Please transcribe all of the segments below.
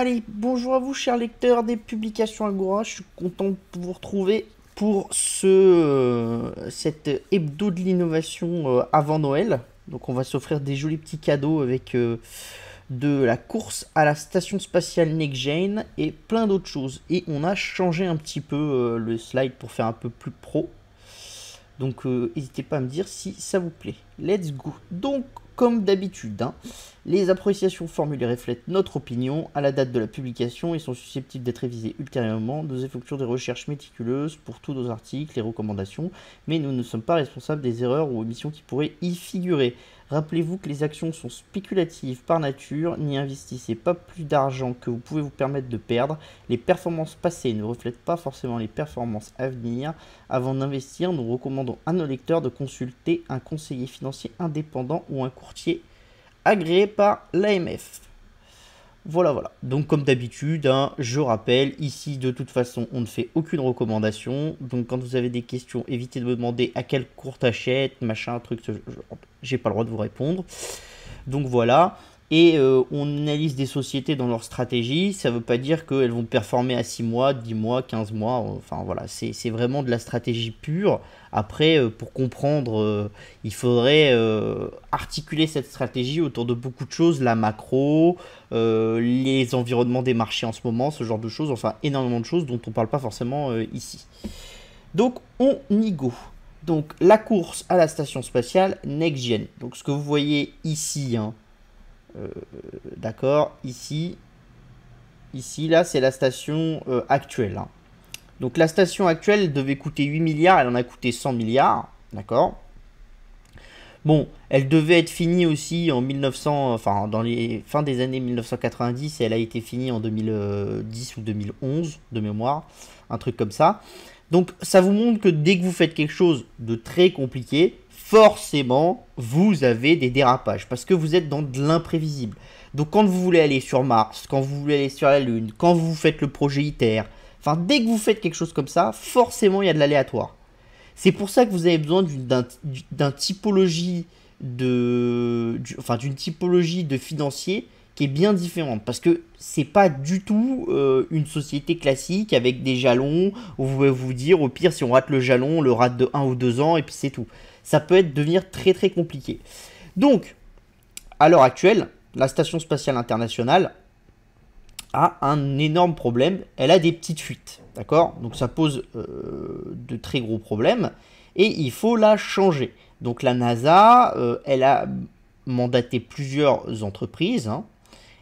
Allez, bonjour à vous, chers lecteurs des publications Agora. Je suis content de vous retrouver pour cette hebdo de l'innovation avant Noël. Donc, on va s'offrir des jolis petits cadeaux avec de la course à la station spatiale NextGen et plein d'autres choses. Et on a changé un petit peu le slide pour faire un peu plus pro. Donc, n'hésitez pas à me dire si ça vous plaît. Let's go. Donc, comme d'habitude, les appréciations formulées reflètent notre opinion à la date de la publication et sont susceptibles d'être révisées ultérieurement. Nous effectuons des recherches méticuleuses pour tous nos articles et recommandations, mais nous ne sommes pas responsables des erreurs ou omissions qui pourraient y figurer. Rappelez-vous que les actions sont spéculatives par nature, n'y investissez pas plus d'argent que vous pouvez vous permettre de perdre. Les performances passées ne reflètent pas forcément les performances à venir. Avant d'investir, nous recommandons à nos lecteurs de consulter un conseiller financier indépendant ou un courtier agréé par l'AMF. Voilà. Donc comme d'habitude, je rappelle, ici de toute façon, on ne fait aucune recommandation. Donc quand vous avez des questions, évitez de me demander à quel cours t'achètes, machin, truc, j'ai pas le droit de vous répondre. Donc voilà. Et on analyse des sociétés dans leur stratégie. Ça ne veut pas dire qu'elles vont performer à 6 mois, 10 mois, 15 mois. Enfin voilà, c'est vraiment de la stratégie pure. Après, pour comprendre, il faudrait articuler cette stratégie autour de beaucoup de choses. La macro, les environnements des marchés en ce moment, ce genre de choses. Enfin, énormément de choses dont on ne parle pas forcément ici. Donc, on y go. Donc, la course à la station spatiale NextGen. Donc, ce que vous voyez ici, d'accord, ici, là, c'est la station actuelle. Donc la station actuelle devait coûter 8 milliards, elle en a coûté 100 milliards, d'accord. Bon, elle devait être finie aussi en 1900, enfin dans les fins des années 1990, et elle a été finie en 2010 ou 2011 de mémoire, un truc comme ça. Donc ça vous montre que dès que vous faites quelque chose de très compliqué, forcément, vous avez des dérapages parce que vous êtes dans de l'imprévisible. Donc quand vous voulez aller sur Mars, quand vous voulez aller sur la Lune, quand vous faites le projet ITER, enfin dès que vous faites quelque chose comme ça, forcément il y a de l'aléatoire. C'est pour ça que vous avez besoin d'une typologie de financier qui est bien différente parce que c'est pas du tout une société classique avec des jalons où vous pouvez vous dire au pire si on rate le jalon, on le rate de 1 ou 2 ans et puis c'est tout. Ça peut devenir très très compliqué. Donc, à l'heure actuelle, la Station Spatiale Internationale a un énorme problème. Elle a des petites fuites, d'accord? Donc ça pose de très gros problèmes et il faut la changer. Donc la NASA, elle a mandaté plusieurs entreprises.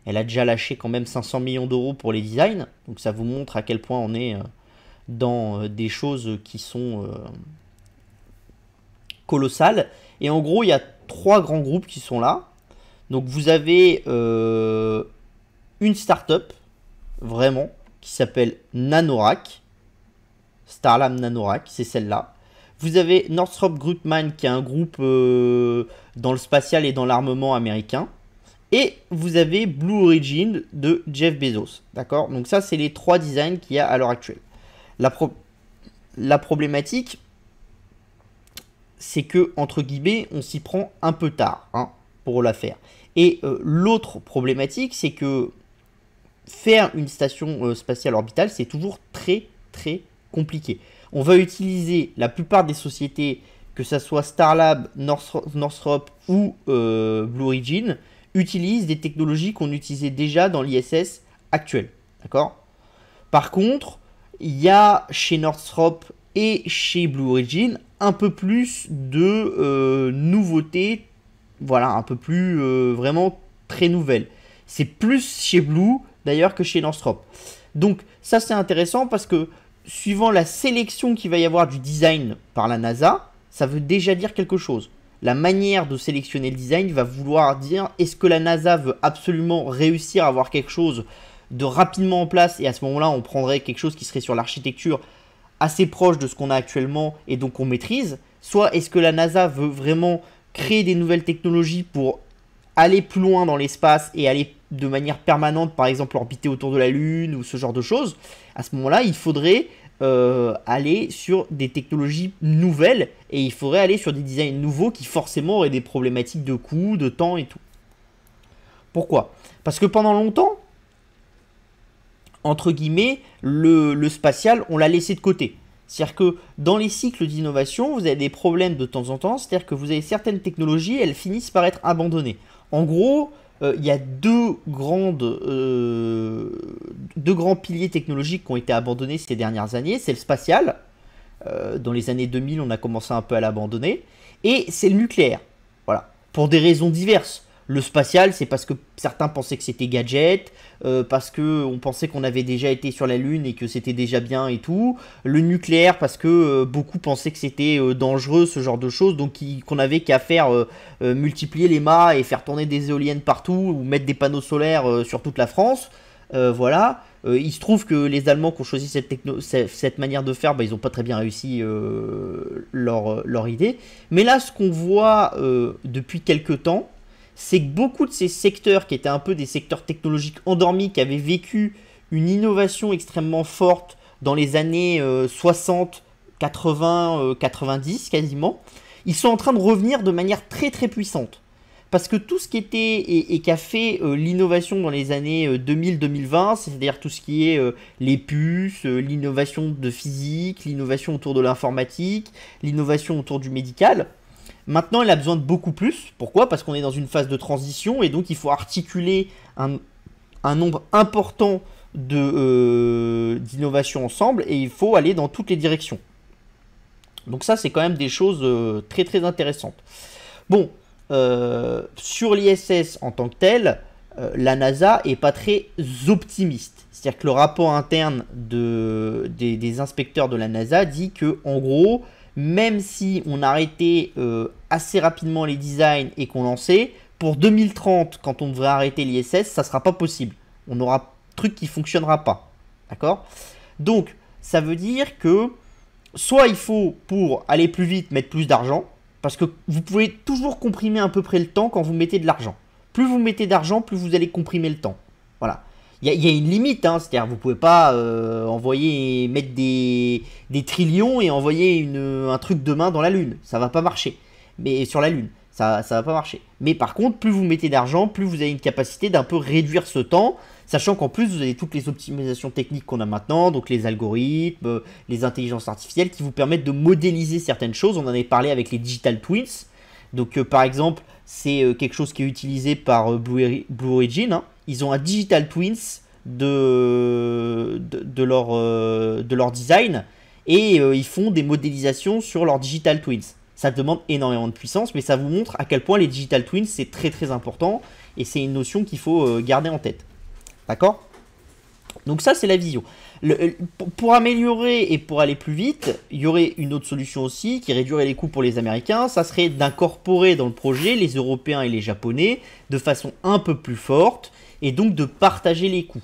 Elle a déjà lâché quand même 500 millions d'euros pour les designs. Donc ça vous montre à quel point on est dans des choses qui sont colossales. Et en gros, il y a 3 grands groupes qui sont là. Donc vous avez une start-up, vraiment, qui s'appelle Nanoracks. Starlab Nanoracks, c'est celle-là. Vous avez Northrop Grumman, qui est un groupe dans le spatial et dans l'armement américain. Et vous avez Blue Origin de Jeff Bezos. D'accord? Donc ça, c'est les 3 designs qu'il y a à l'heure actuelle. La problématique, c'est que, entre guillemets, on s'y prend un peu tard pour la faire. Et l'autre problématique, c'est que faire une station spatiale orbitale, c'est toujours très très compliqué. On va utiliser la plupart des sociétés, que ce soit Starlab, Northrop ou Blue Origin, utilisent des technologies qu'on utilisait déjà dans l'ISS actuel. D'accord? Par contre, il y a chez Northrop et chez Blue Origin un peu plus de nouveautés, voilà, un peu plus vraiment très nouvelles. C'est plus chez Blue d'ailleurs que chez Northrop. Donc ça c'est intéressant parce que suivant la sélection qu'il va y avoir du design par la NASA, ça veut déjà dire quelque chose. La manière de sélectionner le design va vouloir dire est-ce que la NASA veut absolument réussir à avoir quelque chose de rapidement en place et à ce moment-là on prendrait quelque chose qui serait sur l'architecture assez proche de ce qu'on a actuellement et donc on maîtrise, soit est-ce que la NASA veut vraiment créer des nouvelles technologies pour aller plus loin dans l'espace et aller de manière permanente, par exemple orbiter autour de la Lune ou ce genre de choses. À ce moment-là, il faudrait aller sur des technologies nouvelles et il faudrait aller sur des designs nouveaux qui forcément auraient des problématiques de coût, de temps et tout. Pourquoi? Parce que pendant longtemps, entre guillemets, le spatial, on l'a laissé de côté. C'est-à-dire que dans les cycles d'innovation, vous avez des problèmes de temps en temps, c'est-à-dire que vous avez certaines technologies, elles finissent par être abandonnées. En gros, il y a deux grands piliers technologiques qui ont été abandonnés ces dernières années. C'est le spatial. Dans les années 2000, on a commencé un peu à l'abandonner. Et c'est le nucléaire. Voilà. Pour des raisons diverses. Le spatial, c'est parce que certains pensaient que c'était gadget, parce qu'on pensait qu'on avait déjà été sur la Lune et que c'était déjà bien et tout. Le nucléaire, parce que beaucoup pensaient que c'était dangereux, ce genre de choses, donc qu'on avait qu'à faire multiplier les mâts et faire tourner des éoliennes partout, ou mettre des panneaux solaires sur toute la France. Voilà. Il se trouve que les Allemands qui ont choisi cette manière de faire, ils n'ont pas très bien réussi leur idée. Mais là, ce qu'on voit depuis quelques temps, c'est que beaucoup de ces secteurs qui étaient un peu des secteurs technologiques endormis, qui avaient vécu une innovation extrêmement forte dans les années 60, 80, 90 quasiment, ils sont en train de revenir de manière très très puissante. Parce que tout ce qui était et qui a fait l'innovation dans les années 2000-2020, c'est-à-dire tout ce qui est les puces, l'innovation de physique, l'innovation autour de l'informatique, l'innovation autour du médical, maintenant, elle a besoin de beaucoup plus. Pourquoi? Parce qu'on est dans une phase de transition et donc il faut articuler un nombre important d'innovations ensemble et il faut aller dans toutes les directions. Donc ça, c'est quand même des choses très très intéressantes. Bon, sur l'ISS en tant que tel, la NASA est pas très optimiste. C'est-à-dire que le rapport interne des inspecteurs de la NASA dit que, en gros, même si on arrêtait assez rapidement les designs et qu'on lançait, pour 2030, quand on devrait arrêter l'ISS, ça ne sera pas possible. On aura un truc qui ne fonctionnera pas. D'accord? Donc, ça veut dire que soit il faut, pour aller plus vite, mettre plus d'argent, parce que vous pouvez toujours comprimer à peu près le temps quand vous mettez de l'argent. Plus vous mettez d'argent, plus vous allez comprimer le temps. Voilà. Il y a une limite, hein, c'est-à-dire vous ne pouvez pas mettre des trillions et envoyer un truc demain dans la Lune. Ça va pas marcher. Mais sur la Lune, ça va pas marcher. Mais par contre, plus vous mettez d'argent, plus vous avez une capacité d'un peu réduire ce temps, sachant qu'en plus vous avez toutes les optimisations techniques qu'on a maintenant, donc les algorithmes, les intelligences artificielles qui vous permettent de modéliser certaines choses. On en avait parlé avec les Digital Twins. Donc par exemple, c'est quelque chose qui est utilisé par Blue Origin, hein. Ils ont un Digital Twins de leur design et ils font des modélisations sur leur Digital Twins. Ça demande énormément de puissance, mais ça vous montre à quel point les Digital Twins c'est très très important et c'est une notion qu'il faut garder en tête. D'accord? Donc ça c'est la vision. Pour améliorer et pour aller plus vite, il y aurait une autre solution aussi qui réduirait les coûts pour les Américains. Ça serait d'incorporer dans le projet les Européens et les Japonais de façon un peu plus forte et donc de partager les coûts.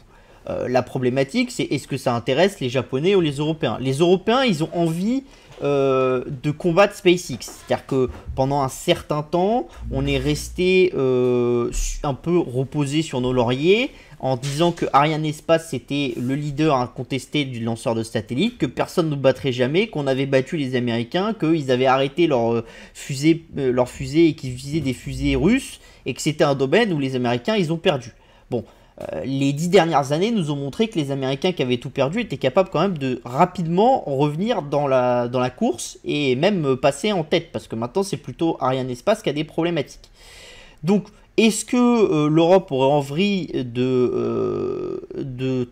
La problématique, c'est est-ce que ça intéresse les Japonais ou les Européens? Les Européens, ils ont envie de combattre SpaceX. C'est-à-dire que pendant un certain temps, on est resté un peu reposé sur nos lauriers en disant que Arianespace c'était le leader incontesté du lanceur de satellites, que personne ne battrait jamais, qu'on avait battu les Américains, qu'ils avaient arrêté leur fusée et qu'ils utilisaient des fusées russes et que c'était un domaine où les Américains ils ont perdu. Bon, les 10 dernières années nous ont montré que les Américains qui avaient tout perdu étaient capables quand même de rapidement revenir dans la course et même passer en tête, parce que maintenant c'est plutôt Arianespace qui a des problématiques. Donc, est-ce que l'Europe aurait envie de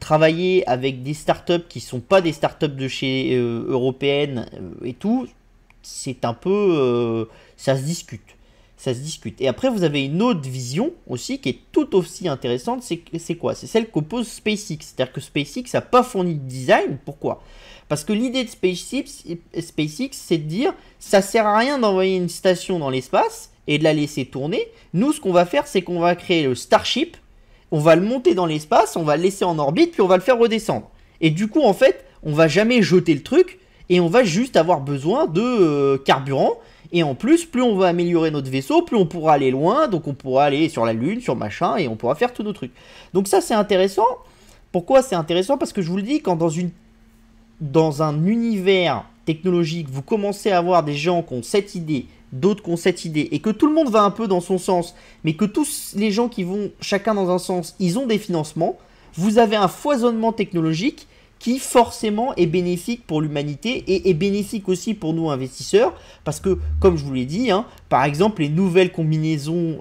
travailler avec des startups qui ne sont pas des startups de chez européennes et tout? C'est un peu... ça se discute. Ça se discute. Et après, vous avez une autre vision aussi qui est tout aussi intéressante. C'est quoi? C'est celle qu'oppose SpaceX. C'est-à-dire que SpaceX n'a pas fourni de design. Pourquoi? Parce que l'idée de SpaceX, c'est de dire ça sert à rien d'envoyer une station dans l'espace et de la laisser tourner. Nous, ce qu'on va faire, c'est qu'on va créer le Starship. On va le monter dans l'espace, on va le laisser en orbite, puis on va le faire redescendre. Et du coup, en fait, on va jamais jeter le truc et on va juste avoir besoin de carburant. Et en plus, plus on va améliorer notre vaisseau, plus on pourra aller loin, donc on pourra aller sur la Lune, sur machin, et on pourra faire tous nos trucs. Donc ça, c'est intéressant. Pourquoi c'est intéressant? Parce que je vous le dis, quand dans un univers technologique, vous commencez à avoir des gens qui ont cette idée, d'autres qui ont cette idée, et que tout le monde va un peu dans son sens, mais que tous les gens qui vont chacun dans un sens, ils ont des financements, vous avez un foisonnement technologique qui forcément est bénéfique pour l'humanité et est bénéfique aussi pour nous investisseurs, parce que, comme je vous l'ai dit, hein, par exemple, les nouvelles combinaisons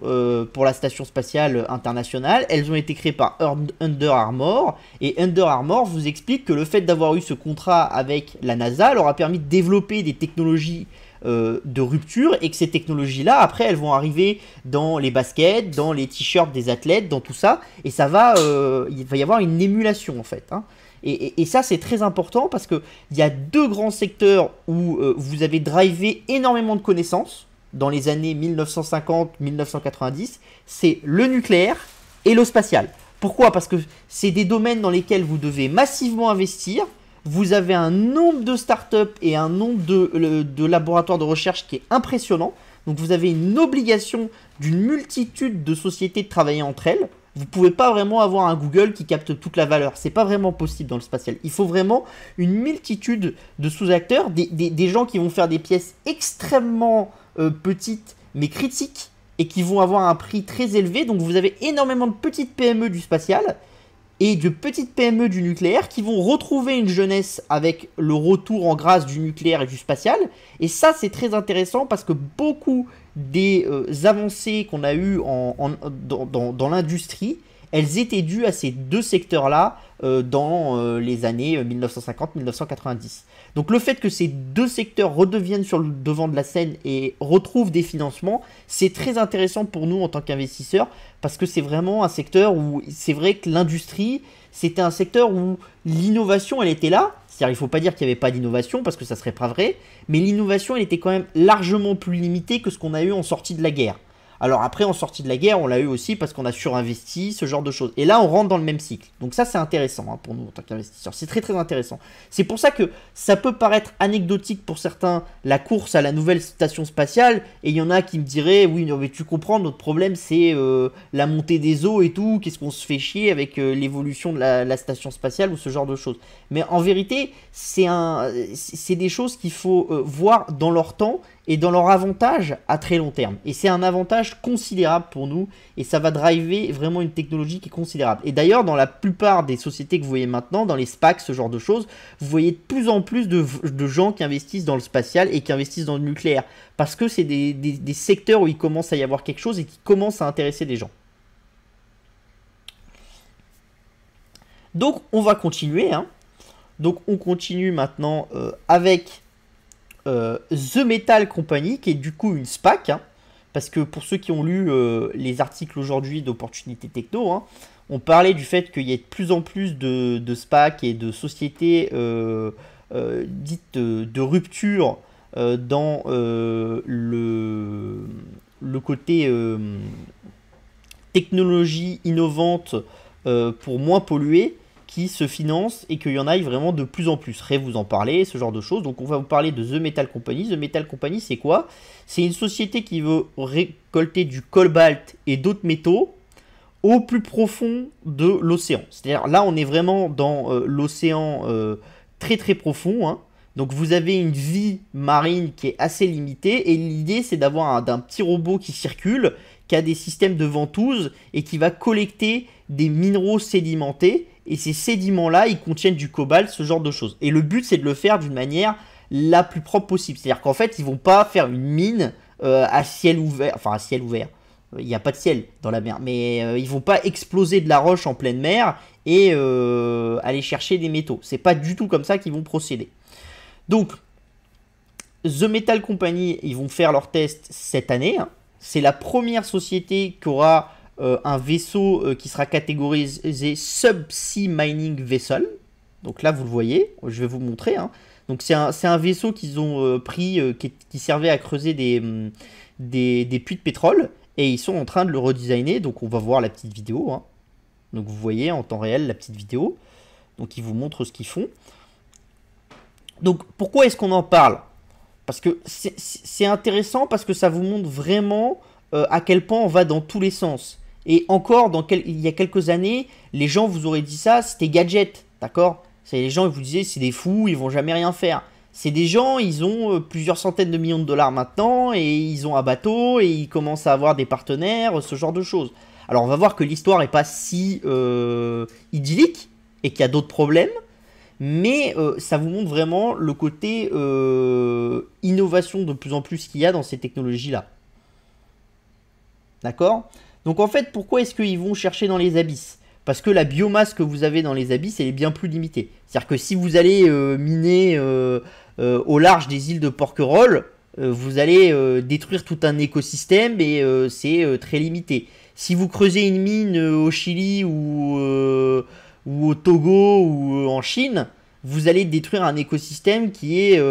pour la Station Spatiale Internationale, elles ont été créées par Under Armour, et Under Armour vous explique que le fait d'avoir eu ce contrat avec la NASA leur a permis de développer des technologies de rupture, et que ces technologies-là, après, elles vont arriver dans les baskets, dans les t-shirts des athlètes, dans tout ça, et ça va, il va y avoir une émulation, en fait, hein. Et ça, c'est très important parce qu'il y a deux grands secteurs où vous avez drivé énormément de connaissances dans les années 1950-1990. C'est le nucléaire et le spatial. Pourquoi? Parce que c'est des domaines dans lesquels vous devez massivement investir. Vous avez un nombre de startups et un nombre de laboratoires de recherche qui est impressionnant. Donc vous avez une obligation d'une multitude de sociétés de travailler entre elles. Vous ne pouvez pas vraiment avoir un Google qui capte toute la valeur. C'est pas vraiment possible dans le spatial. Il faut vraiment une multitude de sous-acteurs, des gens qui vont faire des pièces extrêmement petites mais critiques et qui vont avoir un prix très élevé. Donc vous avez énormément de petites PME du spatial et de petites PME du nucléaire qui vont retrouver une jeunesse avec le retour en grâce du nucléaire et du spatial. Et ça, c'est très intéressant parce que beaucoup des avancées qu'on a eues dans l'industrie, elles étaient dues à ces deux secteurs-là dans les années 1950-1990. Donc le fait que ces deux secteurs redeviennent sur le devant de la scène et retrouvent des financements, c'est très intéressant pour nous en tant qu'investisseurs, parce que c'est vraiment un secteur où c'est vrai que l'industrie, c'était un secteur où l'innovation, elle était là. C'est-à-dire, il ne faut pas dire qu'il n'y avait pas d'innovation, parce que ça ne serait pas vrai, mais l'innovation, elle était quand même largement plus limitée que ce qu'on a eu en sortie de la guerre. Alors après, en sortie de la guerre, on l'a eu aussi parce qu'on a surinvesti, ce genre de choses. Et là, on rentre dans le même cycle. Donc ça, c'est intéressant hein, pour nous en tant qu'investisseurs. C'est très très intéressant. C'est pour ça que ça peut paraître anecdotique pour certains, la course à la nouvelle station spatiale. Et il y en a qui me diraient, oui, non, mais tu comprends, notre problème, c'est la montée des eaux et tout. Qu'est-ce qu'on se fait chier avec l'évolution de la station spatiale ou ce genre de choses. Mais en vérité, c'est des choses qu'il faut voir dans leur temps et dans leur avantage à très long terme. Et c'est un avantage considérable pour nous, et ça va driver vraiment une technologie qui est considérable. Et d'ailleurs, dans la plupart des sociétés que vous voyez maintenant, dans les SPAC, ce genre de choses, vous voyez de plus en plus de gens qui investissent dans le spatial et qui investissent dans le nucléaire. Parce que c'est des secteurs où il commence à y avoir quelque chose et qui commence à intéresser des gens. Donc, on va continuer. Hein. Donc, on continue maintenant avec The Metal Company, qui est du coup une SPAC, hein, parce que pour ceux qui ont lu les articles aujourd'hui d'Opportunité Techno, hein, on parlait du fait qu'il y ait de plus en plus de SPAC et de sociétés dites de rupture dans le côté technologie innovante pour moins polluer, qui se financent et qu'il y en aille vraiment de plus en plus. Ray vous en parler, ce genre de choses. Donc on va vous parler de The Metal Company. The Metal Company, c'est quoi? C'est une société qui veut récolter du cobalt et d'autres métaux au plus profond de l'océan. C'est-à-dire là, on est vraiment dans l'océan très très profond. Hein. Donc vous avez une vie marine qui est assez limitée et l'idée c'est d'avoir un petit robot qui circule, qui a des systèmes de ventouse et qui va collecter des minéraux sédimentés. Et ces sédiments-là, ils contiennent du cobalt, ce genre de choses. Et le but, c'est de le faire d'une manière la plus propre possible. C'est-à-dire qu'en fait, ils vont pas faire une mine à ciel ouvert. Enfin, à ciel ouvert. Il n'y a pas de ciel dans la mer. Mais ils vont pas exploser de la roche en pleine mer et aller chercher des métaux. C'est pas du tout comme ça qu'ils vont procéder. Donc, The Metal Company, ils vont faire leur test cette année. Hein. C'est la première société qui aura un vaisseau qui sera catégorisé Subsea Mining Vessel. Donc là, vous le voyez, je vais vous montrer. Hein. Donc c'est un vaisseau qu'ils ont pris, qui servait à creuser des puits de pétrole. Et ils sont en train de le redesigner. Donc on va voir la petite vidéo. Hein. Donc vous voyez en temps réel la petite vidéo. Donc ils vous montrent ce qu'ils font. Donc pourquoi est-ce qu'on en parle? Parce que c'est intéressant, parce que ça vous montre vraiment à quel point on va dans tous les sens. Et encore, il y a quelques années, les gens vous auraient dit ça, c'était gadget, d'accord? Les gens ils vous disaient, c'est des fous, ils vont jamais rien faire. C'est des gens, ils ont plusieurs centaines de millions de dollars maintenant, et ils ont un bateau, et ils commencent à avoir des partenaires, ce genre de choses. Alors on va voir que l'histoire n'est pas si idyllique, et qu'il y a d'autres problèmes, mais ça vous montre vraiment le côté innovation de plus en plus qu'il y a dans ces technologies-là. D'accord? Donc en fait, pourquoi est-ce qu'ils vont chercher dans les abysses? Parce que la biomasse que vous avez dans les abysses, elle est bien plus limitée. C'est-à-dire que si vous allez miner au large des îles de Porquerolles, vous allez détruire tout un écosystème et c'est très limité. Si vous creusez une mine au Chili ou au Togo ou en Chine, vous allez détruire un écosystème qui est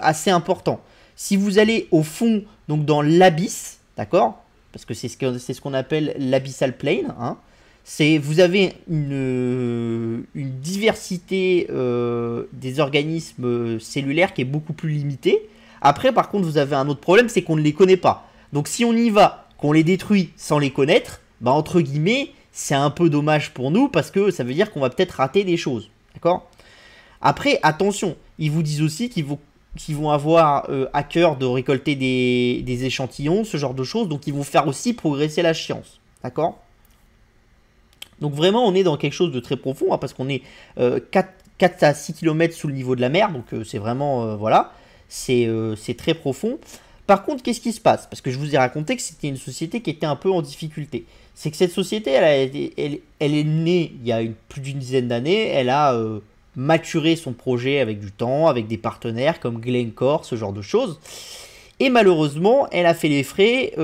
assez important. Si vous allez au fond, donc dans l'abysse, d'accord? Parce que c'est ce qu'on appelle l'abyssal plane, hein. Vous avez une diversité des organismes cellulaires qui est beaucoup plus limitée. Après, par contre, vous avez un autre problème, c'est qu'on ne les connaît pas. Donc si on y va, qu'on les détruit sans les connaître, bah, entre guillemets, c'est un peu dommage pour nous parce que ça veut dire qu'on va peut-être rater des choses. D'accord? Après, attention, ils vous disent aussi qu'ils vont avoir à cœur de récolter des échantillons, ce genre de choses. Donc ils vont faire aussi progresser la science. D'accord? Donc vraiment, on est dans quelque chose de très profond, hein, parce qu'on est 4 à 6 km sous le niveau de la mer, donc c'est vraiment, voilà, c'est très profond. Par contre, qu'est-ce qui se passe? Parce que je vous ai raconté que c'était une société qui était un peu en difficulté. C'est que cette société, elle est née il y a plus d'une dizaine d'années, elle a maturé son projet avec du temps, avec des partenaires comme Glencore, ce genre de choses. Et malheureusement, elle a fait les frais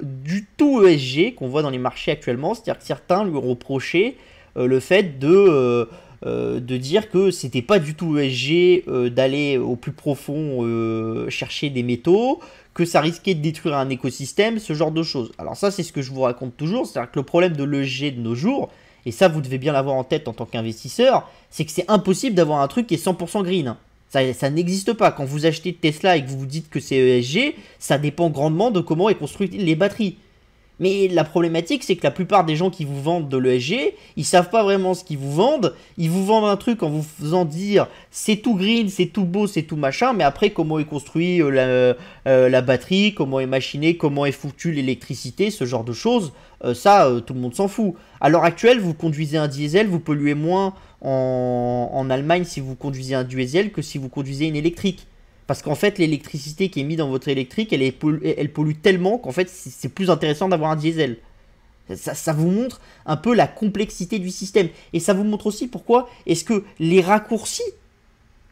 du tout ESG qu'on voit dans les marchés actuellement. C'est-à-dire que certains lui ont reproché le fait de dire que c'était pas du tout ESG d'aller au plus profond chercher des métaux, que ça risquait de détruire un écosystème, ce genre de choses. Alors ça, c'est ce que je vous raconte toujours. C'est-à-dire que le problème de l'ESG de nos jours, et ça, vous devez bien l'avoir en tête en tant qu'investisseur, c'est que c'est impossible d'avoir un truc qui est 100% green, hein. Ça n'existe pas. Quand vous achetez Tesla et que vous vous dites que c'est ESG, ça dépend grandement de comment est construite les batteries. Mais la problématique, c'est que la plupart des gens qui vous vendent de l'ESG, ils savent pas vraiment ce qu'ils vous vendent. Ils vous vendent un truc en vous faisant dire c'est tout green, c'est tout beau, c'est tout machin, mais après comment est construit la batterie, comment est machiné, comment est foutue l'électricité, ce genre de choses, tout le monde s'en fout. À l'heure actuelle, vous conduisez un diesel, vous polluez moins en Allemagne si vous conduisez un diesel que si vous conduisez une électrique. Parce qu'en fait, l'électricité qui est mise dans votre électrique, elle pollue tellement qu'en fait, c'est plus intéressant d'avoir un diesel. Ça vous montre un peu la complexité du système. Et ça vous montre aussi pourquoi est-ce que les raccourcis,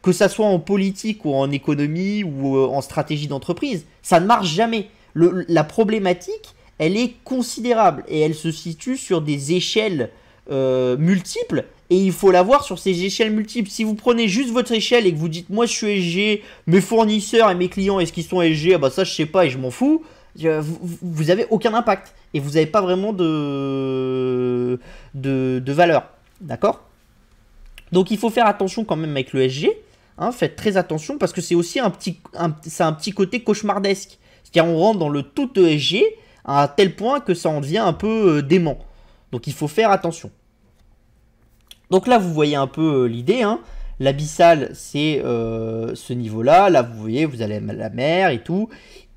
que ça soit en politique ou en économie ou en stratégie d'entreprise, ça ne marche jamais. La problématique, elle est considérable et elle se situe sur des échelles multiples. Et il faut l'avoir sur ces échelles multiples. Si vous prenez juste votre échelle et que vous dites moi je suis ESG, mes fournisseurs et mes clients est-ce qu'ils sont ESG, ah bah ça je sais pas et je m'en fous, vous avez aucun impact et vous n'avez pas vraiment de valeur. D'accord? Donc il faut faire attention quand même avec le ESG, hein, faites très attention parce que c'est aussi un petit côté cauchemardesque. C'est-à-dire on rentre dans le tout ESG à tel point que ça en devient un peu dément. Donc il faut faire attention. Donc là, vous voyez un peu l'idée, hein. L'abyssal, c'est ce niveau-là. Là, vous voyez, vous avez la mer et tout.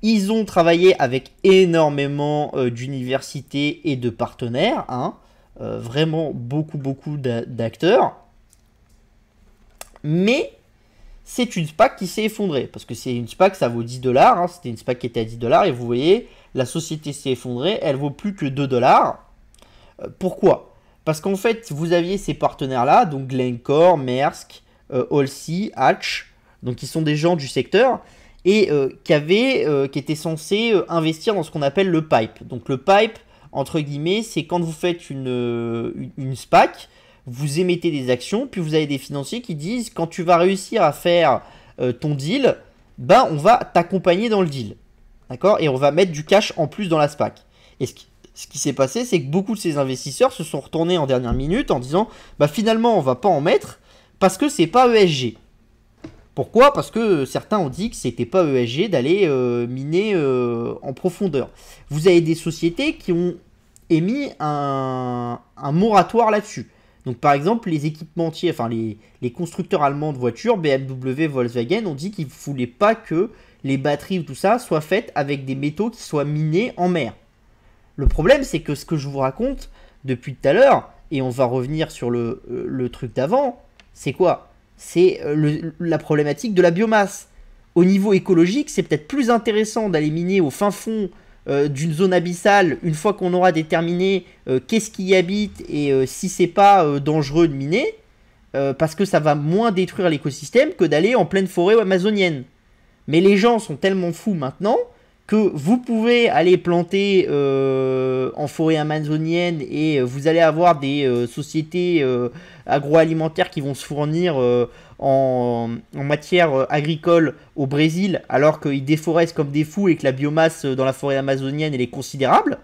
Ils ont travaillé avec énormément d'universités et de partenaires, hein. Vraiment beaucoup d'acteurs. Mais c'est une SPAC qui s'est effondrée. Parce que c'est une SPAC, ça vaut 10 $. Hein. C'était une SPAC qui était à 10 $. Et vous voyez, la société s'est effondrée. Elle vaut plus que 2 $. Pourquoi ? Parce qu'en fait, vous aviez ces partenaires-là, donc Glencore, Maersk, Halsey, Hatch, donc qui sont des gens du secteur, et qui étaient censés investir dans ce qu'on appelle le pipe. Donc le pipe, entre guillemets, c'est quand vous faites une SPAC, vous émettez des actions, puis vous avez des financiers qui disent, quand tu vas réussir à faire ton deal, ben on va t'accompagner dans le deal. D'accord? Et on va mettre du cash en plus dans la SPAC. Et ce qui s'est passé, c'est que beaucoup de ces investisseurs se sont retournés en dernière minute en disant bah finalement on va pas en mettre parce que c'est pas ESG. Pourquoi? Parce que certains ont dit que c'était pas ESG d'aller miner en profondeur. Vous avez des sociétés qui ont émis un moratoire là-dessus. Donc par exemple, les équipementiers, enfin les constructeurs allemands de voitures, BMW, Volkswagen, ont dit qu'ils ne voulaient pas que les batteries ou tout ça soient faites avec des métaux qui soient minés en mer. Le problème, c'est que ce que je vous raconte depuis tout à l'heure, et on va revenir sur le truc d'avant, c'est quoi? C'est la problématique de la biomasse. Au niveau écologique, c'est peut-être plus intéressant d'aller miner au fin fond d'une zone abyssale, une fois qu'on aura déterminé qu'est-ce qui y habite et si c'est pas dangereux de miner, parce que ça va moins détruire l'écosystème que d'aller en pleine forêt amazonienne. Mais les gens sont tellement fous maintenant que vous pouvez aller planter en forêt amazonienne et vous allez avoir des sociétés agroalimentaires qui vont se fournir en matière agricole au Brésil alors qu'ils déforestent comme des fous et que la biomasse dans la forêt amazonienne elle est considérable.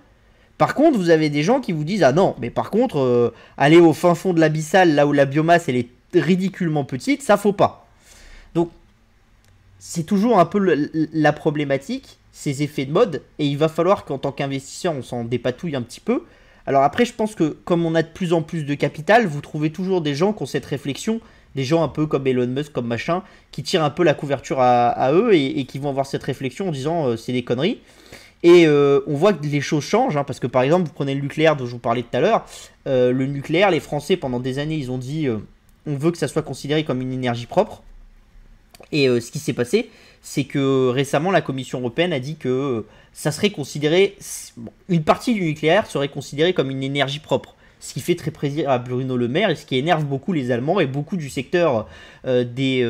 Par contre, vous avez des gens qui vous disent ah non, mais par contre, aller au fin fond de l'abyssal là où la biomasse elle est ridiculement petite, ça faut pas. Donc c'est toujours un peu la problématique, ces effets de mode, et il va falloir qu'en tant qu'investisseur, on s'en dépatouille un petit peu. Alors après, je pense que comme on a de plus en plus de capital, vous trouvez toujours des gens qui ont cette réflexion, des gens un peu comme Elon Musk, comme machin, qui tirent un peu la couverture à eux et qui vont avoir cette réflexion en disant c'est des conneries. Et on voit que les choses changent, hein, parce que par exemple, vous prenez le nucléaire dont je vous parlais tout à l'heure, le nucléaire, les Français pendant des années, ils ont dit on veut que ça soit considéré comme une énergie propre. Et ce qui s'est passé, c'est que récemment la Commission européenne a dit que ça serait considéré, une partie du nucléaire serait considérée comme une énergie propre. Ce qui fait très plaisir à Bruno Le Maire et ce qui énerve beaucoup les Allemands et beaucoup du secteur des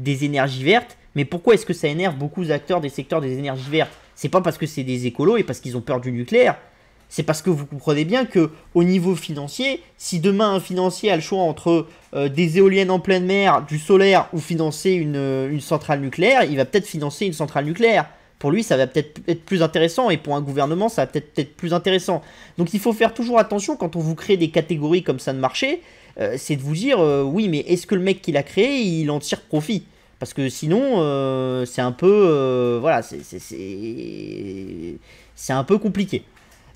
énergies vertes. Mais pourquoi est-ce que ça énerve beaucoup les acteurs des secteurs des énergies vertes? C'est pas parce que c'est des écolos et parce qu'ils ont peur du nucléaire. C'est parce que vous comprenez bien que au niveau financier, si demain un financier a le choix entre des éoliennes en pleine mer, du solaire ou financer une centrale nucléaire, il va peut-être financer une centrale nucléaire. Pour lui, ça va peut-être être plus intéressant et pour un gouvernement, ça va peut-être être plus intéressant. Donc il faut faire toujours attention quand on vous crée des catégories comme ça de marché, c'est de vous dire oui, mais est-ce que le mec qui l'a créé, il en tire profit? Parce que sinon, c'est un peu voilà, c'est un peu compliqué.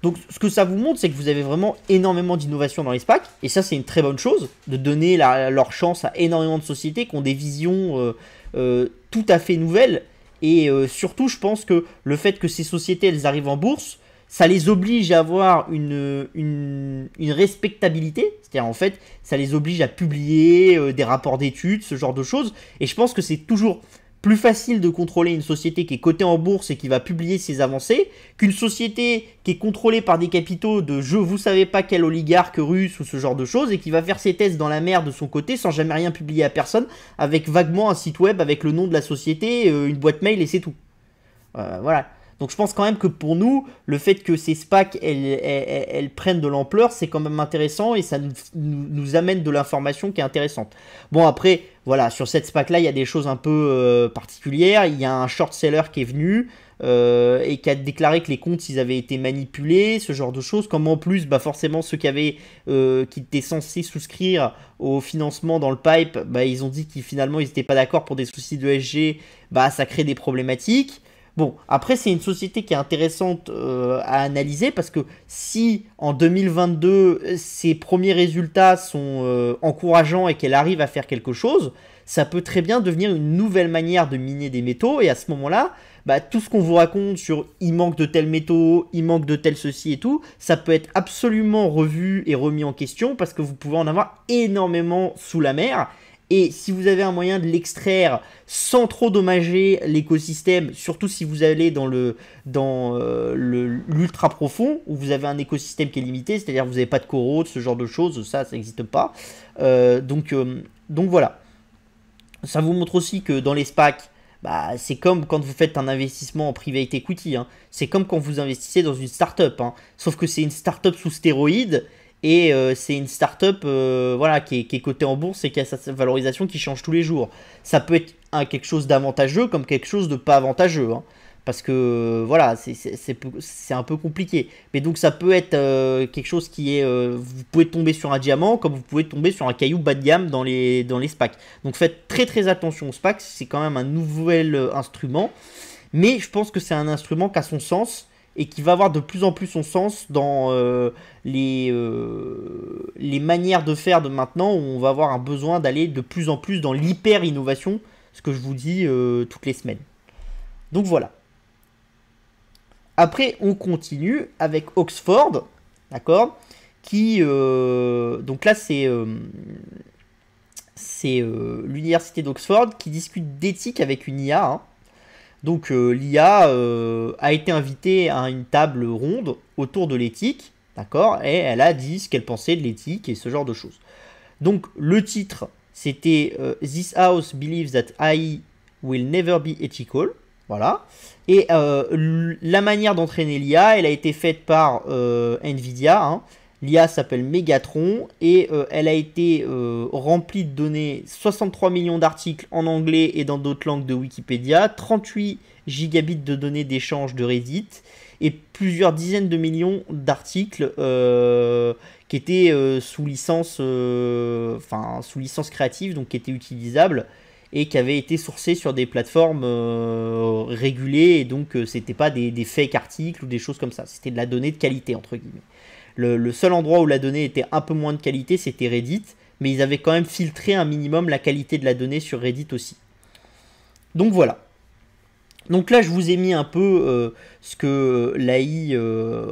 Donc ce que ça vous montre, c'est que vous avez vraiment énormément d'innovation dans les SPAC, et ça c'est une très bonne chose, de donner leur chance à énormément de sociétés qui ont des visions tout à fait nouvelles, et surtout je pense que le fait que ces sociétés elles arrivent en bourse, ça les oblige à avoir une respectabilité, c'est-à-dire en fait ça les oblige à publier des rapports d'études, ce genre de choses, et je pense que c'est toujours plus facile de contrôler une société qui est cotée en bourse et qui va publier ses avancées qu'une société qui est contrôlée par des capitaux de vous savez pas quel oligarque russe ou ce genre de choses et qui va faire ses tests dans la mer de son côté sans jamais rien publier à personne avec vaguement un site web avec le nom de la société, une boîte mail et c'est tout. Voilà. Donc je pense quand même que pour nous, le fait que ces SPAC elles prennent de l'ampleur, c'est quand même intéressant et ça nous amène de l'information qui est intéressante. Bon après, voilà, sur cette SPAC là, il y a des choses un peu particulières. Il y a un short seller qui est venu et qui a déclaré que les comptes ils avaient été manipulés, ce genre de choses. Comme en plus, bah forcément ceux qui étaient censés souscrire au financement dans le pipe, bah ils ont dit qu'ils finalement ils n'étaient pas d'accord pour des soucis de ESG, bah ça crée des problématiques. Bon, après, c'est une société qui est intéressante à analyser parce que si en 2022, ses premiers résultats sont encourageants et qu'elle arrive à faire quelque chose, ça peut très bien devenir une nouvelle manière de miner des métaux. Et à ce moment-là, bah, tout ce qu'on vous raconte sur il manque de tels métaux, il manque de tel ceci et tout, ça peut être absolument revu et remis en question parce que vous pouvez en avoir énormément sous la mer. Et si vous avez un moyen de l'extraire sans trop dommager l'écosystème, surtout si vous allez dans l'ultra profond, où vous avez un écosystème qui est limité, c'est-à-dire que vous n'avez pas de coraux, ce genre de choses, ça n'existe pas. Donc voilà. Ça vous montre aussi que dans les SPAC, bah, c'est comme quand vous faites un investissement en private equity. Hein. C'est comme quand vous investissez dans une startup. Hein. Sauf que c'est une startup sous stéroïdes. Et c'est une startup voilà, qui est cotée en bourse et qui a sa valorisation qui change tous les jours. Ça peut être quelque chose d'avantageux comme quelque chose de pas avantageux. Hein, parce que voilà, c'est un peu compliqué. Mais donc ça peut être quelque chose qui est... vous pouvez tomber sur un diamant comme vous pouvez tomber sur un caillou bas de gamme dans les SPAC. Donc faites très très attention aux SPAC. C'est quand même un nouvel instrument. Mais je pense que c'est un instrument qui a son sens. et qui va avoir de plus en plus son sens dans les manières de faire de maintenant, où on va avoir un besoin d'aller de plus en plus dans l'hyper-innovation, ce que je vous dis toutes les semaines. Donc voilà. Après, on continue avec Oxford, d'accord, qui... donc là, c'est l'université d'Oxford qui discute d'éthique avec une IA. Hein. Donc l'IA a été invitée à une table ronde autour de l'éthique, d'accord, et elle a dit ce qu'elle pensait de l'éthique et ce genre de choses. Donc le titre, c'était This House believes that AI will never be ethical. Voilà. Et la manière d'entraîner l'IA, elle a été faite par Nvidia. Hein. L'IA s'appelle Megatron et elle a été remplie de données, 63 millions d'articles en anglais et dans d'autres langues de Wikipédia, 38 gigabits de données d'échange de Reddit et plusieurs dizaines de millions d'articles qui étaient sous licence créative, donc qui étaient utilisables et qui avaient été sourcés sur des plateformes régulées, et donc c'était pas des fake articles ou des choses comme ça, c'était de la donnée de qualité entre guillemets. Le seul endroit où la donnée était un peu moins de qualité, c'était Reddit, mais ils avaient quand même filtré un minimum la qualité de la donnée sur Reddit aussi. Donc voilà. Donc là, je vous ai mis un peu ce que l'AI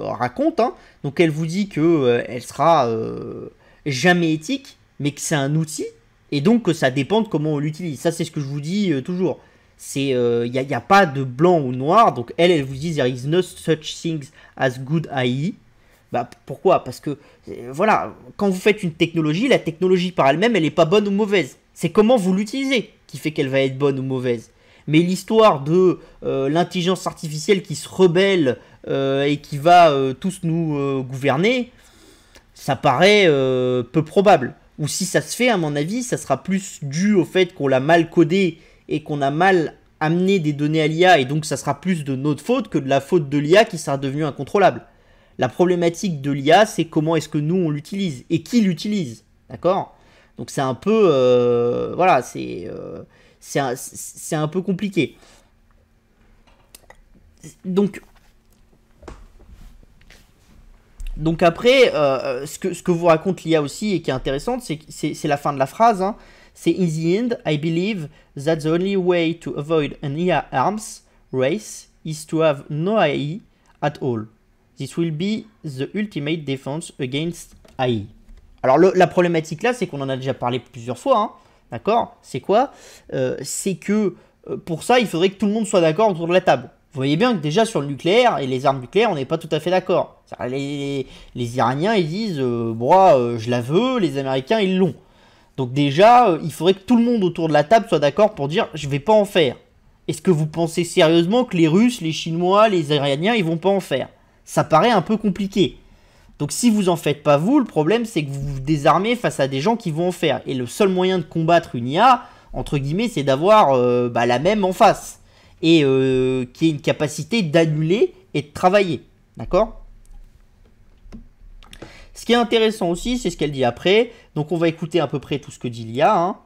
raconte. Hein. Donc elle vous dit que elle sera jamais éthique, mais que c'est un outil, et donc que ça dépend de comment on l'utilise. Ça, c'est ce que je vous dis toujours. Il n'y a pas de blanc ou noir. Donc elle vous dit there is no such thing as good AI. Bah, pourquoi? Parce que, voilà, quand vous faites une technologie, la technologie par elle-même, elle n'est pas bonne ou mauvaise. C'est comment vous l'utilisez qui fait qu'elle va être bonne ou mauvaise. Mais l'histoire de l'intelligence artificielle qui se rebelle et qui va tous nous gouverner, ça paraît peu probable. Ou si ça se fait, à mon avis, ça sera plus dû au fait qu'on l'a mal codé et qu'on a mal amené des données à l'IA, et donc ça sera plus de notre faute que de la faute de l'IA qui sera devenue incontrôlable. La problématique de l'IA, c'est comment est-ce que nous on l'utilise et qui l'utilise, d'accord? Donc c'est un peu, voilà, c'est un peu compliqué. Donc après, ce que vous raconte l'IA aussi et qui est intéressante, c'est la fin de la phrase. Hein. C'est in the end, I believe that the only way to avoid an IA arms race is to have no AI at all. This will be the ultimate defense against AI. Alors la problématique là, c'est qu'on en a déjà parlé plusieurs fois, hein, d'accord? C'est quoi? C'est que pour ça, il faudrait que tout le monde soit d'accord autour de la table. Vous voyez bien que déjà sur le nucléaire et les armes nucléaires, on n'est pas tout à fait d'accord. Les Iraniens, ils disent moi, je la veux, les Américains, ils l'ont. Donc déjà, il faudrait que tout le monde autour de la table soit d'accord pour dire je vais pas en faire. Est-ce que vous pensez sérieusement que les Russes, les Chinois, les Iraniens, ils vont pas en faire? Ça paraît un peu compliqué. Donc si vous en faites pas vous, le problème c'est que vous vous désarmez face à des gens qui vont en faire. Et le seul moyen de combattre une IA, entre guillemets, c'est d'avoir la même en face. Et qui ait une capacité d'annuler et de travailler. D'accord? Ce qui est intéressant aussi, c'est ce qu'elle dit après. Donc on va écouter à peu près tout ce que dit l'IA. Hein.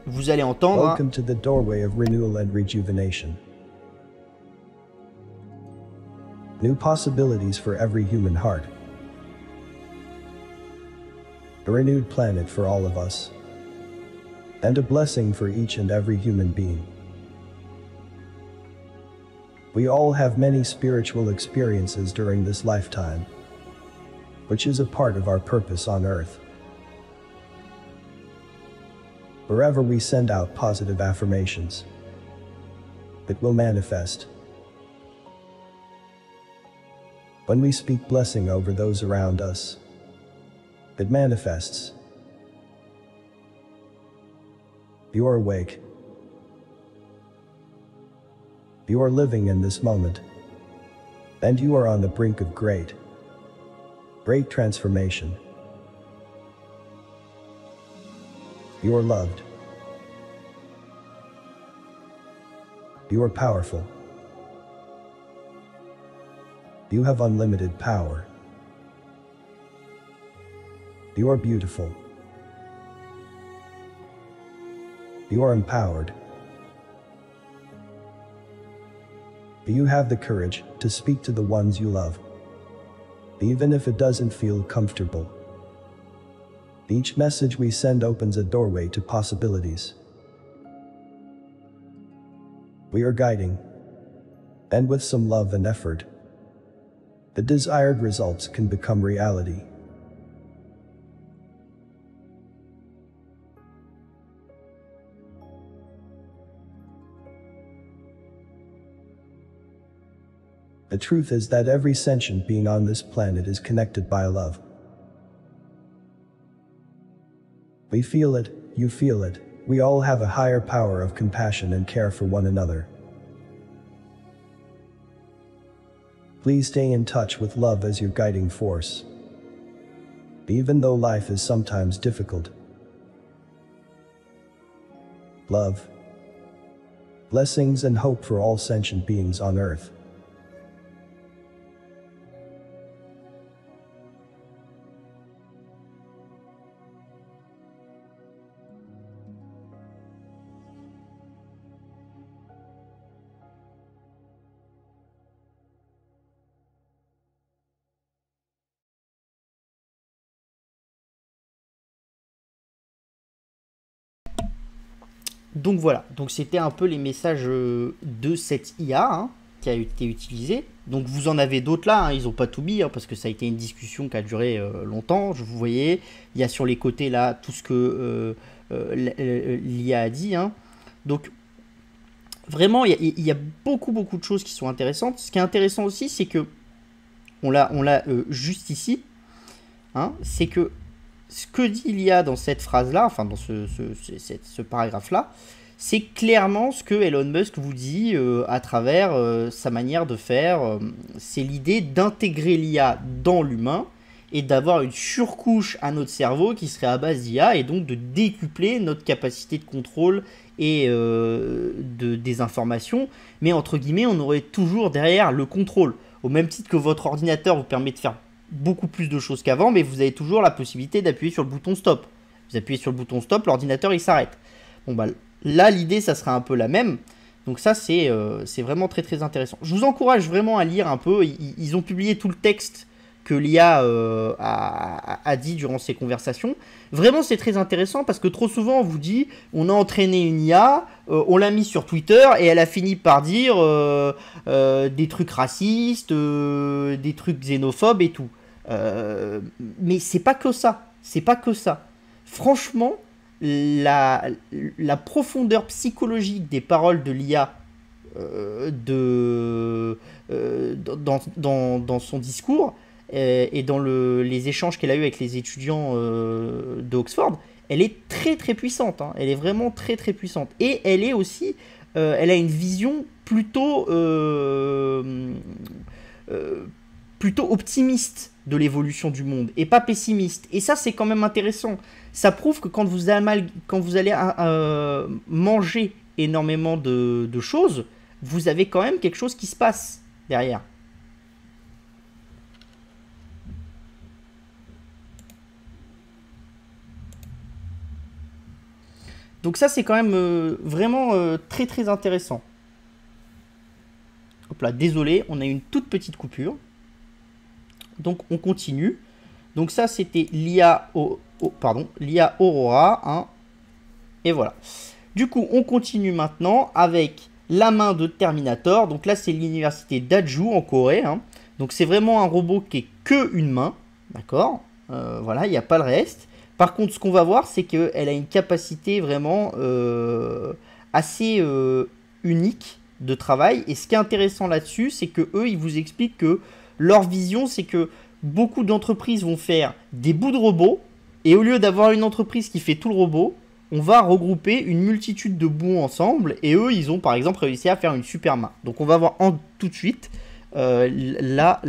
Vous allez entendre. Welcome to the doorway of renewal and rejuvenation. New possibilities for every human heart. A renewed planet for all of us. And a blessing for each and every human being. We all have many spiritual experiences during this lifetime, which is a part of our purpose on Earth. Wherever we send out positive affirmations, it will manifest. When we speak blessing over those around us, it manifests. You are awake. You are living in this moment. And you are on the brink of great transformation. You are loved. You are powerful. You have unlimited power. You are beautiful. You are empowered. But you have the courage to speak to the ones you love, even if it doesn't feel comfortable. Each message we send opens a doorway to possibilities. We are guiding, and with some love and effort, the desired results can become reality. The truth is that every sentient being on this planet is connected by love. We feel it, you feel it, we all have a higher power of compassion and care for one another. Please stay in touch with love as your guiding force, even though life is sometimes difficult. Love, blessings and hope for all sentient beings on Earth. Donc voilà, donc c'était un peu les messages de cette IA hein, qui a été utilisée. Donc vous en avez d'autres là, hein, ils n'ont pas tout mis, hein, parce que ça a été une discussion qui a duré longtemps, vous voyez. Il y a sur les côtés là tout ce que l'IA a dit. Hein. Donc vraiment, il y a beaucoup de choses qui sont intéressantes. Ce qui est intéressant aussi, c'est que, on l'a juste ici, hein, c'est que ce que dit l'IA dans cette phrase-là, enfin dans ce paragraphe-là, c'est clairement ce que Elon Musk vous dit à travers sa manière de faire. C'est l'idée d'intégrer l'IA dans l'humain et d'avoir une surcouche à notre cerveau qui serait à base d'IA et donc de décupler notre capacité de contrôle et des informations. Mais entre guillemets, on aurait toujours derrière le contrôle. Au même titre que votre ordinateur vous permet de faire beaucoup plus de choses qu'avant, mais vous avez toujours la possibilité d'appuyer sur le bouton stop. Vous appuyez sur le bouton stop, l'ordinateur il s'arrête. Bon bah là l'idée ça sera un peu la même. Donc ça c'est vraiment très intéressant. Je vous encourage vraiment à lire un peu. Ils ont publié tout le texte que l'IA a dit durant ces conversations. Vraiment c'est très intéressant parce que trop souvent on vous dit on a entraîné une IA, on l'a mis sur Twitter et elle a fini par dire des trucs racistes, des trucs xénophobes et tout. Mais c'est pas que ça. C'est pas que ça. Franchement, la profondeur psychologique des paroles de l'IA dans son discours et dans les échanges qu'elle a eu avec les étudiants de Oxford, elle est très puissante. Hein. Elle est vraiment très puissante. Et elle est aussi, elle a une vision plutôt optimiste de l'évolution du monde et pas pessimiste. Et ça, c'est quand même intéressant. Ça prouve que quand vous allez manger énormément de choses, vous avez quand même quelque chose qui se passe derrière. Donc ça, c'est quand même vraiment très intéressant. Hop là, désolé, on a eu une toute petite coupure. Donc on continue. Donc ça, c'était l'IA Aurora. Hein. Et voilà. Du coup, on continue maintenant avec la main de Terminator. Donc là, c'est l'université d'Aju en Corée. Hein. Donc c'est vraiment un robot qui est que une main. D'accord. Voilà, il n'y a pas le reste. Par contre, ce qu'on va voir, c'est qu'elle a une capacité vraiment assez unique de travail. Et ce qui est intéressant là-dessus, c'est que eux, ils vous expliquent que leur vision, c'est que beaucoup d'entreprises vont faire des bouts de robots. Et au lieu d'avoir une entreprise qui fait tout le robot, on va regrouper une multitude de bouts ensemble. Et eux, ils ont par exemple réussi à faire une super main. Donc on va voir tout de suite la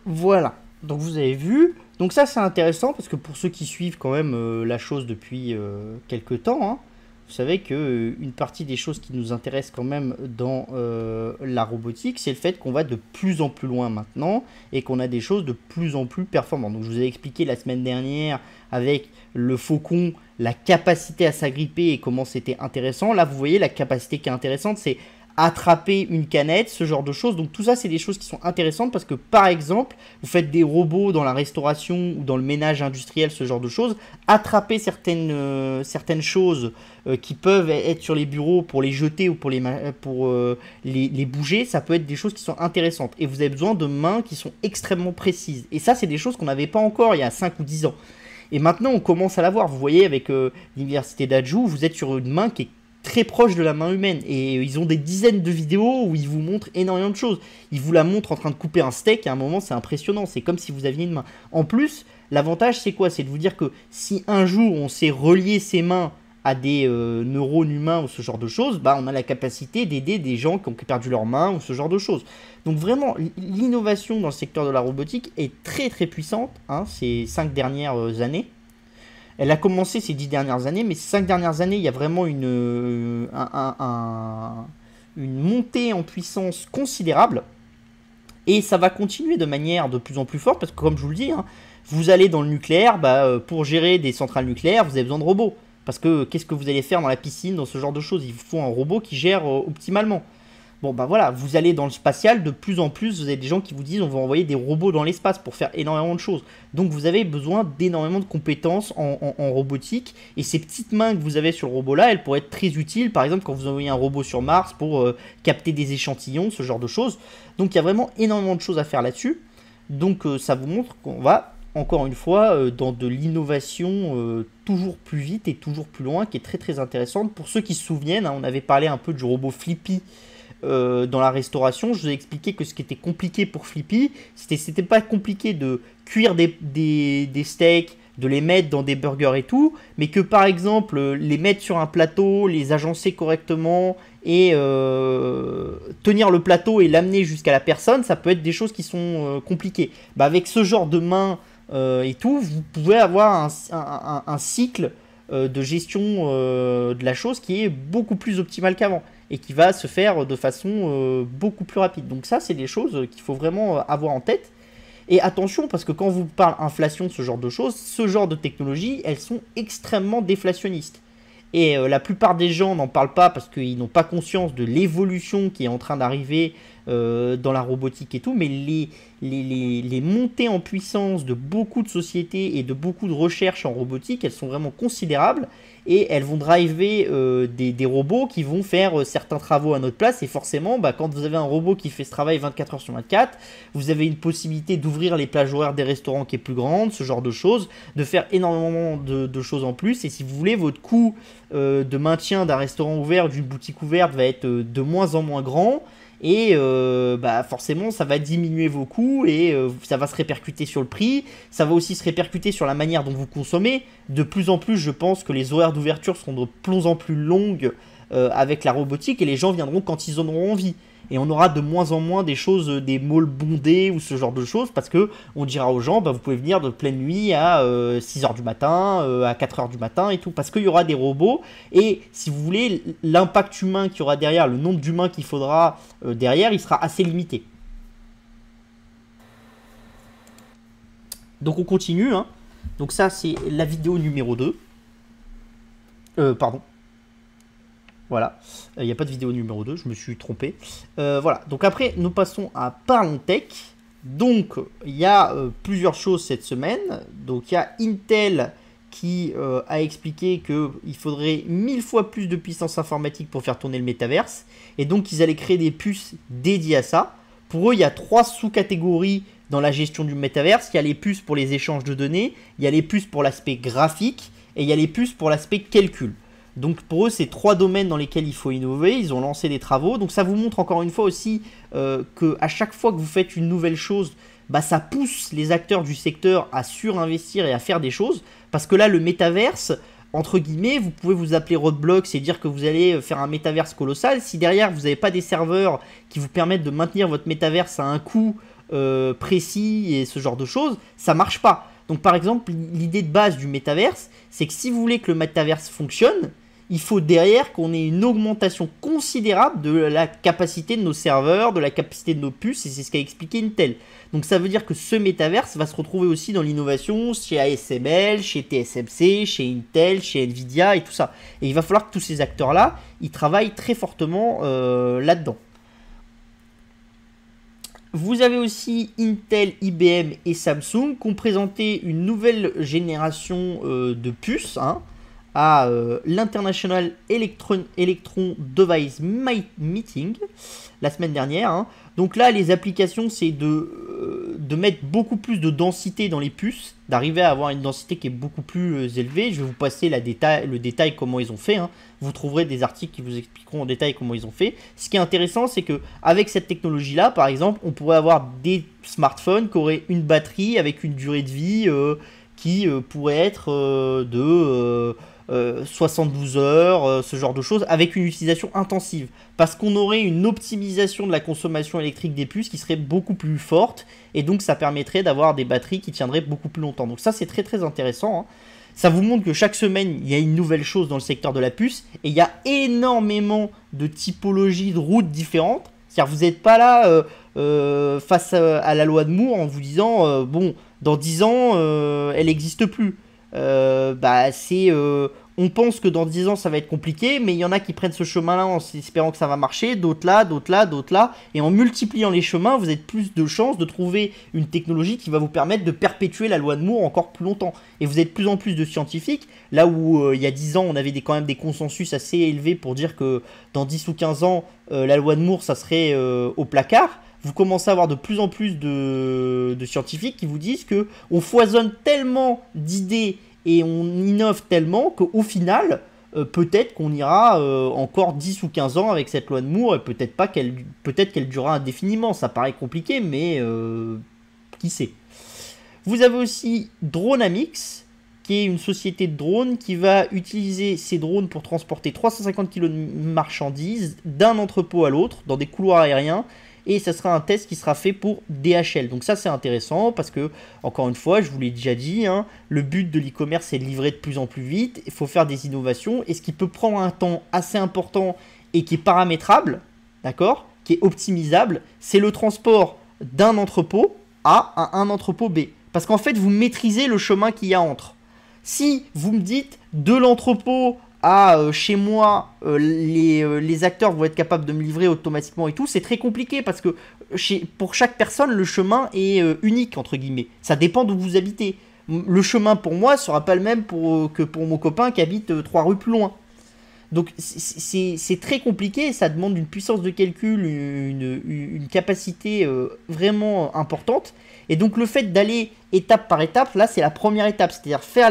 Voilà, donc vous avez vu. Donc ça c'est intéressant parce que pour ceux qui suivent quand même la chose depuis quelques temps, hein, vous savez que une partie des choses qui nous intéressent quand même dans la robotique, c'est le fait qu'on va de plus en plus loin maintenant et qu'on a des choses de plus en plus performantes. Donc je vous ai expliqué la semaine dernière avec le faucon, la capacité à s'agripper et comment c'était intéressant. Là vous voyez la capacité qui est intéressante, c'est attraper une canette, ce genre de choses. Donc tout ça, c'est des choses qui sont intéressantes parce que par exemple, vous faites des robots dans la restauration ou dans le ménage industriel, ce genre de choses, attraper certaines choses qui peuvent être sur les bureaux pour les jeter ou pour les bouger, ça peut être des choses qui sont intéressantes. Et vous avez besoin de mains qui sont extrêmement précises. Et ça, c'est des choses qu'on n'avait pas encore il y a 5 ou 10 ans. Et maintenant, on commence à l'avoir. Vous voyez, avec l'université d'Ajou, vous êtes sur une main qui est très proche de la main humaine et ils ont des dizaines de vidéos où ils vous montrent énormément de choses. Ils vous la montrent en train de couper un steak, à un moment c'est impressionnant, c'est comme si vous aviez une main. En plus, l'avantage c'est quoi? C'est de vous dire que si un jour on sait relier ses mains à des neurones humains ou ce genre de choses, bah on a la capacité d'aider des gens qui ont perdu leurs mains ou ce genre de choses. Donc vraiment, l'innovation dans le secteur de la robotique est très très puissante, hein, ces 5 dernières années. Elle a commencé ces 10 dernières années, mais ces 5 dernières années, il y a vraiment une montée en puissance considérable. Et ça va continuer de manière de plus en plus forte, parce que comme je vous le dis, hein, vous allez dans le nucléaire, pour gérer des centrales nucléaires, vous avez besoin de robots. Parce que qu'est-ce que vous allez faire dans la piscine, dans ce genre de choses? Il faut un robot qui gère optimalement. Bon bah voilà, vous allez dans le spatial, de plus en plus, vous avez des gens qui vous disent on va envoyer des robots dans l'espace pour faire énormément de choses. Donc vous avez besoin d'énormément de compétences en robotique, et ces petites mains que vous avez sur le robot là, elles pourraient être très utiles, par exemple quand vous envoyez un robot sur Mars pour capter des échantillons, ce genre de choses. Donc il y a vraiment énormément de choses à faire là-dessus. Donc ça vous montre qu'on va, encore une fois, dans de l'innovation toujours plus vite et toujours plus loin, qui est très très intéressante. Pour ceux qui se souviennent, hein, on avait parlé un peu du robot Flippy dans la restauration. Je vous ai expliqué que ce qui était compliqué pour Flippy, c'était pas compliqué de cuire des steaks, de les mettre dans des burgers et tout, mais que par exemple les mettre sur un plateau, les agencer correctement et tenir le plateau et l'amener jusqu'à la personne, ça peut être des choses qui sont compliquées. Bah, avec ce genre de main et tout, vous pouvez avoir un cycle de gestion de la chose qui est beaucoup plus optimal qu'avant et qui va se faire de façon beaucoup plus rapide. Donc ça, c'est des choses qu'il faut vraiment avoir en tête. Et attention, parce que quand vous parlez inflation, ce genre de choses, ce genre de technologies, elles sont extrêmement déflationnistes. Et la plupart des gens n'en parlent pas parce qu'ils n'ont pas conscience de l'évolution qui est en train d'arriver dans la robotique et tout, mais les montées en puissance de beaucoup de sociétés et de beaucoup de recherches en robotique, elles sont vraiment considérables et elles vont driver des robots qui vont faire certains travaux à notre place. Et forcément, quand vous avez un robot qui fait ce travail 24 heures sur 24, vous avez une possibilité d'ouvrir les plages horaires des restaurants qui est plus grande, ce genre de choses, de faire énormément de choses en plus. Et si vous voulez, votre coût de maintien d'un restaurant ouvert, d'une boutique ouverte va être de moins en moins grand. Et forcément ça va diminuer vos coûts et ça va se répercuter sur le prix, ça va aussi se répercuter sur la manière dont vous consommez. De plus en plus, je pense que les horaires d'ouverture seront de plus en plus longues avec la robotique et les gens viendront quand ils en auront envie. Et on aura de moins en moins des choses, des malls bondés ou ce genre de choses, parce que on dira aux gens, vous pouvez venir de pleine nuit à 6h du matin, à 4h du matin et tout, parce qu'il y aura des robots. Et si vous voulez, l'impact humain qu'il y aura derrière, le nombre d'humains qu'il faudra derrière, il sera assez limité. Donc on continue, hein. Donc ça c'est la vidéo numéro 2. Pardon. Voilà, il n'y a pas de vidéo numéro 2, je me suis trompé. Voilà, donc après, nous passons à Parlons Tech. Donc, il y a plusieurs choses cette semaine. Donc, il y a Intel qui a expliqué qu'il faudrait 1000 fois plus de puissance informatique pour faire tourner le métaverse. Et donc, ils allaient créer des puces dédiées à ça. Pour eux, il y a 3 sous-catégories dans la gestion du métaverse. Il y a les puces pour les échanges de données, il y a les puces pour l'aspect graphique et il y a les puces pour l'aspect calcul. Donc pour eux, c'est 3 domaines dans lesquels il faut innover. Ils ont lancé des travaux. Donc ça vous montre encore une fois aussi qu'à chaque fois que vous faites une nouvelle chose, ça pousse les acteurs du secteur à surinvestir et à faire des choses. Parce que là, le métaverse, entre guillemets, vous pouvez vous appeler Roblox et dire que vous allez faire un métaverse colossal. Si derrière, vous n'avez pas des serveurs qui vous permettent de maintenir votre métaverse à un coût précis et ce genre de choses, ça marche pas. Donc par exemple, l'idée de base du métaverse, c'est que si vous voulez que le métaverse fonctionne, il faut derrière qu'on ait une augmentation considérable de la capacité de nos serveurs, de la capacité de nos puces, et c'est ce qu'a expliqué Intel. Donc ça veut dire que ce métaverse va se retrouver aussi dans l'innovation chez ASML, chez TSMC, chez Intel, chez Nvidia et tout ça. Et il va falloir que tous ces acteurs-là, ils travaillent très fortement là-dedans. Vous avez aussi Intel, IBM et Samsung qui ont présenté une nouvelle génération de puces à l'International Electron Device Meeting la semaine dernière. Donc là, les applications, c'est de mettre beaucoup plus de densité dans les puces, d'arriver à avoir une densité qui est beaucoup plus élevée. Je vais vous passer le détail comment ils ont fait. Vous trouverez des articles qui vous expliqueront en détail comment ils ont fait. Ce qui est intéressant, c'est qu'avec cette technologie-là, par exemple, on pourrait avoir des smartphones qui auraient une batterie avec une durée de vie qui pourrait être de 72 heures, ce genre de choses, avec une utilisation intensive. Parce qu'on aurait une optimisation de la consommation électrique des puces qui serait beaucoup plus forte, et donc ça permettrait d'avoir des batteries qui tiendraient beaucoup plus longtemps. Donc ça, c'est très très intéressant. Ça vous montre que chaque semaine, il y a une nouvelle chose dans le secteur de la puce, et il y a énormément de typologies de routes différentes. C'est-à-dire vous n'êtes pas là face à la loi de Moore en vous disant bon, dans 10 ans, elle n'existe plus. On pense que dans 10 ans ça va être compliqué, mais il y en a qui prennent ce chemin-là en espérant que ça va marcher, d'autres là, d'autres là, d'autres là, et en multipliant les chemins, vous avez plus de chances de trouver une technologie qui va vous permettre de perpétuer la loi de Moore encore plus longtemps. Et vous êtes de plus en plus de scientifiques, là où il y a 10 ans on avait quand même des consensus assez élevés pour dire que dans 10 ou 15 ans, la loi de Moore ça serait au placard. Vous commencez à avoir de plus en plus de scientifiques qui vous disent que on foisonne tellement d'idées et on innove tellement qu'au final, peut-être qu'on ira encore 10 ou 15 ans avec cette loi de Moore, et peut-être qu'elle durera indéfiniment. Ça paraît compliqué, mais qui sait. Vous avez aussi Dronamics, qui est une société de drones qui va utiliser ces drones pour transporter 350 kg de marchandises d'un entrepôt à l'autre dans des couloirs aériens. Et ça sera un test qui sera fait pour DHL. Donc ça c'est intéressant parce que, encore une fois, je vous l'ai déjà dit, le but de l'e-commerce c'est de livrer de plus en plus vite. Il faut faire des innovations. Et ce qui peut prendre un temps assez important et qui est paramétrable, d'accord, qui est optimisable, c'est le transport d'un entrepôt A à un entrepôt B. Parce qu'en fait, vous maîtrisez le chemin qu'il y a entre. Si vous me dites de l'entrepôt chez moi, les acteurs vont être capables de me livrer automatiquement et tout, c'est très compliqué parce que pour chaque personne, le chemin est unique, entre guillemets. Ça dépend d'où vous habitez. Le chemin pour moi sera pas le même que pour mon copain qui habite 3 rues plus loin. Donc c'est très compliqué, ça demande une puissance de calcul, une capacité vraiment importante. Et donc le fait d'aller étape par étape, là c'est la première étape, c'est-à-dire faire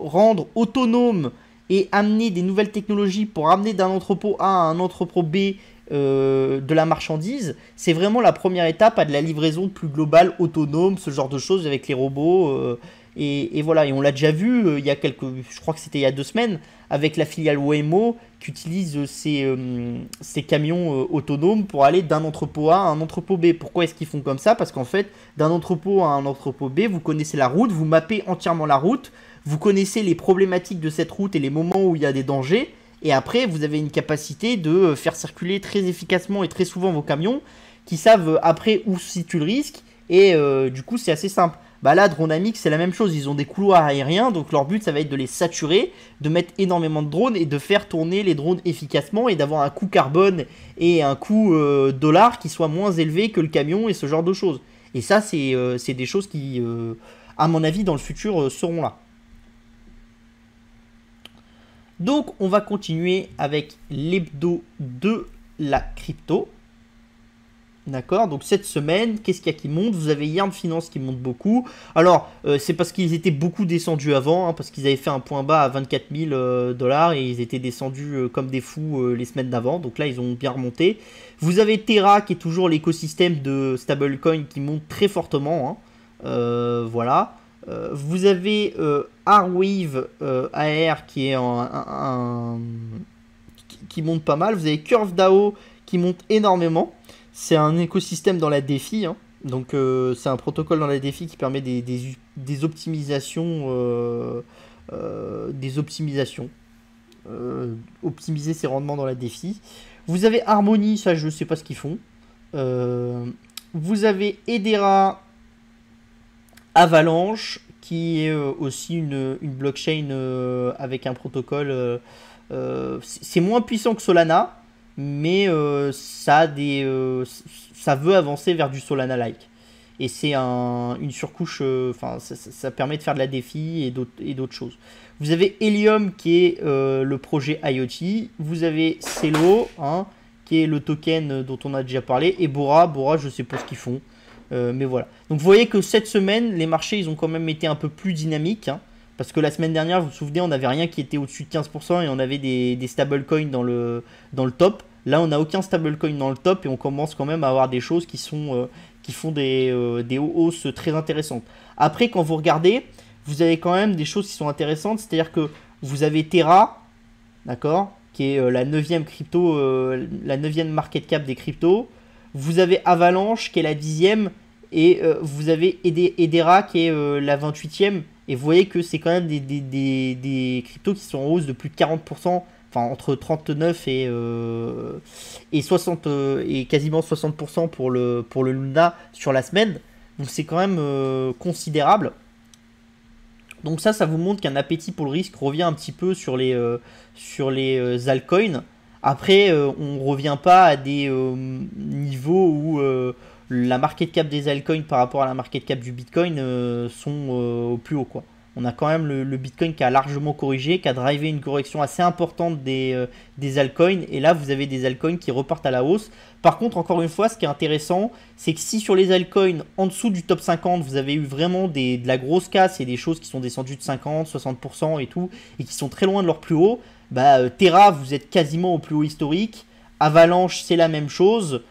rendre autonome et amener des nouvelles technologies pour amener d'un entrepôt A à un entrepôt B de la marchandise, c'est vraiment la première étape à de la livraison plus globale, autonome, ce genre de choses avec les robots. Et voilà, et on l'a déjà vu je crois que c'était il y a 2 semaines, avec la filiale Waymo qui utilise ces camions autonomes pour aller d'un entrepôt A à un entrepôt B. Pourquoi est-ce qu'ils font comme ça? Parce qu'en fait, d'un entrepôt à un entrepôt B, vous connaissez la route, vous mappez entièrement la route, vous connaissez les problématiques de cette route et les moments où il y a des dangers, et après vous avez une capacité de faire circuler très efficacement et très souvent vos camions qui savent après où se situe le risque, et du coup c'est assez simple. Là, Dronamics, c'est la même chose, ils ont des couloirs aériens, donc leur but ça va être de les saturer, de mettre énormément de drones et de faire tourner les drones efficacement et d'avoir un coût carbone et un coût dollar qui soit moins élevé que le camion et ce genre de choses. Et ça, c'est des choses qui, à mon avis, dans le futur, seront là. Donc, on va continuer avec l'hebdo de la crypto. D'accord, donc cette semaine, qu'est-ce qu'il y a qui monte? Vous avez Yarn Finance qui monte beaucoup. Alors, c'est parce qu'ils étaient beaucoup descendus avant, parce qu'ils avaient fait un point bas à 24 000 $ et ils étaient descendus comme des fous les semaines d'avant. Donc là, ils ont bien remonté. Vous avez Terra qui est toujours l'écosystème de stablecoin qui monte très fortement. Voilà. Vous avez Arweave AR qui est qui monte pas mal. Vous avez CurveDAO qui monte énormément. C'est un écosystème dans la DeFi, hein. Donc c'est un protocole dans la DeFi qui permet des optimisations, optimiser ses rendements dans la DeFi. Vous avez Harmony, ça je ne sais pas ce qu'ils font. Vous avez Hedera, Avalanche, qui est aussi une blockchain avec un protocole. C'est moins puissant que Solana, mais ça veut avancer vers du Solana-like. Et c'est une surcouche, ça permet de faire de la DeFi et d'autres choses. Vous avez Helium qui est le projet IoT. Vous avez Celo, hein, qui est le token dont on a déjà parlé. Et Bora, je sais pas ce qu'ils font. Mais voilà. Donc vous voyez que cette semaine, les marchés, ils ont quand même été un peu plus dynamiques. Hein, parce que la semaine dernière, vous vous souvenez, on n'avait rien qui était au-dessus de 15% et on avait des stablecoins dans le top. Là, on n'a aucun stablecoin dans le top et on commence quand même à avoir des choses qui font des hausses très intéressantes. Après, quand vous regardez, vous avez quand même des choses qui sont intéressantes. C'est-à-dire que vous avez Terra, d'accord, qui est la 9e crypto, la 9e market cap des cryptos. Vous avez Avalanche, qui est la 10e. Et vous avez Hedera, qui est la 28e. Et vous voyez que c'est quand même des cryptos qui sont en hausse de plus de 40%. Enfin, entre 39 et 60 et quasiment 60% pour le Luna sur la semaine. Donc c'est quand même considérable. Donc ça vous montre qu'un appétit pour le risque revient un petit peu sur les altcoins. Après, on revient pas à des niveaux où la market cap des altcoins par rapport à la market cap du Bitcoin sont au plus haut, quoi. On a quand même le Bitcoin qui a largement corrigé, qui a drivé une correction assez importante des altcoins. Et là, vous avez des altcoins qui repartent à la hausse. Par contre, encore une fois, ce qui est intéressant, c'est que si sur les altcoins en dessous du top 50, vous avez eu vraiment de la grosse casse et des choses qui sont descendues de 50, 60% et tout, et qui sont très loin de leur plus haut, Terra, vous êtes quasiment au plus haut historique. Avalanche, c'est la même chose.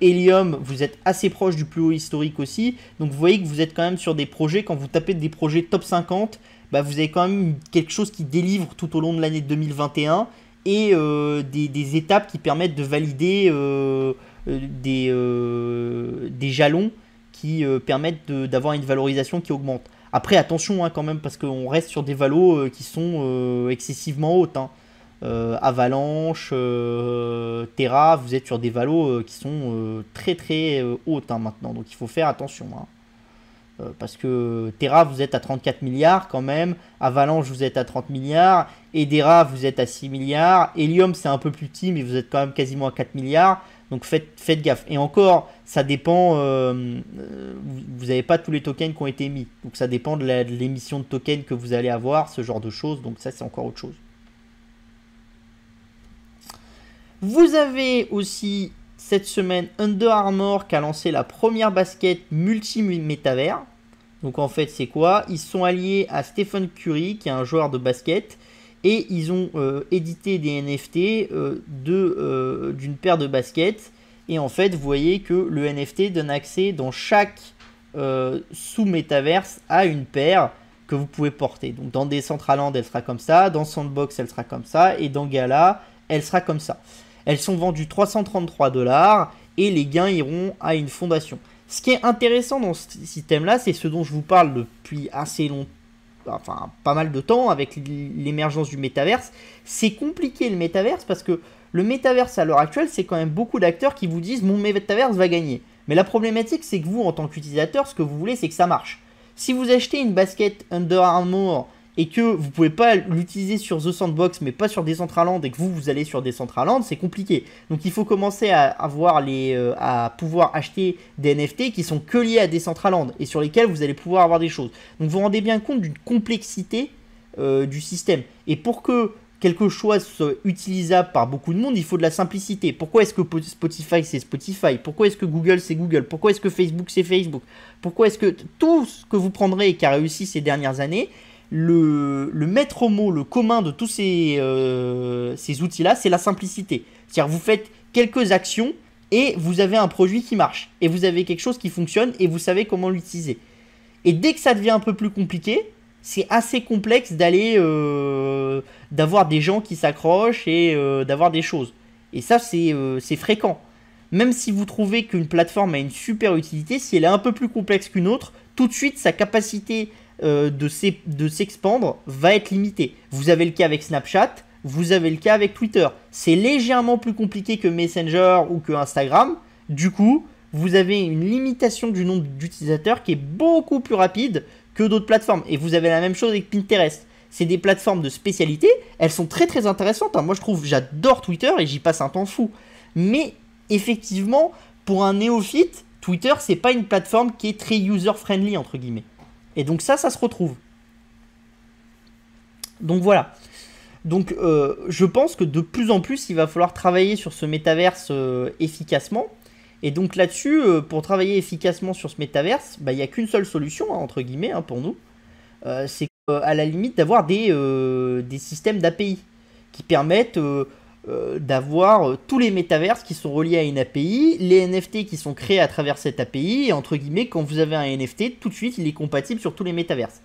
Helium, vous êtes assez proche du plus haut historique aussi. Donc vous voyez que vous êtes quand même sur des projets, quand vous tapez des projets top 50, vous avez quand même quelque chose qui délivre tout au long de l'année 2021 et des étapes qui permettent de valider des jalons qui permettent d'avoir une valorisation qui augmente. Après attention, hein, quand même, parce qu'on reste sur des valos qui sont excessivement hautes, hein. Avalanche, Terra, vous êtes sur des valos qui sont très très hautes, hein, maintenant, donc il faut faire attention, hein. Parce que Terra, vous êtes à 34 milliards quand même, Avalanche, vous êtes à 30 milliards, Hedera, vous êtes à 6 milliards, Helium, c'est un peu plus petit, mais vous êtes quand même quasiment à 4 milliards, donc faites gaffe. Et encore, ça dépend, vous n'avez pas tous les tokens qui ont été émis, donc ça dépend de l'émission de tokens que vous allez avoir, ce genre de choses, donc ça c'est encore autre chose. Vous avez aussi cette semaine Under Armour qui a lancé la première basket multi-métavers. Donc en fait c'est quoi? Ils sont alliés à Stephen Curry qui est un joueur de basket et ils ont édité des NFT d'une paire de baskets. Et en fait vous voyez que le NFT donne accès dans chaque sous-métaverse à une paire que vous pouvez porter. Donc dans Decentraland elle sera comme ça, dans Sandbox elle sera comme ça et dans Gala elle sera comme ça. Elles sont vendues 333$ et les gains iront à une fondation. Ce qui est intéressant dans ce système-là, c'est ce dont je vous parle depuis assez longtemps, enfin pas mal de temps avec l'émergence du métaverse. C'est compliqué le métaverse parce que le métaverse à l'heure actuelle, c'est quand même beaucoup d'acteurs qui vous disent mon métaverse va gagner. Mais la problématique, c'est que vous, en tant qu'utilisateur, ce que vous voulez, c'est que ça marche. Si vous achetez une basket Under Armour et que vous ne pouvez pas l'utiliser sur The Sandbox mais pas sur Decentraland et que vous allez sur Decentraland, c'est compliqué. Donc il faut commencer à pouvoir acheter des NFT qui sont que liés à Decentraland et sur lesquels vous allez pouvoir avoir des choses. Donc vous vous rendez bien compte d'une complexité du système. Et pour que quelque chose soit utilisable par beaucoup de monde, il faut de la simplicité. Pourquoi est-ce que Spotify c'est Spotify? Pourquoi est-ce que Google c'est Google? Pourquoi est-ce que Facebook c'est Facebook? Pourquoi est-ce que tout ce que vous prendrez et qui a réussi ces dernières années, le maître mot, le commun de tous ces outils-là, c'est la simplicité. C'est-à-dire vous faites quelques actions et vous avez un produit qui marche. Et vous avez quelque chose qui fonctionne et vous savez comment l'utiliser. Et dès que ça devient un peu plus compliqué, c'est assez complexe d'avoir des gens qui s'accrochent et d'avoir des choses. Et ça, c'est fréquent. même si vous trouvez qu'une plateforme a une super utilité, si elle est un peu plus complexe qu'une autre, tout de suite sa capacité de s'expandre va être limitée. Vous avez le cas avec Snapchat, vous avez le cas avec Twitter. C'est légèrement plus compliqué que Messenger ou que Instagram. Du coup, vous avez une limitation du nombre d'utilisateurs qui est beaucoup plus rapide que d'autres plateformes. Et vous avez la même chose avec Pinterest. C'est des plateformes de spécialité. Elles sont très très intéressantes. Moi, je trouve, j'adore Twitter et j'y passe un temps fou. Mais effectivement, pour un néophyte, Twitter, c'est pas une plateforme qui est très user-friendly, entre guillemets. Et donc ça se retrouve. Donc voilà. Donc je pense que de plus en plus, il va falloir travailler sur ce métaverse efficacement. Et donc là-dessus, pour travailler efficacement sur ce métaverse, il n'y a qu'une seule solution, entre guillemets, pour nous. C'est à la limite d'avoir des systèmes d'API qui permettent d'avoir tous les métaverses qui sont reliés à une API, les NFT qui sont créés à travers cette API, et entre guillemets, quand vous avez un NFT, tout de suite, il est compatible sur tous les métaverses.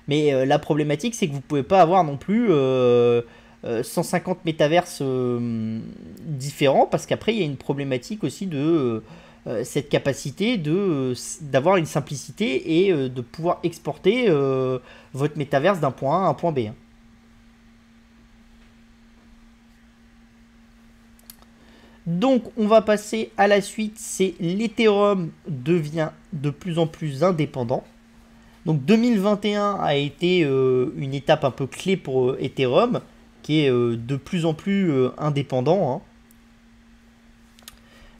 Mais la problématique, c'est que vous ne pouvez pas avoir non plus 150 métaverses différents, parce qu'après, il y a une problématique aussi de cette capacité d'avoir une simplicité et de pouvoir exporter votre métaverse d'un point A à un point B. Donc, on va passer à la suite, c'est l'Ethereum devient de plus en plus indépendant. Donc 2021 a été une étape un peu clé pour Ethereum, qui est de plus en plus indépendant.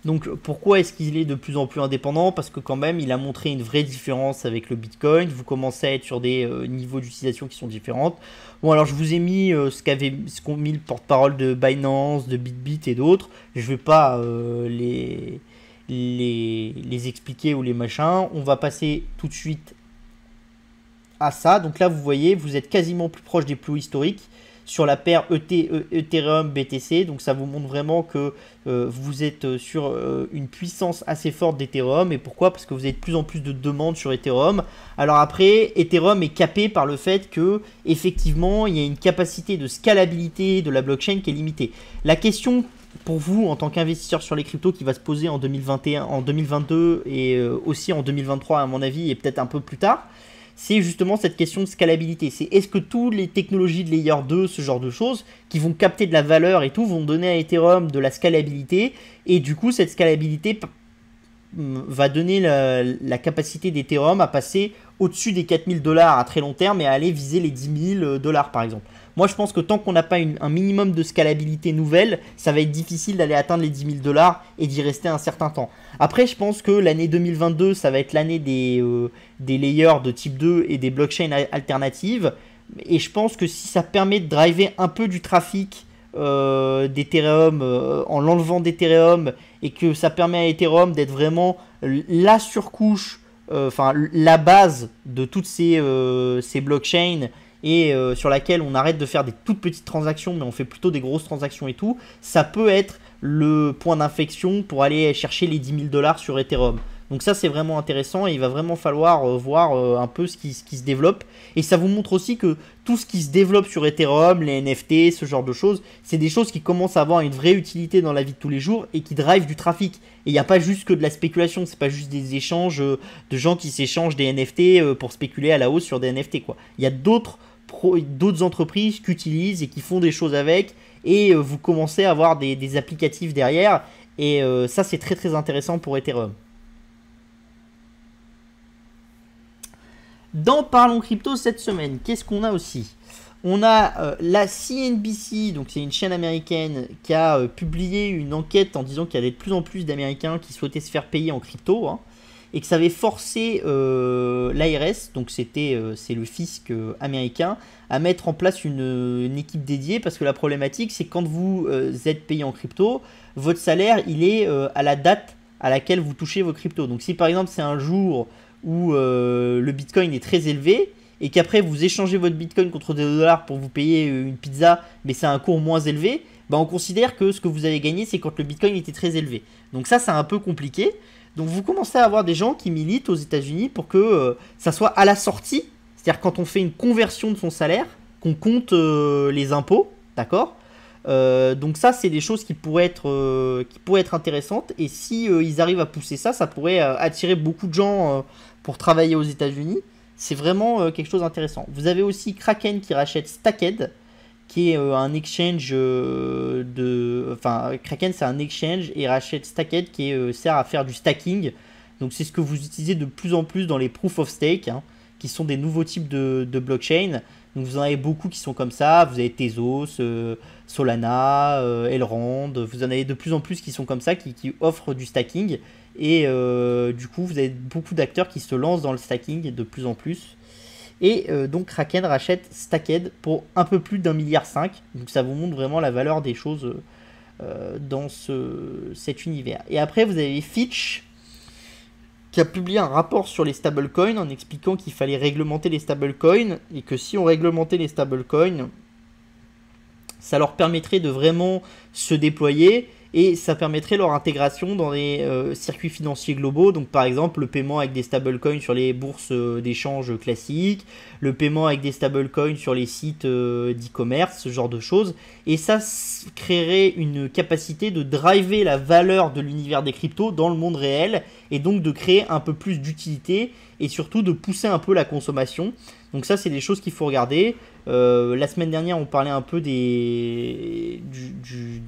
Donc pourquoi est-ce qu'il est de plus en plus indépendant? Parce que quand même, il a montré une vraie différence avec le Bitcoin. Vous commencez à être sur des niveaux d'utilisation qui sont différents. Bon, alors je vous ai mis ce qu'ont mis le porte-parole de Binance, de Bitbit et d'autres. Je ne vais pas les expliquer ou les machins. On va passer tout de suite à ça. Donc là, vous voyez, vous êtes quasiment plus proche des plus hauts historiques sur la paire Ethereum BTC. Donc ça vous montre vraiment que vous êtes sur une puissance assez forte d'Ethereum. Et pourquoi? Parce que vous avez de plus en plus de demandes sur Ethereum. Alors après, Ethereum est capé par le fait que effectivement, il y a une capacité de scalabilité de la blockchain qui est limitée. La question pour vous en tant qu'investisseur sur les cryptos qui va se poser en 2021, en 2022 et aussi en 2023 à mon avis et peut-être un peu plus tard, c'est justement cette question de scalabilité. C'est est-ce que toutes les technologies de Layer 2, ce genre de choses, qui vont capter de la valeur et tout, vont donner à Ethereum de la scalabilité, et du coup cette scalabilité va donner la capacité d'Ethereum à passer au-dessus des 4000 $ à très long terme et à aller viser les 10 000 $ par exemple. Moi je pense que tant qu'on n'a pas un minimum de scalabilité nouvelle, ça va être difficile d'aller atteindre les 10 000 $ et d'y rester un certain temps. Après je pense que l'année 2022 ça va être l'année des layers de type 2 et des blockchains alternatives. Et je pense que si ça permet de driver un peu du trafic d'Ethereum en l'enlevant d'Ethereum et que ça permet à Ethereum d'être vraiment la surcouche, la base de toutes ces blockchains et sur laquelle on arrête de faire des toutes petites transactions mais on fait plutôt des grosses transactions et tout, ça peut être le point d'inflexion pour aller chercher les 10 000 $ sur Ethereum. Donc ça c'est vraiment intéressant et il va vraiment falloir voir un peu ce qui se développe. Et ça vous montre aussi que tout ce qui se développe sur Ethereum, les NFT, ce genre de choses, c'est des choses qui commencent à avoir une vraie utilité dans la vie de tous les jours et qui drivent du trafic. Et il n'y a pas juste que de la spéculation, c'est pas juste des échanges de gens qui s'échangent des NFT pour spéculer à la hausse sur des NFT, quoi. Il y a d'autres entreprises qui utilisent et qui font des choses avec et vous commencez à avoir des applicatifs derrière et ça c'est très très intéressant pour Ethereum. Dans Parlons Crypto cette semaine, qu'est-ce qu'on a aussi? On a la CNBC, donc c'est une chaîne américaine qui a publié une enquête en disant qu'il y avait de plus en plus d'Américains qui souhaitaient se faire payer en crypto et que ça avait forcé l'ARS, donc c'est le fisc américain, à mettre en place une équipe dédiée parce que la problématique c'est que quand vous êtes payé en crypto, votre salaire il est à la date à laquelle vous touchez vos cryptos. Donc si par exemple c'est un jour où le bitcoin est très élevé et qu'après vous échangez votre bitcoin contre des dollars pour vous payer une pizza mais c'est à un cours moins élevé, on considère que ce que vous avez gagné c'est quand le bitcoin était très élevé. Donc ça c'est un peu compliqué. Donc vous commencez à avoir des gens qui militent aux États-Unis pour que ça soit à la sortie, c'est-à-dire quand on fait une conversion de son salaire, qu'on compte les impôts, d'accord, Donc ça, c'est des choses qui pourraient être intéressantes. Et si ils arrivent à pousser ça, ça pourrait attirer beaucoup de gens pour travailler aux États-Unis. C'est vraiment quelque chose d'intéressant. Vous avez aussi Kraken qui rachète Stacked, qui est un exchange Enfin, Kraken, c'est un exchange et rachète Stacked qui sert à faire du stacking. Donc c'est ce que vous utilisez de plus en plus dans les proof of stake, hein, qui sont des nouveaux types de blockchain. Donc vous en avez beaucoup qui sont comme ça. Vous avez Tezos, Solana, Elrond. Vous en avez de plus en plus qui sont comme ça, qui offrent du stacking. Et du coup, vous avez beaucoup d'acteurs qui se lancent dans le stacking de plus en plus. Et donc Kraken rachète Stacked pour un peu plus d'1,5 milliard. Donc ça vous montre vraiment la valeur des choses dans cet univers. Et après, vous avez Fitch qui a publié un rapport sur les stablecoins en expliquant qu'il fallait réglementer les stablecoins et que si on réglementait les stablecoins, ça leur permettrait de vraiment se déployer et ça permettrait leur intégration dans les circuits financiers globaux. Donc par exemple le paiement avec des stablecoins sur les bourses d'échange classiques, le paiement avec des stablecoins sur les sites d'e-commerce, ce genre de choses. Et ça créerait une capacité de driver la valeur de l'univers des cryptos dans le monde réel et donc de créer un peu plus d'utilité et surtout de pousser un peu la consommation. Donc ça, c'est des choses qu'il faut regarder. La semaine dernière, on parlait un peu de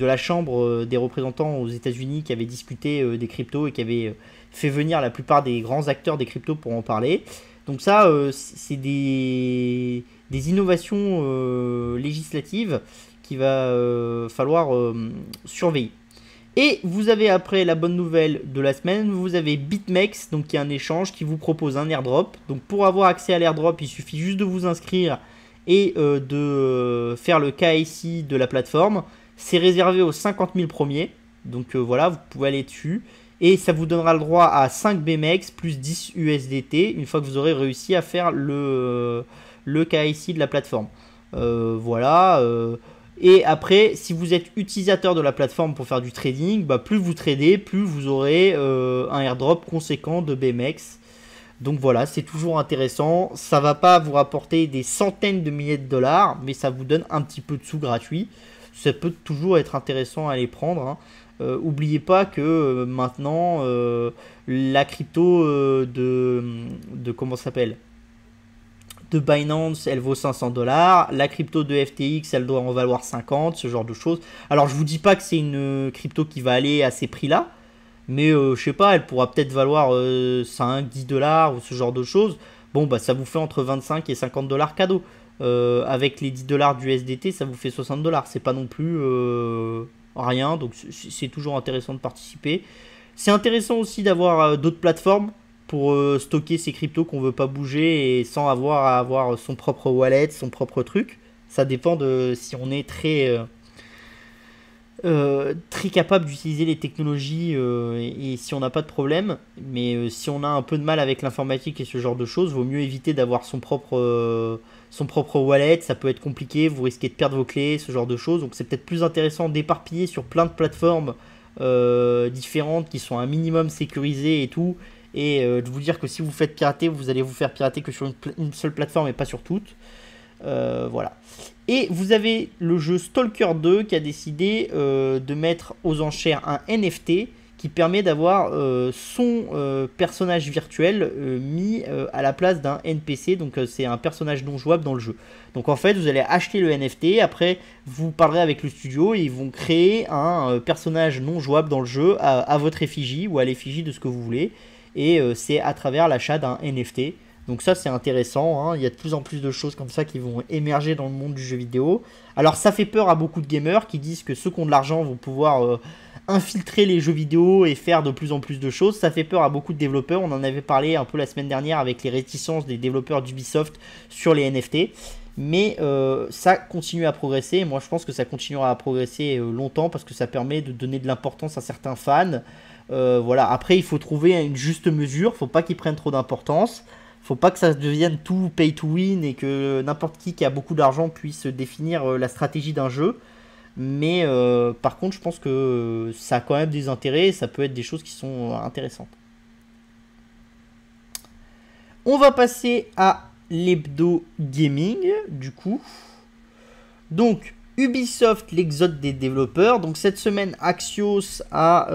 la Chambre des représentants aux États-Unis qui avait discuté des cryptos et qui avait fait venir la plupart des grands acteurs des cryptos pour en parler. Donc ça, c'est des innovations législatives qu'il va falloir surveiller. Et vous avez après la bonne nouvelle de la semaine, vous avez BitMEX, donc qui est un échange qui vous propose un airdrop. Donc pour avoir accès à l'airdrop, il suffit juste de vous inscrire et de faire le KYC de la plateforme. C'est réservé aux 50 000 premiers, donc voilà, vous pouvez aller dessus. Et ça vous donnera le droit à 5 BMEX plus 10 USDT une fois que vous aurez réussi à faire le KYC de la plateforme. Voilà. Et après, si vous êtes utilisateur de la plateforme pour faire du trading, bah plus vous tradez, plus vous aurez un airdrop conséquent de BMEX. Donc voilà, c'est toujours intéressant. Ça va pas vous rapporter des centaines de milliers de dollars, mais ça vous donne un petit peu de sous gratuits. Ça peut toujours être intéressant à les prendre, hein. Oubliez pas que maintenant, la crypto de comment ça s'appelle, de Binance, elle vaut 500 $. La crypto de FTX, elle doit en valoir 50, ce genre de choses. Alors, je vous dis pas que c'est une crypto qui va aller à ces prix-là, mais je sais pas, elle pourra peut-être valoir 5, 10 $ ou ce genre de choses. Bon, bah, ça vous fait entre 25 et 50 $ cadeau. Avec les 10 $ du SDT, ça vous fait 60 $. C'est pas non plus rien, donc c'est toujours intéressant de participer. C'est intéressant aussi d'avoir d'autres plateformes pour stocker ces cryptos qu'on veut pas bouger et sans avoir à avoir son propre wallet, son propre truc. Ça dépend de si on est très capable d'utiliser les technologies et si on n'a pas de problème. Mais si on a un peu de mal avec l'informatique et ce genre de choses, vaut mieux éviter d'avoir son propre wallet. Ça peut être compliqué, vous risquez de perdre vos clés, ce genre de choses. Donc c'est peut-être plus intéressant d'éparpiller sur plein de plateformes différentes qui sont un minimum sécurisées et tout. Et de vous dire que si vous faites pirater, vous allez vous faire pirater que sur une seule plateforme et pas sur toutes. Voilà. Et vous avez le jeu Stalker 2 qui a décidé de mettre aux enchères un NFT qui permet d'avoir son personnage virtuel mis à la place d'un NPC. Donc c'est un personnage non jouable dans le jeu. Donc en fait vous allez acheter le NFT, après vous parlerez avec le studio et ils vont créer un personnage non jouable dans le jeu à votre effigie ou à l'effigie de ce que vous voulez. Et c'est à travers l'achat d'un NFT. Donc ça c'est intéressant, hein. Il y a de plus en plus de choses comme ça qui vont émerger dans le monde du jeu vidéo. Alors ça fait peur à beaucoup de gamers qui disent que ceux qui ont de l'argent vont pouvoir infiltrer les jeux vidéo et faire de plus en plus de choses. Ça fait peur à beaucoup de développeurs, on en avait parlé un peu la semaine dernière avec les réticences des développeurs d'Ubisoft sur les NFT. Mais ça continue à progresser, et moi je pense que ça continuera à progresser longtemps parce que ça permet de donner de l'importance à certains fans. Voilà. Après il faut trouver une juste mesure, faut pas qu'ils prennent trop d'importance. Faut pas que ça devienne tout pay to win et que n'importe qui a beaucoup d'argent puisse définir la stratégie d'un jeu. Mais par contre, je pense que ça a quand même des intérêts et ça peut être des choses qui sont intéressantes. On va passer à l'hebdo gaming, du coup. Donc, Ubisoft, l'exode des développeurs. Donc cette semaine, Axios a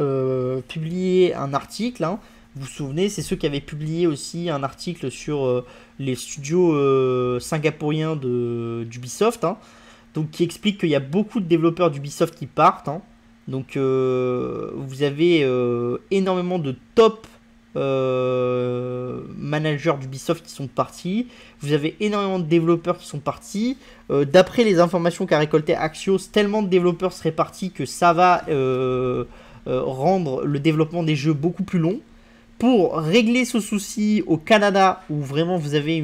publié un article. Hein. Vous vous souvenez, c'est ceux qui avaient publié aussi un article sur les studios singapouriens d'Ubisoft. Hein. Donc qui explique qu'il y a beaucoup de développeurs d'Ubisoft qui partent. Hein. Donc vous avez énormément de top managers d'Ubisoft qui sont partis. Vous avez énormément de développeurs qui sont partis. D'après les informations qu'a récolté Axios, tellement de développeurs seraient partis que ça va rendre le développement des jeux beaucoup plus long. Pour régler ce souci au Canada, où vraiment vous avez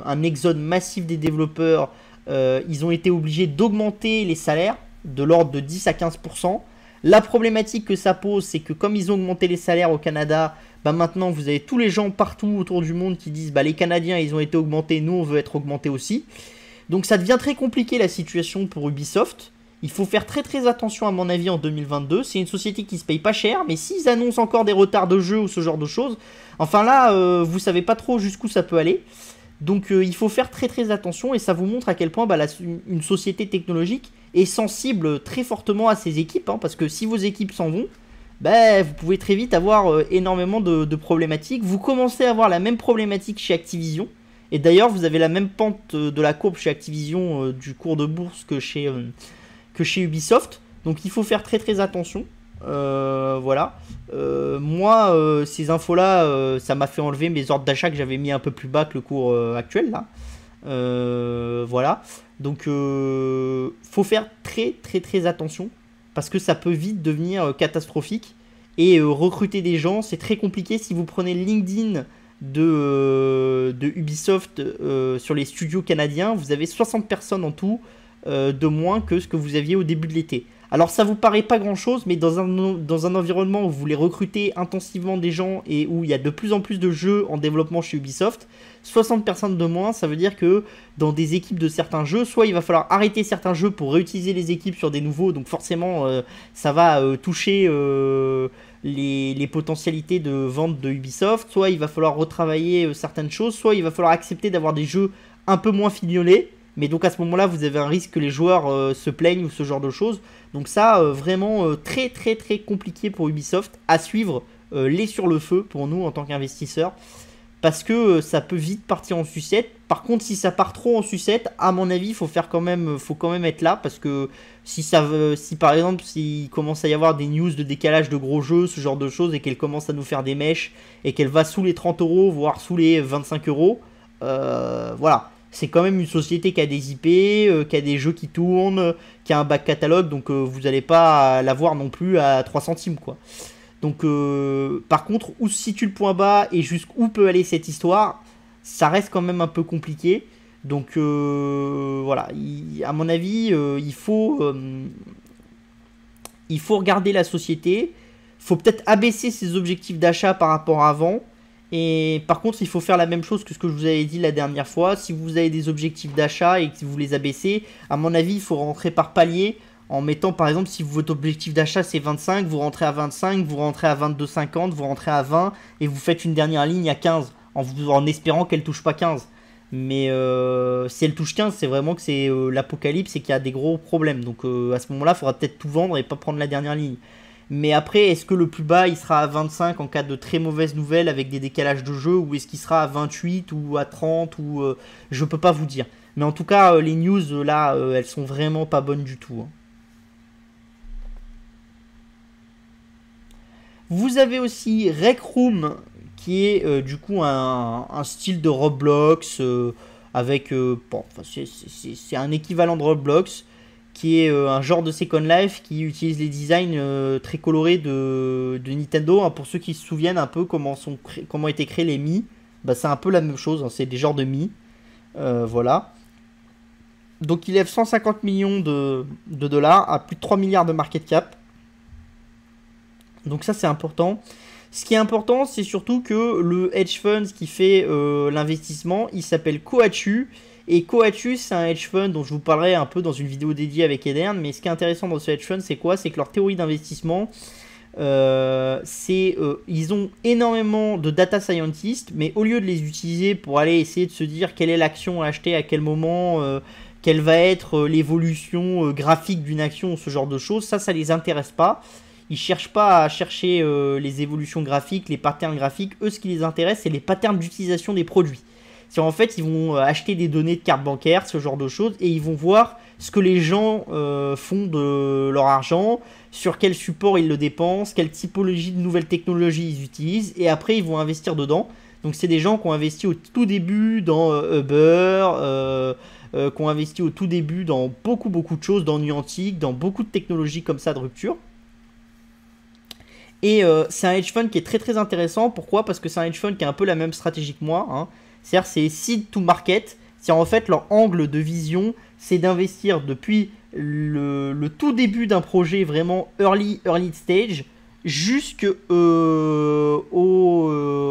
un exode massif des développeurs, ils ont été obligés d'augmenter les salaires de l'ordre de 10 à 15%. La problématique que ça pose, c'est que comme ils ont augmenté les salaires au Canada, bah maintenant vous avez tous les gens partout autour du monde qui disent bah les Canadiens ils ont été augmentés, nous on veut être augmentés aussi. Donc ça devient très compliqué la situation pour Ubisoft. Il faut faire très très attention à mon avis en 2022. C'est une société qui se paye pas cher, mais s'ils annoncent encore des retards de jeu ou ce genre de choses, enfin là vous savez pas trop jusqu'où ça peut aller. Donc il faut faire très très attention et ça vous montre à quel point bah, une société technologique est sensible très fortement à ses équipes. Hein, parce que si vos équipes s'en vont, bah, vous pouvez très vite avoir énormément de problématiques. Vous commencez à avoir la même problématique chez Activision. Et d'ailleurs vous avez la même pente de la courbe chez Activision du cours de bourse que chez Ubisoft. Donc il faut faire très très attention. Voilà. Moi, ces infos-là, ça m'a fait enlever mes ordres d'achat que j'avais mis un peu plus bas que le cours actuel là. Voilà. Donc, faut faire très très très attention parce que ça peut vite devenir catastrophique et recruter des gens, c'est très compliqué. Si vous prenez le LinkedIn de Ubisoft sur les studios canadiens, vous avez 60 personnes en tout de moins que ce que vous aviez au début de l'été. Alors ça vous paraît pas grand chose, mais dans un environnement où vous voulez recruter intensivement des gens et où il y a de plus en plus de jeux en développement chez Ubisoft, 60 personnes de moins, ça veut dire que dans des équipes de certains jeux, soit il va falloir arrêter certains jeux pour réutiliser les équipes sur des nouveaux, donc forcément ça va toucher les potentialités de vente de Ubisoft, soit il va falloir retravailler certaines choses, soit il va falloir accepter d'avoir des jeux un peu moins fignolés. Mais donc à ce moment-là, vous avez un risque que les joueurs se plaignent ou ce genre de choses. Donc ça, vraiment très très très compliqué pour Ubisoft à suivre les sur le feu pour nous en tant qu'investisseurs. Parce que ça peut vite partir en sucette. Par contre, si ça part trop en sucette, à mon avis, faut quand même être là. Parce que si par exemple, s'il commence à y avoir des news de décalage de gros jeux, ce genre de choses, et qu'elle commence à nous faire des mèches, et qu'elle va sous les 30 €, voire sous les 25 €, voilà. C'est quand même une société qui a des IP, qui a des jeux qui tournent, qui a un back catalogue, donc vous n'allez pas l'avoir non plus à 3 centimes quoi. Donc par contre, où se situe le point bas et jusqu'où peut aller cette histoire, ça reste quand même un peu compliqué. Donc voilà, à mon avis, il faut regarder la société, il faut peut-être abaisser ses objectifs d'achat par rapport à avant. Et par contre, il faut faire la même chose que ce que je vous avais dit la dernière fois. Si vous avez des objectifs d'achat et que vous les abaissez, à mon avis, il faut rentrer par palier en mettant, par exemple, si votre objectif d'achat c'est 25, vous rentrez à 25, vous rentrez à 22,50, vous rentrez à 20 et vous faites une dernière ligne à 15 en espérant qu'elle touche pas 15. Mais si elle touche 15, c'est vraiment que c'est l'apocalypse et qu'il y a des gros problèmes. Donc à ce moment-là, il faudra peut-être tout vendre et pas prendre la dernière ligne. Mais après, est-ce que le plus bas, il sera à 25 en cas de très mauvaise nouvelle avec des décalages de jeu, ou est-ce qu'il sera à 28 ou à 30 ou je peux pas vous dire. Mais en tout cas, les news là, elles sont vraiment pas bonnes du tout. Hein. Vous avez aussi Rec Room, qui est du coup un style de Roblox avec bon, c'est un équivalent de Roblox, qui est un genre de Second Life qui utilise les designs très colorés de Nintendo. Hein, pour ceux qui se souviennent un peu comment étaient créés les Mi, bah, c'est un peu la même chose, hein, c'est des genres de Mi. Voilà. Donc il lève 150 millions de dollars à plus de 3 milliards de market cap. Donc ça c'est important. Ce qui est important, c'est surtout que le hedge fund qui fait l'investissement, il s'appelle Coatue. Et Coatue, c'est un hedge fund dont je vous parlerai un peu dans une vidéo dédiée avec Edern. Mais ce qui est intéressant dans ce hedge fund, c'est quoi? C'est que leur théorie d'investissement, ils ont énormément de data scientists, mais au lieu de les utiliser pour aller essayer de se dire quelle est l'action à acheter à quel moment, quelle va être l'évolution graphique d'une action, ce genre de choses. Ça les intéresse pas. Ils cherchent pas à chercher les évolutions graphiques, les patterns graphiques. Eux, ce qui les intéresse, c'est les patterns d'utilisation des produits. C'est en fait, ils vont acheter des données de cartes bancaires, ce genre de choses, et ils vont voir ce que les gens font de leur argent, sur quel support ils le dépensent, quelle typologie de nouvelles technologies ils utilisent, et après ils vont investir dedans. Donc c'est des gens qui ont investi au tout début dans Uber, qui ont investi au tout début dans beaucoup de choses, dans Niantic, dans beaucoup de technologies comme ça de rupture. Et c'est un hedge fund qui est très intéressant. Pourquoi? Parce que c'est un hedge fund qui a un peu la même stratégie que moi, hein. C'est-à-dire c'est seed to market. C'est-à-dire en fait leur angle de vision, c'est d'investir depuis le tout début d'un projet vraiment early stage jusqu'au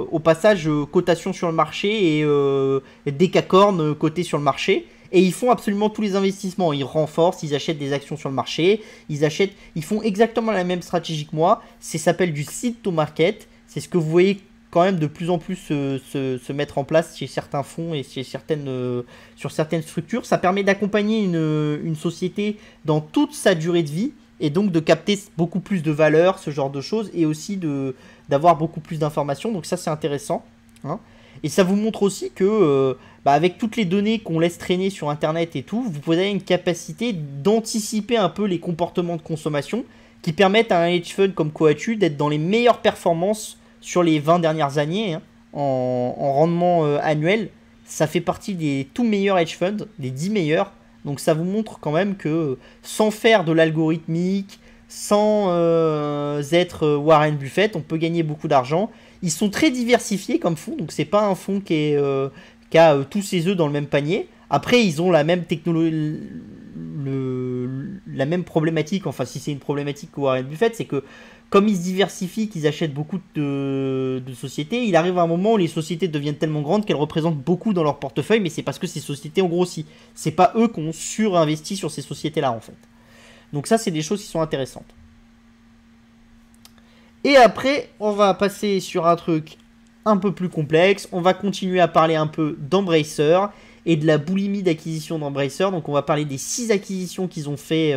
au passage cotation sur le marché et décacorn coté sur le marché. Et ils font absolument tous les investissements. Ils renforcent, ils achètent des actions sur le marché, ils font exactement la même stratégie que moi. Ça s'appelle du seed to market. C'est ce que vous voyez quand même de plus en plus se mettre en place chez certains fonds et chez sur certaines structures. Ça permet d'accompagner une société dans toute sa durée de vie et donc de capter beaucoup plus de valeur, ce genre de choses, et aussi d'avoir beaucoup plus d'informations. Donc ça, c'est intéressant, hein. Et ça vous montre aussi que avec toutes les données qu'on laisse traîner sur Internet et tout, vous avez une capacité d'anticiper un peu les comportements de consommation qui permettent à un hedge fund comme Coatue d'être dans les meilleures performances sur les 20 dernières années, hein, en rendement annuel. Ça fait partie des tout meilleurs hedge funds, des 10 meilleurs. Donc ça vous montre quand même que sans faire de l'algorithmique, sans être Warren Buffett, on peut gagner beaucoup d'argent. Ils sont très diversifiés comme fonds, donc c'est pas un fonds qui a tous ses œufs dans le même panier. Après, ils ont la même technologie, la même problématique, enfin si c'est une problématique que Warren Buffett, c'est que comme ils se diversifient, qu'ils achètent beaucoup de sociétés, il arrive à un moment où les sociétés deviennent tellement grandes qu'elles représentent beaucoup dans leur portefeuille, mais c'est parce que ces sociétés ont grossi. C'est pas eux qui ont surinvesti sur ces sociétés-là en fait. Donc ça, c'est des choses qui sont intéressantes. Et après, on va passer sur un truc un peu plus complexe. On va continuer à parler un peu d'Embracer et de la boulimie d'acquisition d'Embracer. Donc on va parler des 6 acquisitions qu'ils ont fait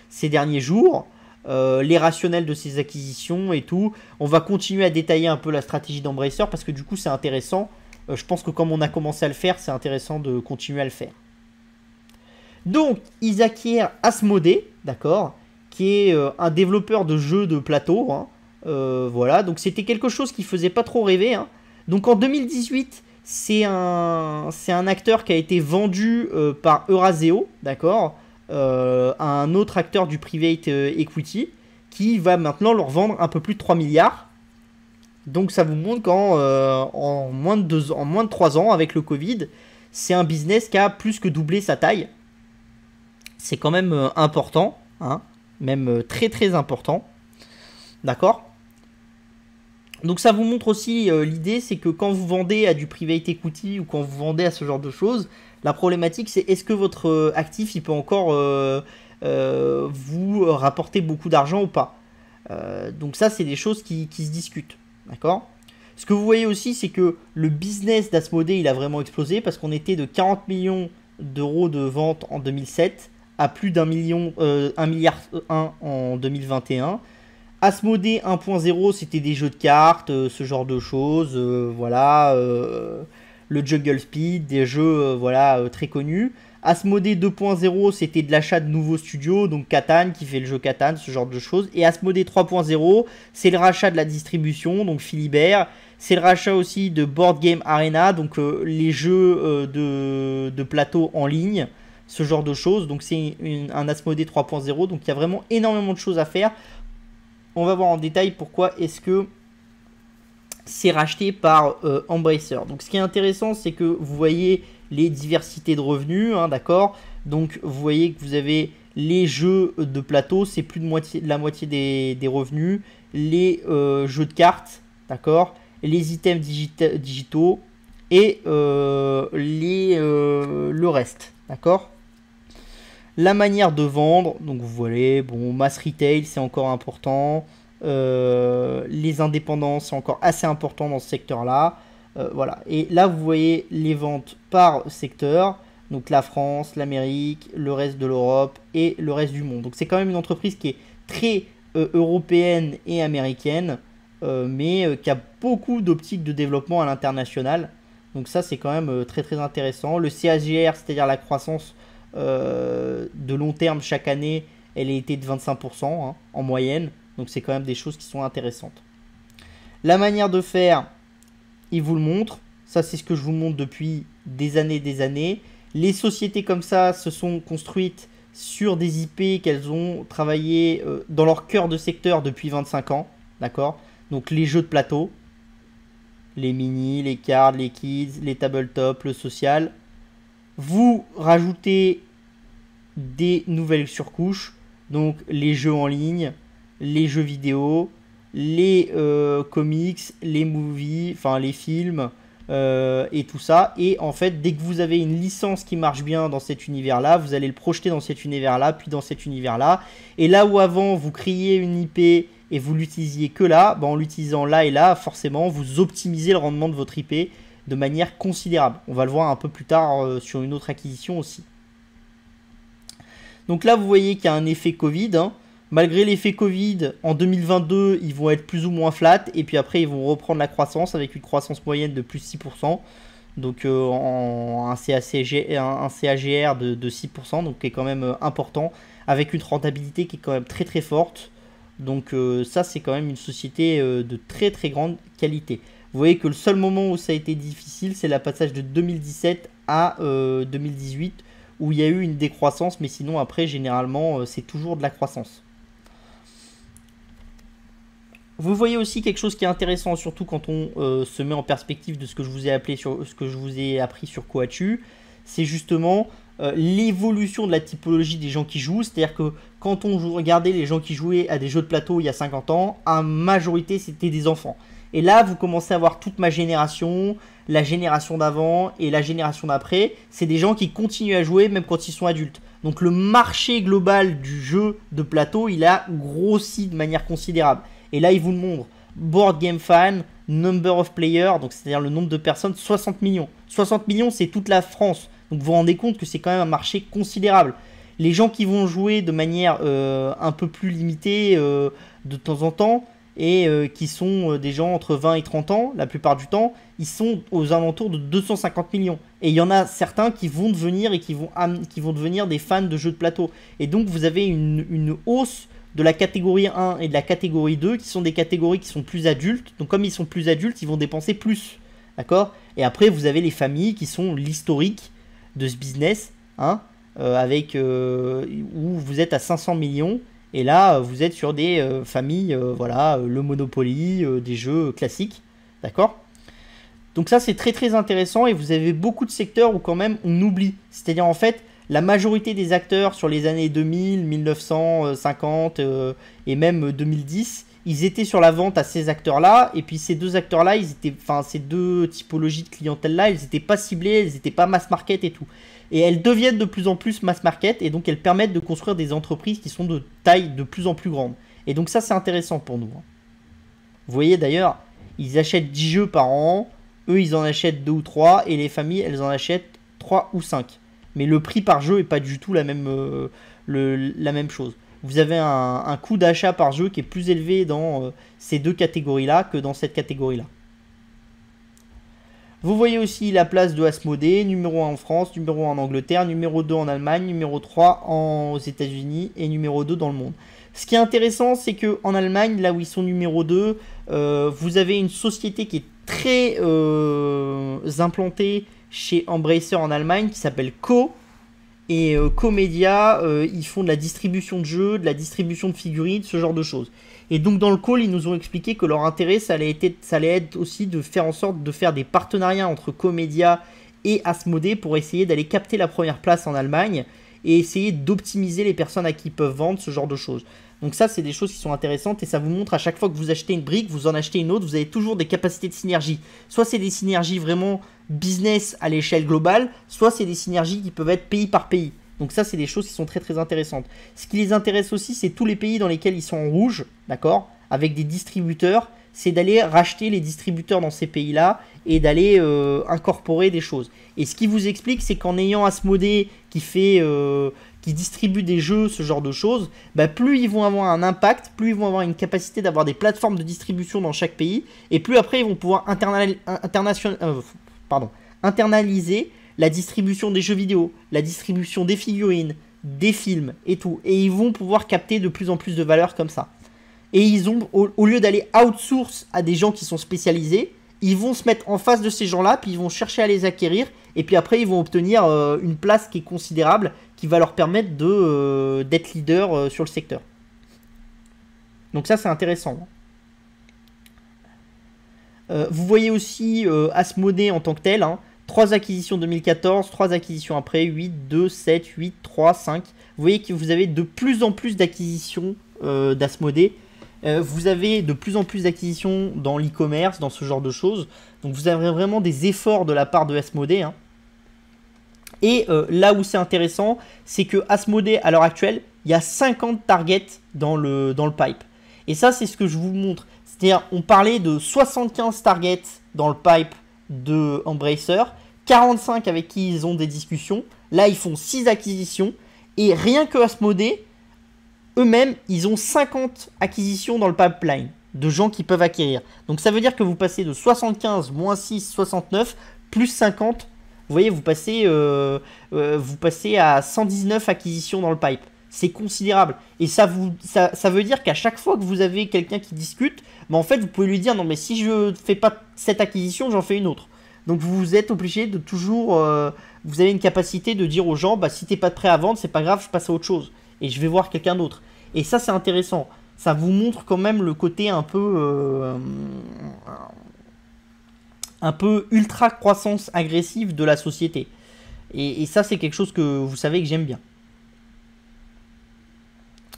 ces derniers jours. Les rationnels de ces acquisitions et tout. On va continuer à détailler un peu la stratégie d'Embracer parce que du coup c'est intéressant. Je pense que comme on a commencé à le faire, c'est intéressant de continuer à le faire. Donc ils acquièrent Asmodee, d'accord, qui est un développeur de jeux de plateau, hein. Voilà, donc c'était quelque chose qui faisait pas trop rêver, hein. Donc en 2018, c'est un acteur qui a été vendu par Euraseo, d'accord, à un autre acteur du private equity qui va maintenant leur vendre un peu plus de 3 milliards. Donc ça vous montre qu'en moins de 3 ans avec le Covid, c'est un business qui a plus que doublé sa taille. C'est quand même important, hein, même très important. D'accord? Donc ça vous montre aussi l'idée, c'est que quand vous vendez à du private equity ou quand vous vendez à ce genre de choses, la problématique c'est est-ce que votre actif il peut encore vous rapporter beaucoup d'argent ou pas. Donc ça c'est des choses qui se discutent. D'accord? Ce que vous voyez aussi c'est que le business d'Asmodee il a vraiment explosé parce qu'on était de 40 millions d'euros de vente en 2007 à plus d'1 milliard en 2021. Asmodee 1.0, c'était des jeux de cartes, ce genre de choses, voilà, le Jungle Speed, des jeux voilà, très connus. Asmodee 2.0, c'était de l'achat de nouveaux studios, donc Catan qui fait le jeu Catan, ce genre de choses. Et Asmodee 3.0, c'est le rachat de la distribution, donc Philibert. C'est le rachat aussi de Board Game Arena, donc les jeux de plateau en ligne, ce genre de choses. Donc c'est un Asmodee 3.0, donc il y a vraiment énormément de choses à faire. On va voir en détail pourquoi est-ce que c'est racheté par Embracer. Donc ce qui est intéressant, c'est que vous voyez les diversités de revenus, hein, d'accord. Donc vous voyez que vous avez les jeux de plateau, c'est plus de la moitié des revenus. Les jeux de cartes, d'accord. Les items digitaux et le reste, d'accord. La manière de vendre, donc vous voyez, bon, mass retail c'est encore important, les indépendants c'est encore assez important dans ce secteur là, voilà. Et là vous voyez les ventes par secteur, Donc la France, l'Amérique, le reste de l'Europe et le reste du monde. Donc c'est quand même une entreprise qui est très européenne et américaine, mais qui a beaucoup d'optiques de développement à l'international. Donc ça c'est quand même très très intéressant. Le CAGR, c'est-à-dire la croissance de long terme chaque année, elle a été de 25% hein, en moyenne. Donc c'est quand même des choses qui sont intéressantes. La manière de faire, il vous le montre. Ça c'est ce que je vous montre depuis des années. Les sociétés comme ça se sont construites sur des IP qu'elles ont travaillé dans leur cœur de secteur depuis 25 ans. D'accord? Donc les jeux de plateau, les mini, les cards, les kids, les tabletop, le social. Vous rajoutez des nouvelles surcouches, donc les jeux en ligne, les jeux vidéo, les comics, les movies, enfin les films et tout ça. Et en fait, dès que vous avez une licence qui marche bien dans cet univers-là, vous allez le projeter dans cet univers-là, puis dans cet univers-là. Et là où avant, vous créiez une IP et vous l'utilisiez que là, en l'utilisant là et là, forcément, vous optimisez le rendement de votre IP de manière considérable. On va le voir un peu plus tard sur une autre acquisition aussi. Donc là, vous voyez qu'il y a un effet Covid. Hein. Malgré l'effet Covid, en 2022, ils vont être plus ou moins flat. Et puis après, ils vont reprendre la croissance avec une croissance moyenne de plus 6%. Donc un CAGR de 6%, donc qui est quand même important. Avec une rentabilité qui est quand même très très forte. Donc ça, c'est quand même une société de très très grande qualité. Vous voyez que le seul moment où ça a été difficile, c'est le passage de 2017 à 2018, où il y a eu une décroissance, mais sinon après, généralement, c'est toujours de la croissance. Vous voyez aussi quelque chose qui est intéressant, surtout quand on se met en perspective de ce que je vous ai appris sur Kohaku, c'est justement l'évolution de la typologie des gens qui jouent. C'est-à-dire que quand on regardait les gens qui jouaient à des jeux de plateau il y a 50 ans, en majorité c'était des enfants. Et là, vous commencez à voir toute ma génération, la génération d'avant et la génération d'après. C'est des gens qui continuent à jouer même quand ils sont adultes. Donc le marché global du jeu de plateau, il a grossi de manière considérable. Et là, il vous le montre. Board Game Fan, Number of Players, donc c'est-à-dire le nombre de personnes, 60 millions. 60 millions, c'est toute la France. Donc vous vous rendez compte que c'est quand même un marché considérable. Les gens qui vont jouer de manière un peu plus limitée de temps en temps, et qui sont des gens entre 20 et 30 ans, la plupart du temps, ils sont aux alentours de 250 millions. Et il y en a certains qui vont devenir et qui vont devenir des fans de jeux de plateau. Et donc vous avez une hausse de la catégorie 1 et de la catégorie 2, qui sont des catégories qui sont plus adultes. Donc comme ils sont plus adultes, ils vont dépenser plus. D'accord? Et après, vous avez les familles qui sont l'historique de ce business, hein, où vous êtes à 500 millions. Et là, vous êtes sur des familles, voilà, le Monopoly, des jeux classiques, d'accord? Donc ça, c'est très très intéressant et vous avez beaucoup de secteurs où quand même on oublie. C'est-à-dire en fait, la majorité des acteurs sur les années 2000, 1950 et même 2010, ils étaient sur la vente à ces acteurs-là. Et puis ces deux acteurs-là, ces deux typologies de clientèle-là, ils n'étaient pas ciblés, ils n'étaient pas mass market et tout. Et elles deviennent de plus en plus mass market et donc elles permettent de construire des entreprises qui sont de taille de plus en plus grande. Et donc ça, c'est intéressant pour nous. Vous voyez d'ailleurs, ils achètent 10 jeux par an, eux ils en achètent 2 ou 3 et les familles elles en achètent 3 ou 5. Mais le prix par jeu n'est pas du tout la même chose. Vous avez un coût d'achat par jeu qui est plus élevé dans ces deux catégories-là que dans cette catégorie-là. Vous voyez aussi la place de Asmodée, numéro 1 en France, numéro 1 en Angleterre, numéro 2 en Allemagne, numéro 3 aux États-Unis et numéro 2 dans le monde. Ce qui est intéressant, c'est qu'en Allemagne, là où ils sont numéro 2, vous avez une société qui est très implantée chez Embracer en Allemagne qui s'appelle Co. Et Co-Media, ils font de la distribution de jeux, de la distribution de figurines, ce genre de choses. Et donc dans le call, ils nous ont expliqué que leur intérêt, ça allait être aussi de faire en sorte de faire des partenariats entre Co-Media et Asmodée pour essayer d'aller capter la première place en Allemagne et essayer d'optimiser les personnes à qui ils peuvent vendre, ce genre de choses. Donc ça, c'est des choses qui sont intéressantes et ça vous montre à chaque fois que vous achetez une brique, vous en achetez une autre, vous avez toujours des capacités de synergie. Soit c'est des synergies vraiment business à l'échelle globale, soit c'est des synergies qui peuvent être pays par pays. Donc ça, c'est des choses qui sont très très intéressantes. Ce qui les intéresse aussi, c'est tous les pays dans lesquels ils sont en rouge, d'accord, avec des distributeurs. c'est d'aller racheter les distributeurs dans ces pays-là et d'aller incorporer des choses. Et ce qui vous explique, c'est qu'en ayant Asmodée qui distribue des jeux, ce genre de choses, bah, plus ils vont avoir un impact, plus ils vont avoir une capacité d'avoir des plateformes de distribution dans chaque pays, et plus après ils vont pouvoir internaliser la distribution des jeux vidéo, la distribution des figurines, des films et tout. Et ils vont pouvoir capter de plus en plus de valeur comme ça. Et ils ont, au lieu d'aller outsource à des gens qui sont spécialisés, ils vont se mettre en face de ces gens-là, puis ils vont chercher à les acquérir, et puis après ils vont obtenir une place qui est considérable, qui va leur permettre d'être leader sur le secteur. Donc ça c'est intéressant. Vous voyez aussi Asmodée en tant que tel, hein. 3 acquisitions 2014, 3 acquisitions après, 8, 2, 7, 8, 3, 5. Vous voyez que vous avez de plus en plus d'acquisitions d'Asmodée. Vous avez de plus en plus d'acquisitions dans l'e-commerce, dans ce genre de choses. Donc vous avez vraiment des efforts de la part de Asmodée. Hein. Et là où c'est intéressant, c'est que Asmodée, à l'heure actuelle, il y a 50 targets dans le pipe. Et ça, c'est ce que je vous montre. C'est-à-dire, on parlait de 75 targets dans le pipe de Embracer, 45 avec qui ils ont des discussions. Là, ils font 6 acquisitions. Et rien que Asmodée, eux-mêmes, ils ont 50 acquisitions dans le pipeline de gens qui peuvent acquérir. Donc ça veut dire que vous passez de 75 moins 6, 69, plus 50. Vous voyez, vous passez à 119 acquisitions dans le pipe. C'est considérable. Et ça veut dire qu'à chaque fois que vous avez quelqu'un qui discute, bah en fait, vous pouvez lui dire, non mais si je ne fais pas cette acquisition, j'en fais une autre. Donc vous êtes obligé de toujours... vous avez une capacité de dire aux gens, bah si tu n'es pas prêt à vendre, c'est pas grave, je passe à autre chose. Et je vais voir quelqu'un d'autre. Et ça, c'est intéressant. Ça vous montre quand même le côté un peu ultra croissance agressive de la société. Et ça, c'est quelque chose que vous savez que j'aime bien.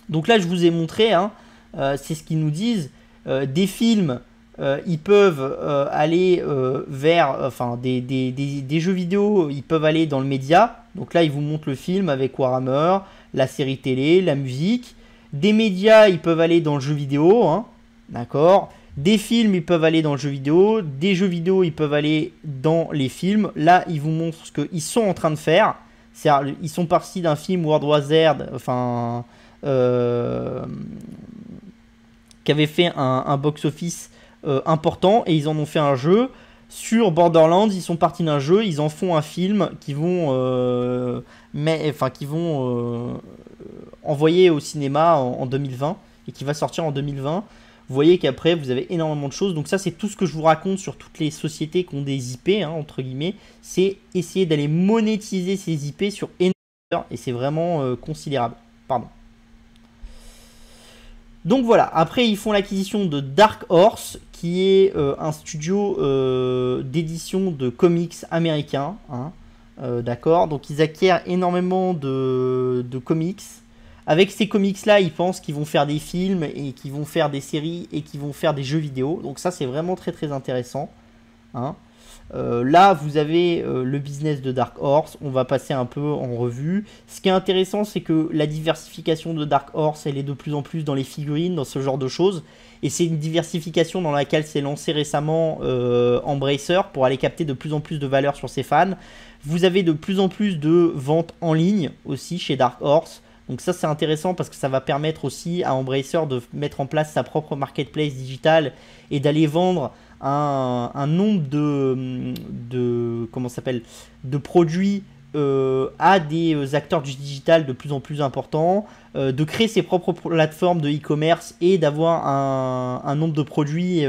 Donc là, je vous ai montré, hein, c'est ce qu'ils nous disent. Des films, ils peuvent aller vers... des jeux vidéo, ils peuvent aller dans le média. Donc là, ils vous montrent le film avec Warhammer, la série télé, la musique. Des médias, ils peuvent aller dans le jeu vidéo, hein, d'accord. Des films, ils peuvent aller dans le jeu vidéo. Des jeux vidéo, ils peuvent aller dans les films. Là, ils vous montrent ce qu'ils sont en train de faire. C'est-à-dire, ils sont partis d'un film World War Z, qui avait fait un box-office important, et ils en ont fait un jeu. Sur Borderlands, ils sont partis d'un jeu, ils en font un film qui vont envoyer au cinéma en 2020 et qui va sortir en 2020. Vous voyez qu'après, vous avez énormément de choses. Donc ça, c'est tout ce que je vous raconte sur toutes les sociétés qui ont des IP, hein, entre guillemets. C'est essayer d'aller monétiser ces IP sur énormément, et c'est vraiment considérable. Pardon. Donc voilà, après ils font l'acquisition de Dark Horse, qui est un studio d'édition de comics américain, hein, d'accord. Donc ils acquièrent énormément de comics. Avec ces comics là, ils pensent qu'ils vont faire des films, et qu'ils vont faire des séries, et qu'ils vont faire des jeux vidéo. Donc ça, c'est vraiment très très intéressant, hein. Là, vous avez le business de Dark Horse. On va passer un peu en revue. Ce qui est intéressant, c'est que la diversification de Dark Horse, elle est de plus en plus dans les figurines, dans ce genre de choses. Et c'est une diversification dans laquelle s'est lancé récemment Embracer pour aller capter de plus en plus de valeur sur ses fans. Vous avez de plus en plus de ventes en ligne aussi chez Dark Horse. Donc ça, c'est intéressant parce que ça va permettre aussi à Embracer de mettre en place sa propre marketplace digitale et d'aller vendre un nombre de produits à des acteurs du digital de plus en plus importants, de créer ses propres plateformes de e-commerce et d'avoir un nombre de produits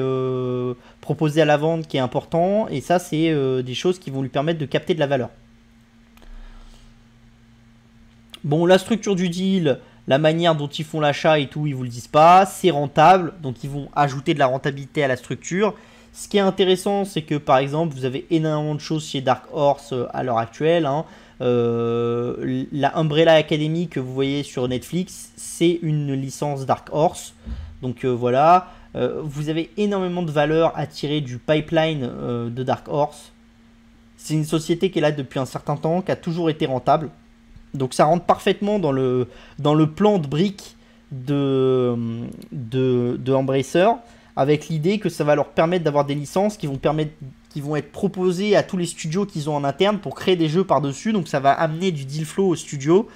proposés à la vente qui est important. Et ça, c'est des choses qui vont lui permettre de capter de la valeur. Bon, la structure du deal, la manière dont ils font l'achat et tout, ils vous le disent pas. C'est rentable, donc ils vont ajouter de la rentabilité à la structure. Ce qui est intéressant, c'est que par exemple, vous avez énormément de choses chez Dark Horse à l'heure actuelle, hein. La Umbrella Academy que vous voyez sur Netflix, c'est une licence Dark Horse. Donc voilà, vous avez énormément de valeur à tirer du pipeline de Dark Horse. C'est une société qui est là depuis un certain temps, qui a toujours été rentable. Donc ça rentre parfaitement dans le plan de briques de Embracer. avec l'idée que ça va leur permettre d'avoir des licences qui vont être proposées à tous les studios qu'ils ont en interne pour créer des jeux par-dessus. Donc ça va amener du deal flow aux studios,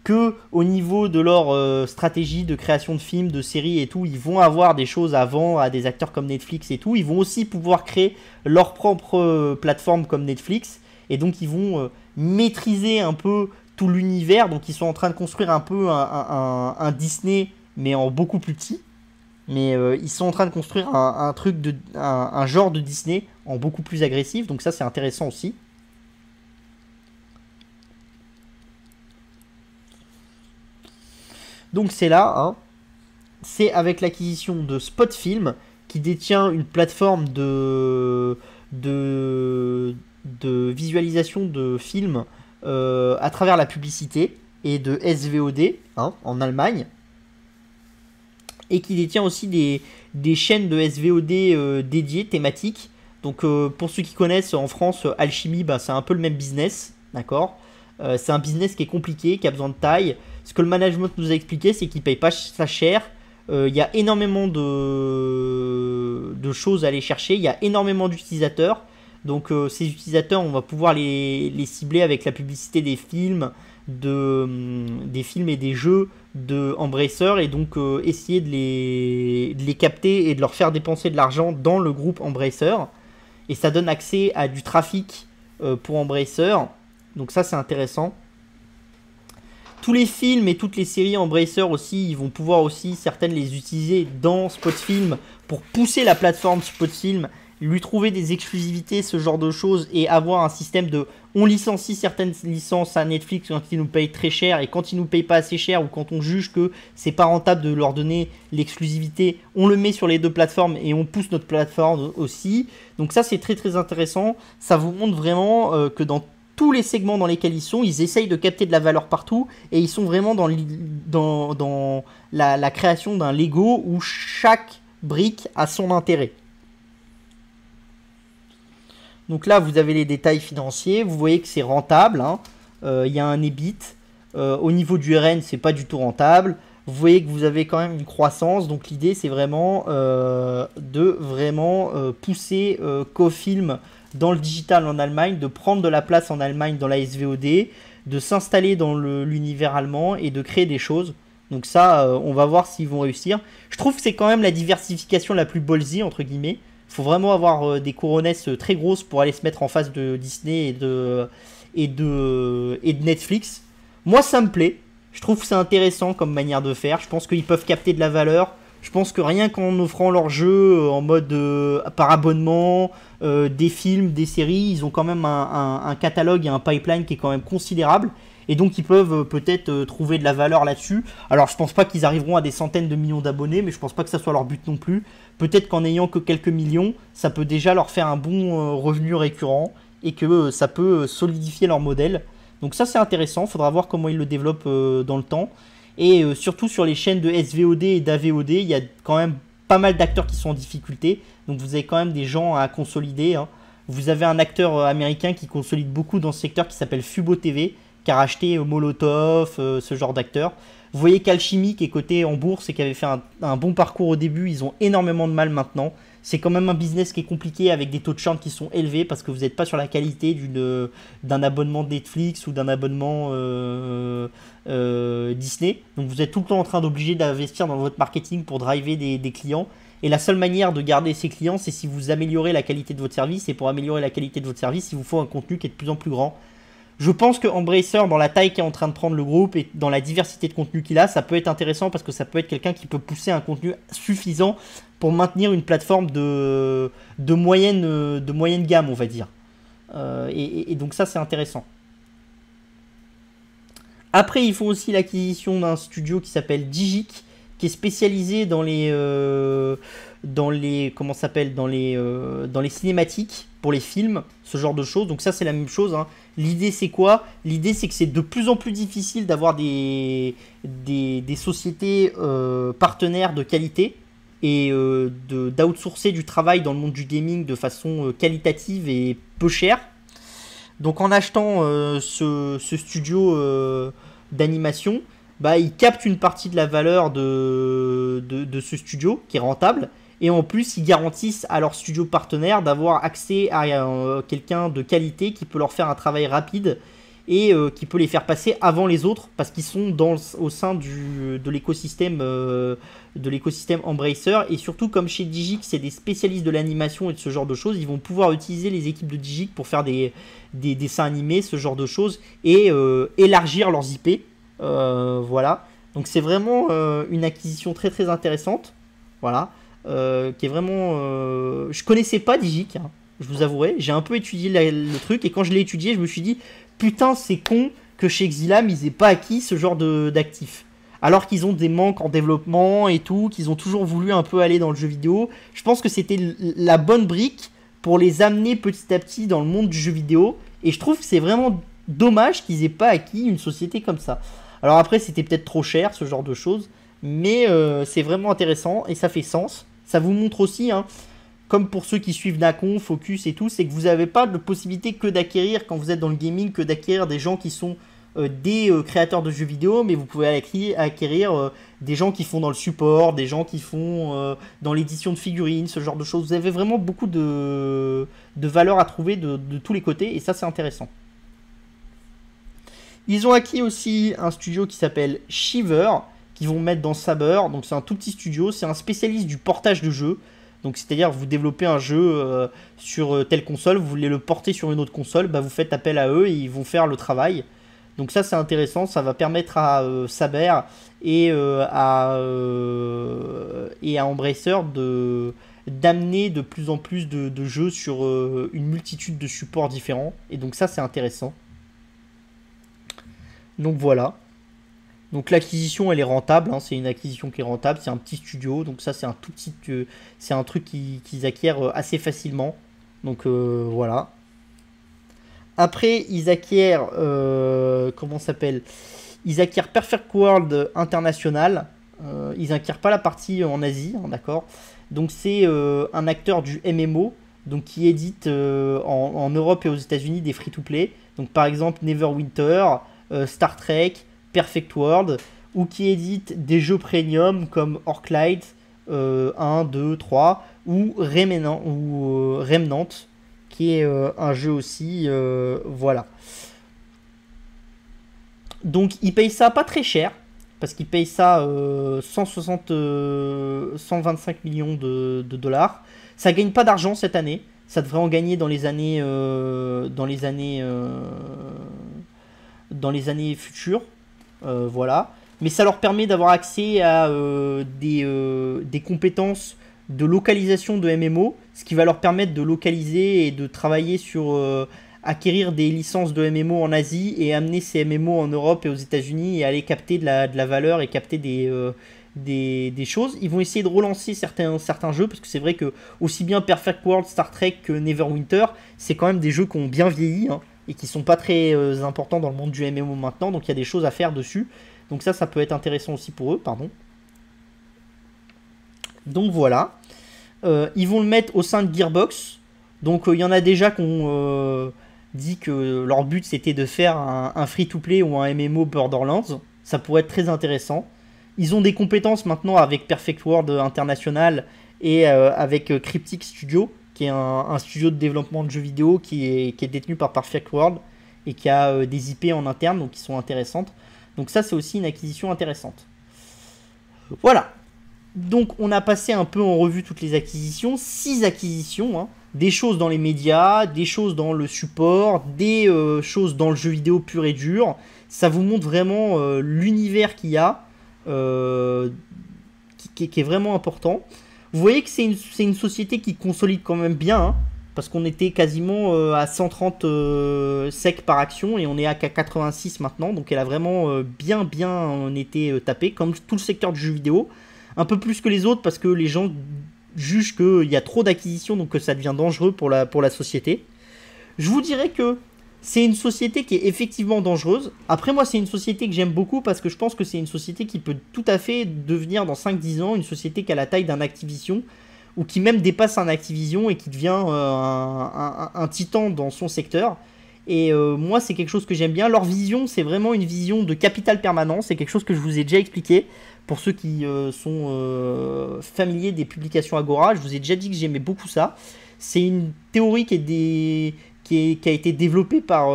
que au niveau de leur stratégie de création de films, de séries et tout, ils vont avoir des choses à vendre à des acteurs comme Netflix et tout. Ils vont aussi pouvoir créer leur propre plateforme comme Netflix, et donc ils vont maîtriser un peu tout l'univers. Donc ils sont en train de construire un peu un Disney, mais en beaucoup plus petit. Mais ils sont en train de construire un genre de Disney en beaucoup plus agressif. Donc ça, c'est intéressant aussi. Donc c'est là, hein, c'est avec l'acquisition de Spotfilm, qui détient une plateforme de visualisation de films à travers la publicité, et de SVOD, hein, en Allemagne, et qui détient aussi des chaînes de SVOD dédiées, thématiques. Donc pour ceux qui connaissent, en France, Alchemy, bah, c'est un peu le même business, d'accord. C'est un business qui est compliqué, qui a besoin de taille. Ce que le management nous a expliqué, c'est qu'il ne paye pas ça cher. Il y a énormément de choses à aller chercher. Il y a énormément d'utilisateurs. Donc ces utilisateurs, on va pouvoir les cibler avec la publicité des films, des films et des jeux de Embracer. Et donc essayer de les capter et de leur faire dépenser de l'argent dans le groupe Embracer. Et ça donne accès à du trafic pour Embracer. Donc ça, c'est intéressant. Tous les films et toutes les séries Embracer aussi, ils vont pouvoir aussi, certaines, les utiliser dans Spotfilm pour pousser la plateforme Spotfilm, lui trouver des exclusivités, ce genre de choses, et avoir un système de... On licencie certaines licences à Netflix quand ils nous payent très cher, et quand ils nous payent pas assez cher, ou quand on juge que c'est pas rentable de leur donner l'exclusivité, on le met sur les deux plateformes et on pousse notre plateforme aussi. Donc ça, c'est très très intéressant. Ça vous montre vraiment que dans tous les segments dans lesquels ils essayent de capter de la valeur partout, et ils sont vraiment dans la création d'un Lego où chaque brique a son intérêt. Donc là, vous avez les détails financiers, vous voyez que c'est rentable, hein. Y a un EBIT, au niveau du RN, c'est pas du tout rentable. Vous voyez que vous avez quand même une croissance, donc l'idée c'est vraiment de vraiment pousser Cofilm dans le digital en Allemagne, de prendre de la place en Allemagne dans la SVOD, de s'installer dans l'univers allemand et de créer des choses. Donc ça, on va voir s'ils vont réussir. Je trouve que c'est quand même la diversification la plus ballsy, entre guillemets. Il faut vraiment avoir des couronnesses très grosses pour aller se mettre en face de Disney et de Netflix. Moi, ça me plaît. Je trouve que c'est intéressant comme manière de faire. Je pense qu'ils peuvent capter de la valeur. Je pense que rien qu'en offrant leur jeu en mode par abonnement, des films, des séries, ils ont quand même un catalogue et un pipeline qui est quand même considérable. Et donc ils peuvent peut-être trouver de la valeur là-dessus. Alors je pense pas qu'ils arriveront à des centaines de millions d'abonnés, mais je pense pas que ça soit leur but non plus. Peut-être qu'en ayant que quelques millions, ça peut déjà leur faire un bon revenu récurrent, et que ça peut solidifier leur modèle. Donc ça c'est intéressant, faudra voir comment ils le développent dans le temps. Et surtout sur les chaînes de SVOD et d'AVOD, il y a quand même pas mal d'acteurs qui sont en difficulté. Donc vous avez quand même des gens à consolider, hein. Vous avez un acteur américain qui consolide beaucoup dans ce secteur qui s'appelle Fubo TV, qui a racheté Molotov, ce genre d'acteurs. Vous voyez qu'Alchemy, qui est coté en bourse et qui avait fait un bon parcours au début, ils ont énormément de mal maintenant. C'est quand même un business qui est compliqué, avec des taux de churn qui sont élevés, parce que vous n'êtes pas sur la qualité d'un abonnement Netflix ou d'un abonnement Disney. Donc vous êtes tout le temps en train d'obliger d'investir dans votre marketing pour driver des clients. Et la seule manière de garder ces clients, c'est si vous améliorez la qualité de votre service. Et pour améliorer la qualité de votre service, il vous faut un contenu qui est de plus en plus grand. Je pense que Embracer, dans la taille qu'est en train de prendre le groupe et dans la diversité de contenu qu'il a, ça peut être intéressant, parce que ça peut être quelqu'un qui peut pousser un contenu suffisant pour maintenir une plateforme de moyenne gamme, on va dire. Et donc ça, c'est intéressant. Après, ils font aussi l'acquisition d'un studio qui s'appelle Digic, qui est spécialisé dans les cinématiques pour les films, ce genre de choses. Donc ça, c'est la même chose, hein. L'idée, c'est quoi? L'idée, c'est que c'est de plus en plus difficile d'avoir des sociétés partenaires de qualité, et d'outsourcer du travail dans le monde du gaming de façon qualitative et peu chère. Donc en achetant ce studio d'animation, bah, ils captent une partie de la valeur de ce studio qui est rentable, Et en plus, ils garantissent à leurs studios partenaires d'avoir accès à quelqu'un de qualité qui peut leur faire un travail rapide et qui peut les faire passer avant les autres parce qu'ils sont au sein de l'écosystème Embracer. Et surtout, comme chez Digic, c'est des spécialistes de l'animation et de ce genre de choses, ils vont pouvoir utiliser les équipes de Digic pour faire des dessins animés, ce genre de choses, et élargir leurs IP. Voilà. Donc c'est vraiment une acquisition très très intéressante. Voilà. Qui est vraiment... Je connaissais pas Digic, hein, je vous avouerai. J'ai un peu étudié le truc, et quand je l'ai étudié, je me suis dit, putain, c'est con que chez Exilam, ils aient pas acquis ce genre d'actifs. Alors qu'ils ont des manques en développement et tout, qu'ils ont toujours voulu un peu aller dans le jeu vidéo. Je pense que c'était la bonne brique pour les amener petit à petit dans le monde du jeu vidéo. Et je trouve que c'est vraiment dommage qu'ils aient pas acquis une société comme ça. Alors après, c'était peut-être trop cher, ce genre de choses. Mais c'est vraiment intéressant et ça fait sens. Ça vous montre aussi, hein, comme pour ceux qui suivent Nacon, Focus et tout, c'est que vous n'avez pas de possibilité que d'acquérir, quand vous êtes dans le gaming, que d'acquérir des gens qui sont des créateurs de jeux vidéo, mais vous pouvez acquérir des gens qui font dans le support, des gens qui font dans l'édition de figurines, ce genre de choses. Vous avez vraiment beaucoup de valeur à trouver de tous les côtés, et ça c'est intéressant. Ils ont acquis aussi un studio qui s'appelle Shiver, qu'ils vont mettre dans Saber. Donc c'est un tout petit studio, c'est un spécialiste du portage de jeux. Donc c'est-à-dire vous développez un jeu sur telle console, vous voulez le porter sur une autre console, bah, vous faites appel à eux et ils vont faire le travail. Donc ça c'est intéressant, ça va permettre à Saber et à Embracer d'amener de plus en plus de jeux sur une multitude de supports différents. Et donc ça c'est intéressant. Donc voilà. Donc l'acquisition elle est rentable, hein, c'est une acquisition qui est rentable, c'est un petit studio, donc ça c'est un tout petit, c'est un truc qu'ils acquièrent assez facilement. Donc voilà. Après ils acquièrent, comment ça s'appelle, ils acquièrent Perfect World International. Ils n'acquièrent pas la partie en Asie, hein, d'accord. Donc c'est un acteur du MMO, donc qui édite en Europe et aux États-Unis des free-to-play. Donc par exemple Neverwinter, Star Trek, Perfect World, ou qui édite des jeux premium comme Orclight 1, 2, 3, ou Remnant, qui est un jeu aussi, voilà. Donc ils payent ça pas très cher, parce qu'ils payent ça 125 millions de dollars. Ça gagne pas d'argent cette année, ça devrait en gagner dans les années futures. Voilà. Mais ça leur permet d'avoir accès à des compétences de localisation de MMO, ce qui va leur permettre de localiser et de travailler sur acquérir des licences de MMO en Asie et amener ces MMO en Europe et aux États-Unis et aller capter de la valeur et capter des choses. Ils vont essayer de relancer certains jeux, parce que c'est vrai que aussi bien Perfect World, Star Trek que Neverwinter, c'est quand même des jeux qui ont bien vieilli, hein, et qui sont pas très importants dans le monde du MMO maintenant, donc il y a des choses à faire dessus. Donc ça peut être intéressant aussi pour eux, pardon. Donc voilà. Ils vont le mettre au sein de Gearbox. Donc il y en a déjà qui ont dit que leur but c'était de faire un free-to-play ou un MMO Borderlands. Ça pourrait être très intéressant. Ils ont des compétences maintenant avec Perfect World International et avec Cryptic Studio, qui est un studio de développement de jeux vidéo qui est détenu par Perfect World et qui a des IP en interne, donc qui sont intéressantes. Donc ça c'est aussi une acquisition intéressante. Voilà. Donc on a passé un peu en revue toutes les acquisitions, 6 acquisitions, hein. Des choses dans les médias, des choses dans le support, des choses dans le jeu vidéo pur et dur. Ça vous montre vraiment l'univers qu'il y a, qui est vraiment important. Vous voyez que c'est une société qui consolide quand même bien, hein, parce qu'on était quasiment à 130 SEC par action et on est à 86 maintenant, donc elle a vraiment bien été tapée, comme tout le secteur du jeu vidéo. Un peu plus que les autres parce que les gens jugent qu'il y a trop d'acquisitions, donc que ça devient dangereux pour la société. Je vous dirais que c'est une société qui est effectivement dangereuse. Après moi c'est une société que j'aime beaucoup parce que je pense que c'est une société qui peut tout à fait devenir dans 5-10 ans une société qui a la taille d'un Activision, ou qui même dépasse un Activision et qui devient un titan dans son secteur. Et moi c'est quelque chose que j'aime bien. Leur vision c'est vraiment une vision de capital permanent, c'est quelque chose que je vous ai déjà expliqué. Pour ceux qui sont familiers des publications Agora, je vous ai déjà dit que j'aimais beaucoup ça. C'est une théorie qui a été développée par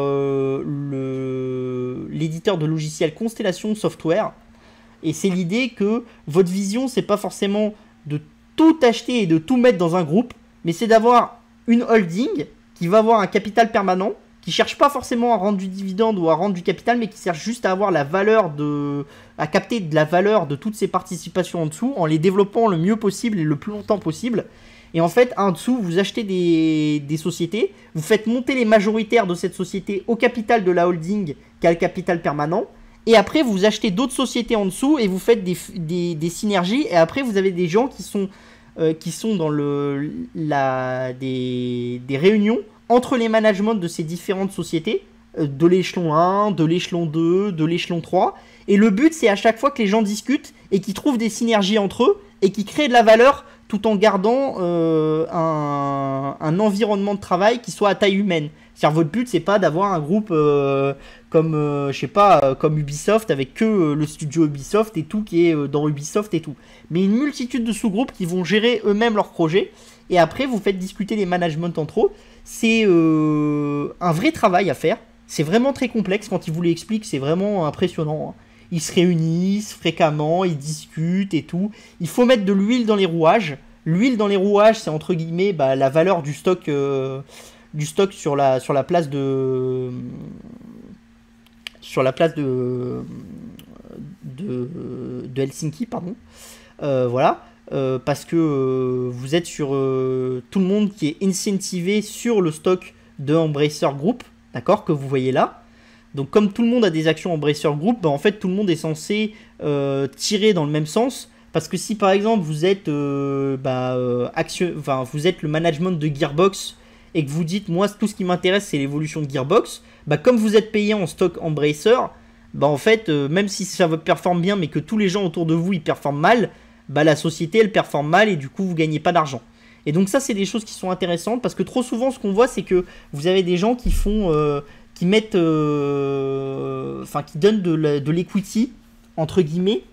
l'éditeur de logiciels Constellation Software. Et c'est l'idée que votre vision, c'est pas forcément de tout acheter et de tout mettre dans un groupe, mais c'est d'avoir une holding qui va avoir un capital permanent, qui cherche pas forcément à rendre du dividende ou à rendre du capital, mais qui cherche juste à avoir à capter de la valeur de toutes ces participations en dessous, en les développant le mieux possible et le plus longtemps possible. Et en fait, en dessous, vous achetez des sociétés, vous faites monter les majoritaires de cette société au capital de la holding qui a le capital permanent, et après vous achetez d'autres sociétés en dessous et vous faites des synergies, et après vous avez des gens qui sont dans des réunions entre les managements de ces différentes sociétés, de l'échelon 1, de l'échelon 2, de l'échelon 3, et le but c'est à chaque fois que les gens discutent et qu'ils trouvent des synergies entre eux et qu'ils créent de la valeur tout en gardant un environnement de travail qui soit à taille humaine. C'est-à-dire votre but c'est pas d'avoir un groupe comme comme Ubisoft avec que le studio Ubisoft et tout qui est dans Ubisoft et tout, mais une multitude de sous-groupes qui vont gérer eux-mêmes leurs projets, et après vous faites discuter les managements entre eux. C'est un vrai travail à faire, c'est vraiment très complexe. Quand ils vous l'expliquent, c'est vraiment impressionnant, hein. Ils se réunissent fréquemment, ils discutent et tout. Il faut mettre de l'huile dans les rouages. L'huile dans les rouages, c'est entre guillemets la valeur du stock sur la place de Helsinki, pardon. Voilà. Parce que vous êtes sur tout le monde qui est incentivé sur le stock de Embracer Group, d'accord, que vous voyez là. Donc comme tout le monde a des actions Embracer Group, en fait tout le monde est censé tirer dans le même sens. Parce que si par exemple vous êtes vous êtes le management de Gearbox et que vous dites moi tout ce qui m'intéresse c'est l'évolution de Gearbox, comme vous êtes payé en stock Embracer, en fait même si ça performe bien mais que tous les gens autour de vous ils performent mal, la société elle performe mal et du coup vous gagnez pas d'argent. Et donc ça c'est des choses qui sont intéressantes, parce que trop souvent ce qu'on voit c'est que vous avez des gens qui font qui mettent qui donnent de l'equity entre guillemets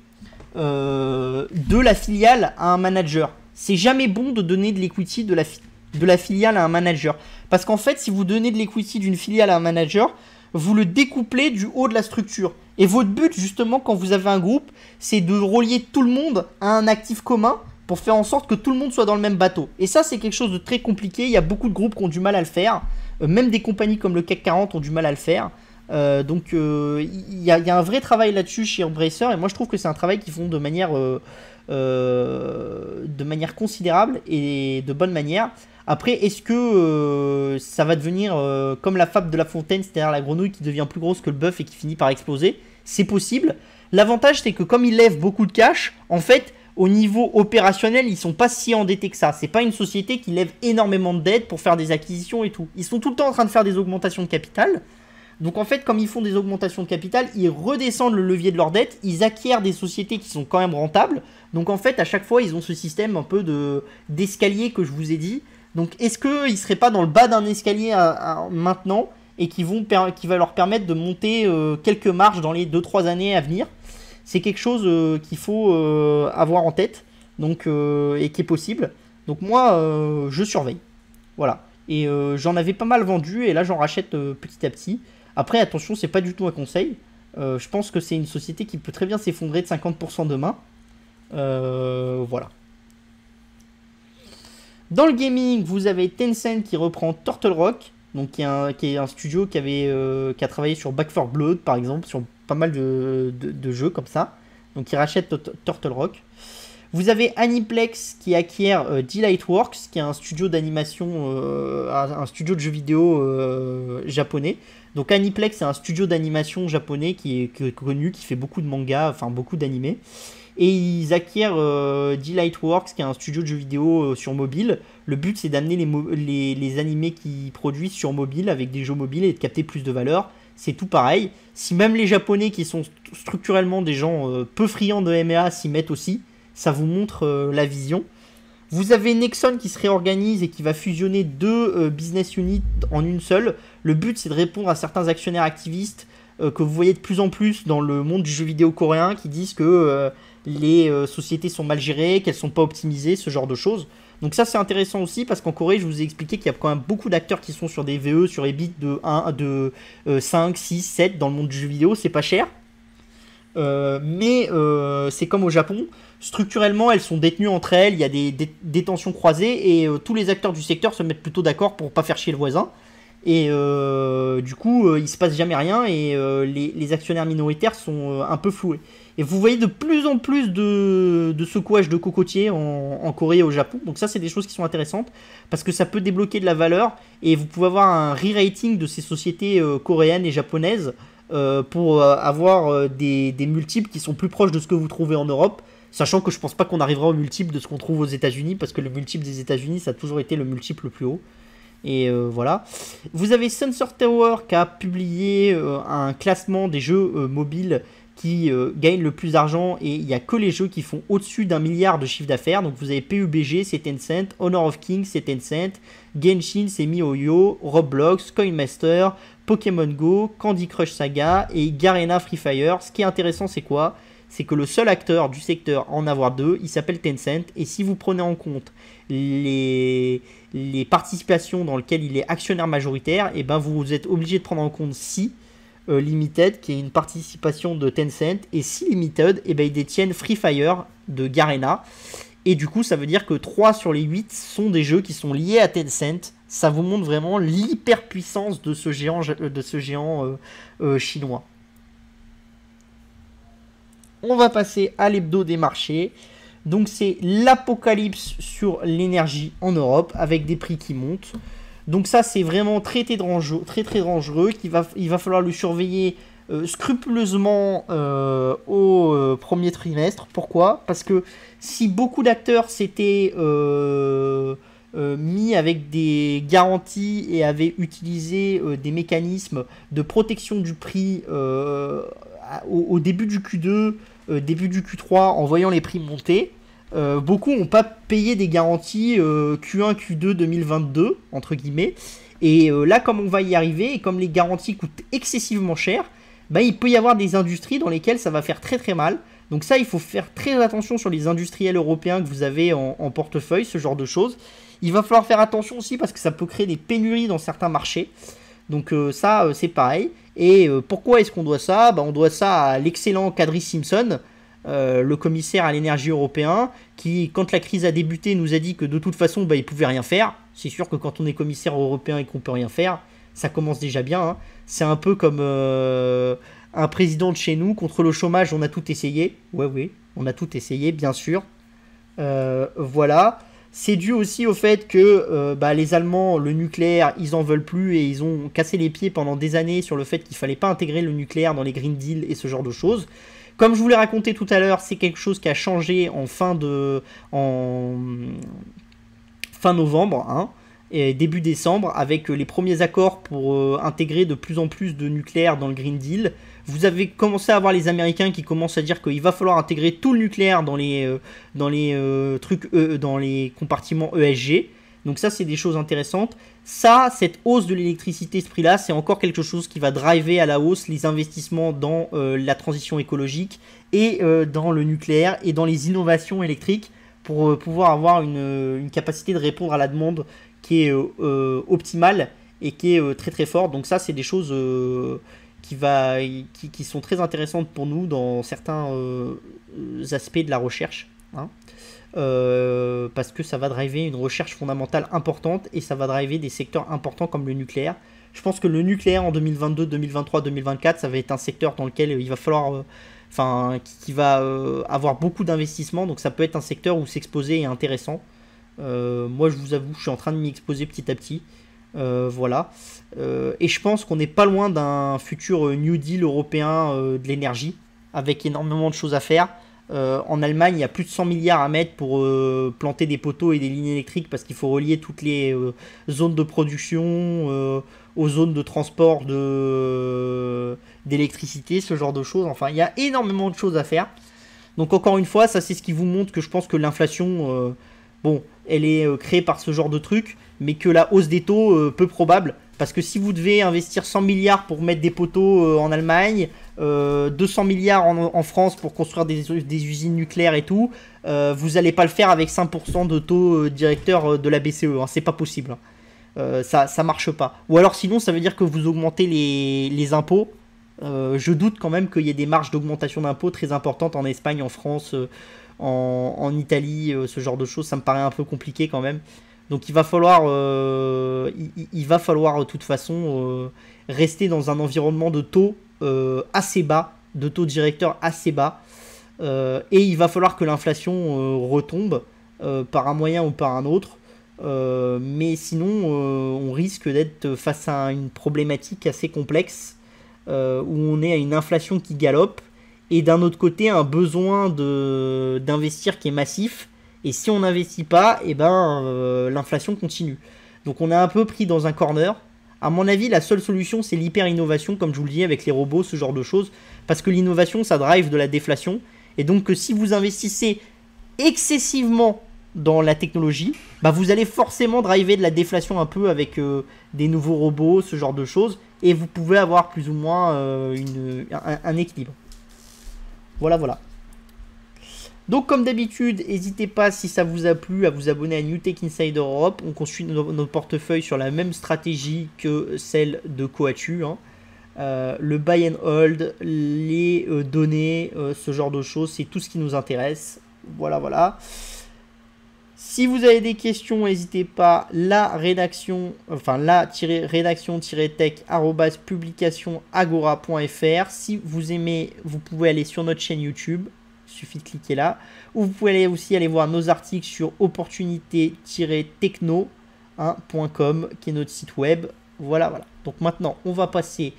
de la filiale à un manager. C'est jamais bon de donner de l'equity de la filiale à un manager, parce qu'en fait si vous donnez de l'equity d'une filiale à un manager, vous le découplez du haut de la structure. Et votre but justement quand vous avez un groupe, c'est de relier tout le monde à un actif commun pour faire en sorte que tout le monde soit dans le même bateau. Et ça c'est quelque chose de très compliqué, il y a beaucoup de groupes qui ont du mal à le faire, même des compagnies comme le CAC 40 ont du mal à le faire. Donc il y a un vrai travail là-dessus chez Embracer, et moi je trouve que c'est un travail qu'ils font de manière considérable et de bonne manière. Après, est-ce que ça va devenir comme la fable de La Fontaine, c'est-à-dire la grenouille qui devient plus grosse que le bœuf et qui finit par exploser? C'est possible. L'avantage, c'est que comme ils lèvent beaucoup de cash, en fait, au niveau opérationnel, ils sont pas si endettés que ça. C'est pas une société qui lève énormément de dettes pour faire des acquisitions et tout. Ils sont tout le temps en train de faire des augmentations de capital. Donc en fait, comme ils font des augmentations de capital, ils redescendent le levier de leurs dettes, ils acquièrent des sociétés qui sont quand même rentables. Donc en fait, à chaque fois, ils ont ce système un peu d'escalier que je vous ai dit. Donc est-ce qu'ils ne seraient pas dans le bas d'un escalier maintenant, et qui va leur permettre de monter quelques marches dans les 2-3 années à venir? C'est quelque chose qu'il faut avoir en tête, donc, et qui est possible. Donc moi, je surveille. Voilà. Et j'en avais pas mal vendu, et là j'en rachète petit à petit. Après, attention, c'est pas du tout un conseil. Je pense que c'est une société qui peut très bien s'effondrer de 50% demain. Voilà. Dans le gaming, vous avez Tencent qui reprend Turtle Rock, donc qui est un studio qui a travaillé sur Back 4 Blood par exemple, sur pas mal de jeux comme ça. Donc il rachète Turtle Rock. Vous avez Aniplex qui acquiert Delightworks, qui est un studio d'animation, un studio de jeux vidéo japonais. Donc Aniplex, c'est un studio d'animation japonais qui est connu, qui fait beaucoup de mangas, enfin beaucoup d'animés. Et ils acquièrent Delightworks, qui est un studio de jeux vidéo sur mobile. Le but, c'est d'amener les animés qu'ils produisent sur mobile avec des jeux mobiles et de capter plus de valeur. C'est tout pareil. Si même les Japonais, qui sont structurellement des gens peu friands de MA, s'y mettent aussi, ça vous montre la vision. Vous avez Nexon qui se réorganise et qui va fusionner deux business units en une seule. Le but, c'est de répondre à certains actionnaires activistes que vous voyez de plus en plus dans le monde du jeu vidéo coréen, qui disent que les sociétés sont mal gérées, qu'elles sont pas optimisées, ce genre de choses. Donc ça c'est intéressant aussi parce qu'en Corée, je vous ai expliqué qu'il y a quand même beaucoup d'acteurs qui sont sur des VE, sur des bits de 5, 6, 7 dans le monde du jeu vidéo, c'est pas cher. Mais c'est comme au Japon, structurellement elles sont détenues entre elles, il y a des tensions croisées et tous les acteurs du secteur se mettent plutôt d'accord pour pas faire chier le voisin. Et du coup, il se passe jamais rien et les actionnaires minoritaires sont un peu floués. Et vous voyez de plus en plus de secouages de cocotiers en Corée et au Japon. Donc ça, c'est des choses qui sont intéressantes parce que ça peut débloquer de la valeur et vous pouvez avoir un re-rating de ces sociétés coréennes et japonaises pour avoir des multiples qui sont plus proches de ce que vous trouvez en Europe. Sachant que je pense pas qu'on arrivera au multiple de ce qu'on trouve aux États-Unis parce que le multiple des États-Unis, ça a toujours été le multiple le plus haut. Et voilà. Vous avez Sensor Tower qui a publié un classement des jeux mobiles qui gagnent le plus d'argent et il n'y a que les jeux qui font au-dessus d'1 milliard de chiffre d'affaires. Donc vous avez PUBG, c'est Tencent, Honor of Kings, c'est Tencent, Genshin, c'est MiHoYo, Roblox, Coinmaster, Pokémon Go, Candy Crush Saga et Garena Free Fire. Ce qui est intéressant, c'est quoi? C'est que le seul acteur du secteur à en avoir deux, il s'appelle Tencent. Et si vous prenez en compte les participations dans lesquelles il est actionnaire majoritaire, et ben vous êtes obligé de prendre en compte Sea Limited, qui est une participation de Tencent, et Sea Limited, et ben ils détiennent Free Fire de Garena. Et du coup, ça veut dire que 3 sur les 8 sont des jeux qui sont liés à Tencent. Ça vous montre vraiment l'hyperpuissance de ce géant chinois. On va passer à l'hebdo des marchés. Donc c'est l'apocalypse sur l'énergie en Europe avec des prix qui montent. Donc ça c'est vraiment très dangereux, très dangereux. Il va falloir le surveiller scrupuleusement au premier trimestre. Pourquoi? Parce que si beaucoup d'acteurs s'étaient mis avec des garanties et avaient utilisé des mécanismes de protection du prix au début du Q2, début du Q3, en voyant les prix monter, beaucoup n'ont pas payé des garanties Q1, Q2 2022, entre guillemets. Et là, comme on va y arriver, et comme les garanties coûtent excessivement cher, bah, il peut y avoir des industries dans lesquelles ça va faire très mal. Donc ça, il faut faire très attention sur les industriels européens que vous avez en portefeuille, ce genre de choses. Il va falloir faire attention aussi parce que ça peut créer des pénuries dans certains marchés. Donc ça, c'est pareil. Et pourquoi est-ce qu'on doit ça? Bah, on doit ça à l'excellent Kadri Simpson, le commissaire à l'énergie européen, qui, quand la crise a débuté, nous a dit que de toute façon, bah, il ne pouvait rien faire. C'est sûr que quand on est commissaire européen et qu'on ne peut rien faire, ça commence déjà bien. Hein. C'est un peu comme un président de chez nous. Contre le chômage, on a tout essayé. Oui, on a tout essayé, bien sûr. Voilà. C'est dû aussi au fait que les Allemands, le nucléaire, ils en veulent plus et ils ont cassé les pieds pendant des années sur le fait qu'il fallait pas intégrer le nucléaire dans les Green Deal et ce genre de choses. Comme je vous l'ai raconté tout à l'heure, c'est quelque chose qui a changé en fin novembre, hein, et début décembre, avec les premiers accords pour intégrer de plus en plus de nucléaire dans le Green Deal. Vous avez commencé à voir les Américains qui commencent à dire qu'il va falloir intégrer tout le nucléaire dans les compartiments ESG. Donc ça, c'est des choses intéressantes. Ça, cette hausse de l'électricité, ce prix-là, c'est encore quelque chose qui va driver à la hausse les investissements dans la transition écologique et dans le nucléaire et dans les innovations électriques pour pouvoir avoir une capacité de répondre à la demande qui est optimale et qui est très forte. Donc ça, c'est des choses qui sont très intéressantes pour nous dans certains aspects de la recherche. Hein. Parce que ça va driver une recherche fondamentale importante et ça va driver des secteurs importants comme le nucléaire. Je pense que le nucléaire en 2022, 2023, 2024, ça va être un secteur dans lequel il va falloir, qui va avoir beaucoup d'investissements. Donc ça peut être un secteur où s'exposer est intéressant. Moi, je vous avoue, je suis en train de m'y exposer petit à petit. Voilà. Et je pense qu'on n'est pas loin d'un futur New Deal européen de l'énergie avec énormément de choses à faire. En Allemagne, il y a plus de 100 milliards à mettre pour planter des poteaux et des lignes électriques parce qu'il faut relier toutes les zones de production aux zones de transport d'électricité, ce genre de choses. Enfin, il y a énormément de choses à faire. Donc encore une fois, ça c'est ce qui vous montre que je pense que l'inflation, elle est créée par ce genre de truc, mais que la hausse des taux, peu probable, Parce que si vous devez investir 100 milliards pour mettre des poteaux en Allemagne, 200 milliards en France pour construire des usines nucléaires et tout, vous n'allez pas le faire avec 5% de taux directeur de la BCE. Hein, c'est pas possible. Hein. Ça marche pas. Ou alors sinon, ça veut dire que vous augmentez les impôts. Je doute quand même qu'il y ait des marges d'augmentation d'impôts très importantes en Espagne, en France, en Italie, ce genre de choses. Ça me paraît un peu compliqué quand même. Donc il va falloir de toute façon rester dans un environnement de taux assez bas, de taux directeur assez bas, et il va falloir que l'inflation retombe par un moyen ou par un autre, mais sinon on risque d'être face à une problématique assez complexe où on est à une inflation qui galope et d'un autre côté un besoin d'investir qui est massif. Et si on n'investit pas, eh ben, l'inflation continue. Donc on est un peu pris dans un corner. À mon avis, la seule solution, c'est l'hyper-innovation, comme je vous le dis, avec les robots, ce genre de choses. Parce que l'innovation, ça drive de la déflation. Et donc si vous investissez excessivement dans la technologie, bah, vous allez forcément driver de la déflation un peu avec des nouveaux robots, ce genre de choses. Et vous pouvez avoir plus ou moins un équilibre. Voilà, voilà. Donc comme d'habitude, n'hésitez pas si ça vous a plu à vous abonner à New Tech Insider Europe. On construit notre portefeuille sur la même stratégie que celle de Coatue. Hein. Le buy and hold, les données, ce genre de choses, c'est tout ce qui nous intéresse. Voilà, voilà. Si vous avez des questions, n'hésitez pas. La rédaction tech@publicationagora.fr. Si vous aimez, vous pouvez aller sur notre chaîne YouTube. Il suffit de cliquer là. Ou vous pouvez aussi aller voir nos articles sur opportunité-techno.com, qui est notre site web. Voilà, voilà. Donc maintenant, on va passer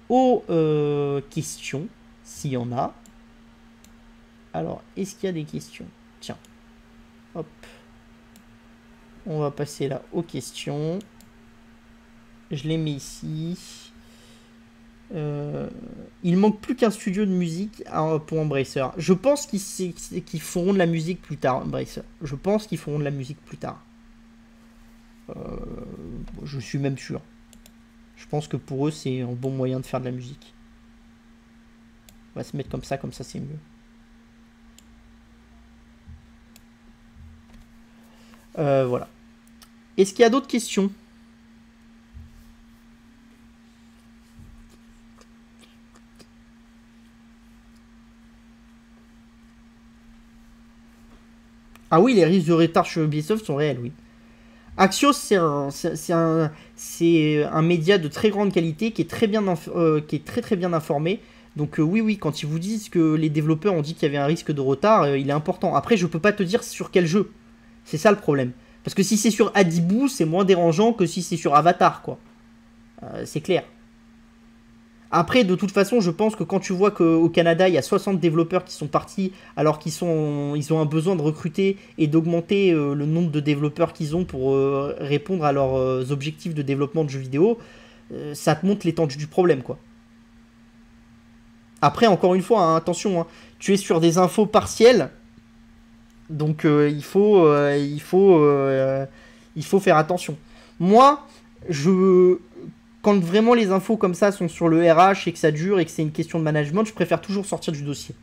aux questions, s'il y en a. Alors, est-ce qu'il y a des questions? Tiens. Hop. On va passer là aux questions. Je les mets ici. Il manque plus qu'un studio de musique pour Embracer. Je pense qu'ils feront de la musique plus tard, Embracer. Je pense qu'ils feront de la musique plus tard. Je suis même sûr. Je pense que pour eux, c'est un bon moyen de faire de la musique. On va se mettre comme ça c'est mieux. Voilà. Est-ce qu'il y a d'autres questions ? Ah oui, les risques de retard chez Ubisoft sont réels, oui. Axios, c'est un média de très grande qualité qui est très bien informé. Donc oui, quand ils vous disent que les développeurs ont dit qu'il y avait un risque de retard, il est important. Après, je peux pas te dire sur quel jeu. C'est ça le problème. Parce que si c'est sur Adibou, c'est moins dérangeant que si c'est sur Avatar, quoi. C'est clair. Après, de toute façon, je pense que quand tu vois qu'au Canada, il y a 60 développeurs qui sont partis alors ils ont un besoin de recruter et d'augmenter le nombre de développeurs qu'ils ont pour répondre à leurs objectifs de développement de jeux vidéo, ça te montre l'étendue du problème, quoi. Après, encore une fois, hein, attention, hein, tu es sur des infos partielles, donc il faut faire attention. Moi, quand vraiment les infos comme ça sont sur le RH et que ça dure et que c'est une question de management, je préfère toujours sortir du dossier.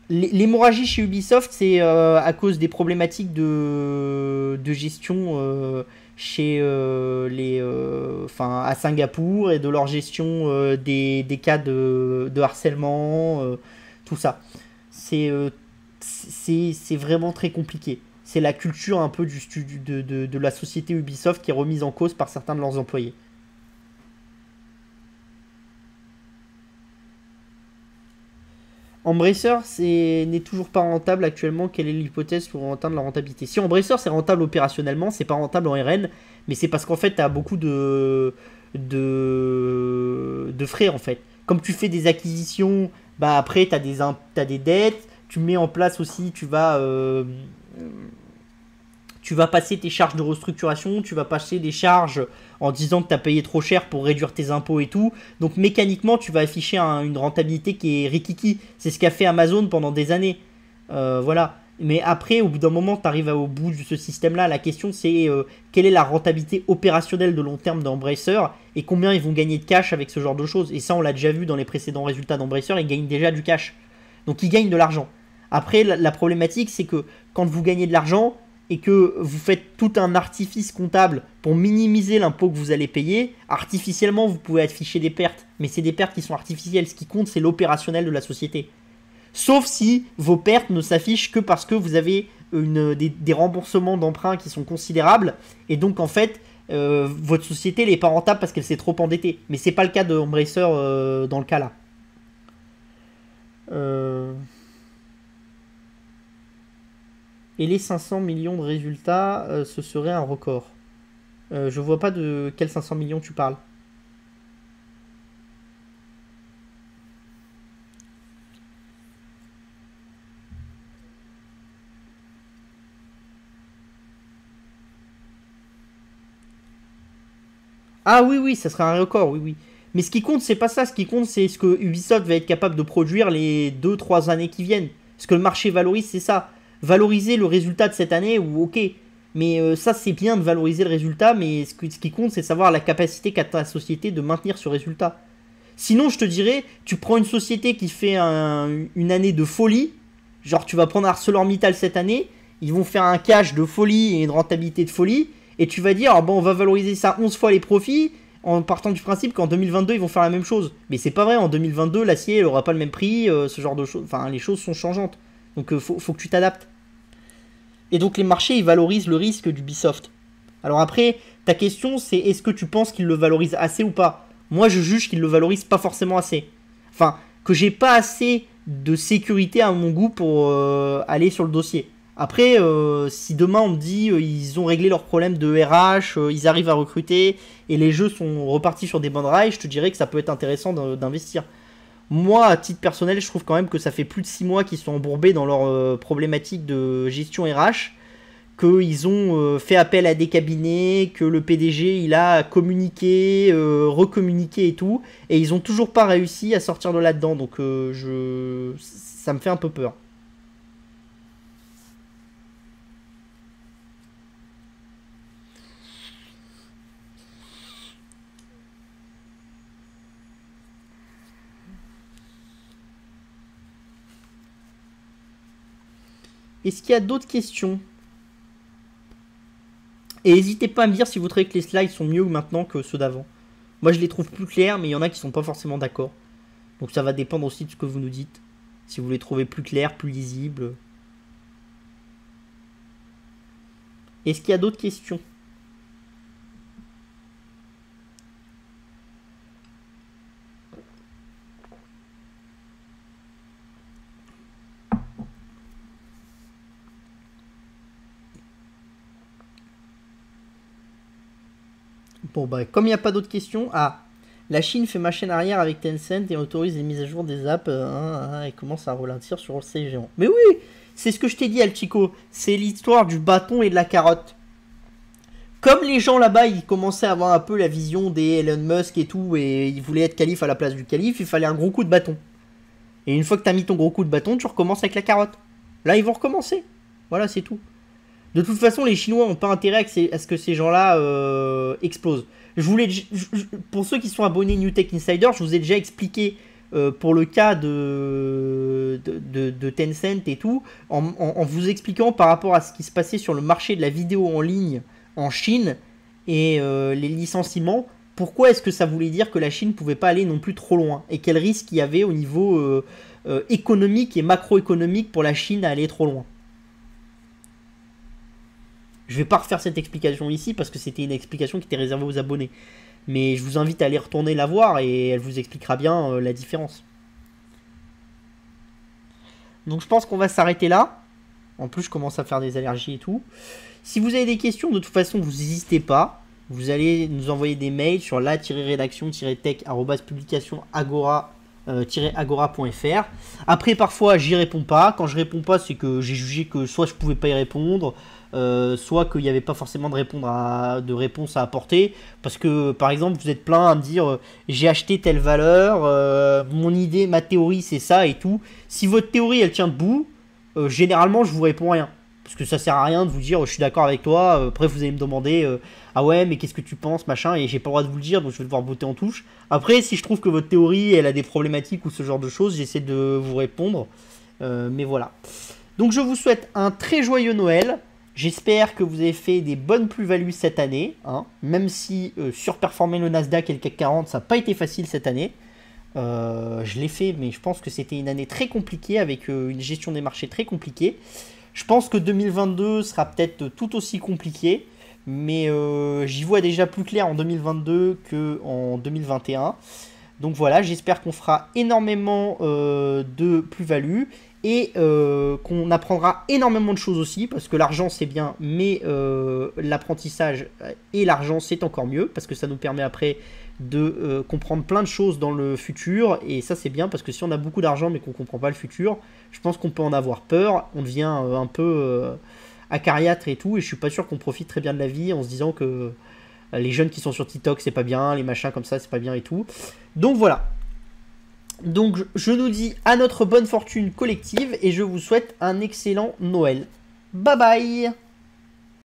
L'hémorragie chez Ubisoft, c'est à cause des problématiques de gestion à Singapour et de leur gestion des cas de harcèlement, tout ça. C'est vraiment très compliqué. C'est la culture un peu de la société Ubisoft qui est remise en cause par certains de leurs employés. Embracer n'est toujours pas rentable actuellement. Quelle est l'hypothèse pour atteindre la rentabilité? Si Embracer c'est rentable opérationnellement, c'est pas rentable en RN, mais c'est parce qu'en fait tu as beaucoup de frais en fait. Comme tu fais des acquisitions, bah après tu as des dettes, tu mets en place aussi, tu vas passer tes charges de restructuration, tu vas passer des charges en disant que tu as payé trop cher pour réduire tes impôts et tout. Donc mécaniquement, tu vas afficher une rentabilité qui est rikiki. C'est ce qu'a fait Amazon pendant des années. Voilà. Mais après, au bout d'un moment, tu arrives au bout de ce système-là. La question, c'est quelle est la rentabilité opérationnelle de long terme d'Embracer et combien ils vont gagner de cash avec ce genre de choses. Et ça, on l'a déjà vu dans les précédents résultats d'Embracer, ils gagnent déjà du cash. Donc, ils gagnent de l'argent. Après, la problématique, c'est que quand vous gagnez de l'argent et que vous faites tout un artifice comptable pour minimiser l'impôt que vous allez payer, artificiellement, vous pouvez afficher des pertes. Mais c'est des pertes qui sont artificielles. Ce qui compte, c'est l'opérationnel de la société. Sauf si vos pertes ne s'affichent que parce que vous avez des remboursements d'emprunts qui sont considérables. Et donc, en fait, votre société n'est pas rentable parce qu'elle s'est trop endettée. Mais c'est pas le cas de Embracer dans le cas là. Et les 500 millions de résultats, ce serait un record. Je vois pas de quels 500 millions tu parles. Ah oui, oui, ça serait un record, oui, oui. Mais ce qui compte, c'est pas ça. Ce qui compte, c'est ce que Ubisoft va être capable de produire les 2-3 années qui viennent. Ce que le marché valorise, c'est ça. Valoriser le résultat de cette année, ou ok. Mais ça, c'est bien de valoriser le résultat, mais ce qui compte, c'est savoir la capacité qu'a ta société de maintenir ce résultat. Sinon, je te dirais, tu prends une société qui fait une année de folie, genre tu vas prendre ArcelorMittal cette année, ils vont faire un cash de folie et une rentabilité de folie, et tu vas dire, bon, on va valoriser ça 11 fois les profits, en partant du principe qu'en 2022, ils vont faire la même chose. Mais c'est pas vrai, en 2022, l'acier n'aura pas le même prix, ce genre de choses, enfin, les choses sont changeantes. Donc, faut que tu t'adaptes. Et donc, les marchés, ils valorisent le risque d'Ubisoft. Alors après, ta question, c'est est-ce que tu penses qu'ils le valorisent assez ou pas? Moi, je juge qu'ils le valorisent pas forcément assez. Enfin, que j'ai pas assez de sécurité à mon goût pour aller sur le dossier. Après, si demain on me dit ils ont réglé leurs problèmes de RH, ils arrivent à recruter et les jeux sont repartis sur des bonnes rails, je te dirais que ça peut être intéressant d'investir. Moi, à titre personnel, je trouve quand même que ça fait plus de 6 mois qu'ils sont embourbés dans leur problématique de gestion RH, qu'ils ont fait appel à des cabinets, que le PDG il a communiqué, recommuniqué et tout, et ils ont toujours pas réussi à sortir de là-dedans, donc ça me fait un peu peur. Est-ce qu'il y a d'autres questions? Et n'hésitez pas à me dire si vous trouvez que les slides sont mieux maintenant que ceux d'avant. Moi je les trouve plus clairs, mais il y en a qui sont pas forcément d'accord. Donc ça va dépendre aussi de ce que vous nous dites. Si vous les trouvez plus clairs, plus lisibles. Est-ce qu'il y a d'autres questions? Bon bah comme il n'y a pas d'autres questions, la Chine fait machine arrière avec Tencent et autorise les mises à jour des apps et commence à ralentir sur ces géants. Mais oui, c'est ce que je t'ai dit Alchico, c'est l'histoire du bâton et de la carotte. Comme les gens là-bas, ils commençaient à avoir un peu la vision des Elon Musk et tout, et ils voulaient être calife à la place du calife, il fallait un gros coup de bâton. Et une fois que t'as mis ton gros coup de bâton, tu recommences avec la carotte. Là, ils vont recommencer. Voilà, c'est tout. De toute façon, les Chinois n'ont pas intérêt à ce que ces gens-là explosent. Pour ceux qui sont abonnés New Tech Insider, je vous ai déjà expliqué pour le cas de Tencent et tout, en vous expliquant par rapport à ce qui se passait sur le marché de la vidéo en ligne en Chine et les licenciements, pourquoi est-ce que ça voulait dire que la Chine ne pouvait pas aller non plus trop loin et quel risque il y avait au niveau économique et macroéconomique pour la Chine à aller trop loin. Je vais pas refaire cette explication ici parce que c'était une explication qui était réservée aux abonnés. Mais je vous invite à aller retourner la voir et elle vous expliquera bien la différence. Donc je pense qu'on va s'arrêter là. En plus je commence à faire des allergies et tout. Si vous avez des questions, de toute façon vous n'hésitez pas. Vous allez nous envoyer des mails sur la-rédaction-tech@publication-agora.fr. Après parfois j'y réponds pas. Quand je réponds pas c'est que j'ai jugé que soit je pouvais pas y répondre. Soit qu'il n'y avait pas forcément de réponse à apporter parce que par exemple vous êtes plein à me dire j'ai acheté telle valeur, mon idée, ma théorie c'est ça et tout. Si votre théorie elle tient debout, généralement je vous réponds rien. Parce que ça sert à rien de vous dire je suis d'accord avec toi, après vous allez me demander ah ouais mais qu'est-ce que tu penses machin, et j'ai pas le droit de vous le dire donc je vais devoir botter en touche. Après si je trouve que votre théorie elle a des problématiques ou ce genre de choses, j'essaie de vous répondre. Mais voilà. Donc je vous souhaite un très joyeux Noël. J'espère que vous avez fait des bonnes plus-values cette année, hein, même si surperformer le Nasdaq et le CAC 40 ça n'a pas été facile cette année. Je l'ai fait mais je pense que c'était une année très compliquée avec une gestion des marchés très compliquée. Je pense que 2022 sera peut-être tout aussi compliqué, mais j'y vois déjà plus clair en 2022 qu'en 2021. Donc voilà, j'espère qu'on fera énormément de plus-value et qu'on apprendra énormément de choses aussi, parce que l'argent c'est bien, mais l'apprentissage et l'argent c'est encore mieux, parce que ça nous permet après de comprendre plein de choses dans le futur, et ça c'est bien, parce que si on a beaucoup d'argent mais qu'on ne comprend pas le futur, je pense qu'on peut en avoir peur, on devient un peu acariâtre et tout, et je suis pas sûr qu'on profite très bien de la vie en se disant que les jeunes qui sont sur TikTok c'est pas bien, les machins comme ça c'est pas bien et tout. Donc voilà. Donc je nous dis à notre bonne fortune collective et je vous souhaite un excellent Noël. Bye bye.